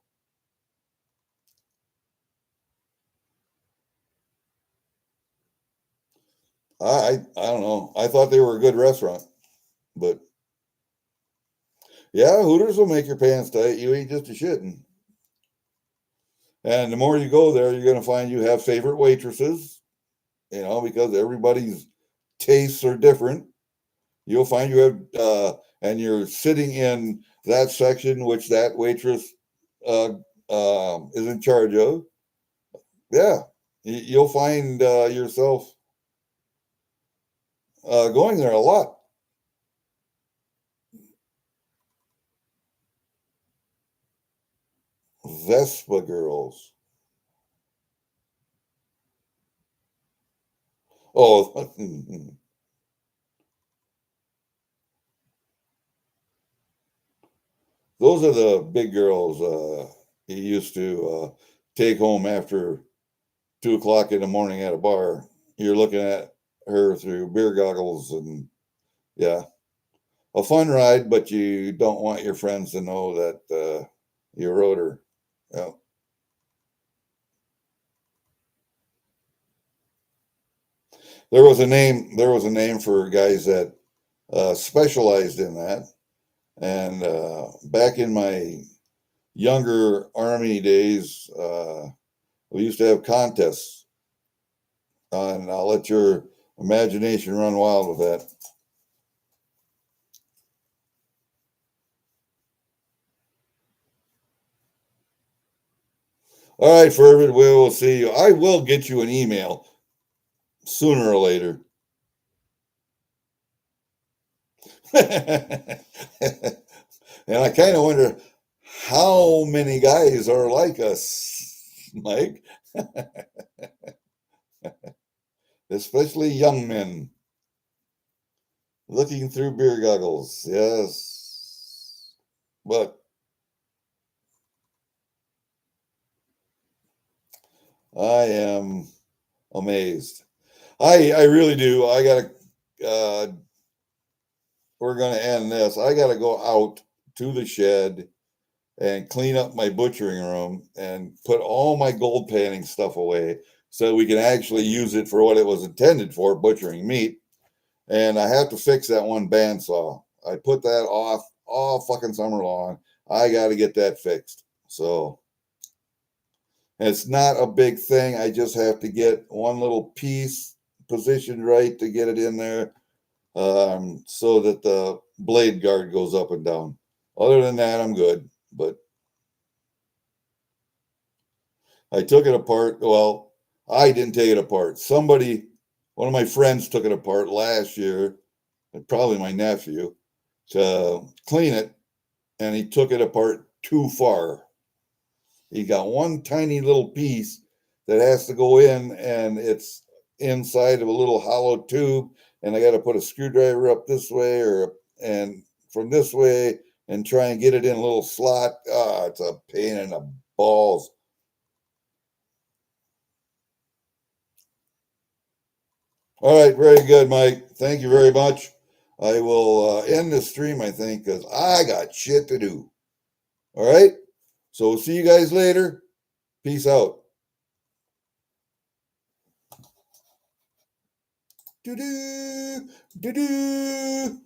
Speaker 1: I don't know. I thought they were a good restaurant, but yeah, Hooters will make your pants tight. You eat just a shitting. And the more you go there, you're going to find you have favorite waitresses, you know, because everybody's tastes are different. You'll find you have, and you're sitting in that section which that waitress uh, is in charge of. Yeah, you'll find yourself going there a lot. Vespa girls. Oh, Those are the big girls he used to take home after 2 o'clock in the morning at a bar. You're looking at her through beer goggles, and yeah, a fun ride, but you don't want your friends to know that you rode her. Yeah. There was a name for guys that specialized in that. And back in my younger Army days, we used to have contests. And I'll let your imagination run wild with that. All right, Fervid, we will see you. I will get you an email sooner or later. And I kind of wonder how many guys are like us, Mike, especially young men looking through beer goggles. Yes. But I am amazed. I really do. We're gonna end this. I gotta go out to the shed and clean up my butchering room and put all my gold panning stuff away so we can actually use it for what it was intended for, butchering meat. And I have to fix that one bandsaw. I put that off all fucking summer long. I got to get that fixed. So it's not a big thing. I just have to get one little piece positioned right to get it in there, so that the blade guard goes up and down. Other than that, I'm good. But I took it apart. Well, I didn't take it apart. One of my friends took it apart last year, and probably my nephew, to clean it, and he took it apart too far. He got one tiny little piece that has to go in, and it's inside of a little hollow tube, and I got to put a screwdriver up this way and from this way and try and get it in a little slot. Ah, it's a pain in the balls. All right, very good, Mike. Thank you very much. I will end the stream, I think, because I got shit to do. All right. So we'll see you guys later. Peace out. Do do do do.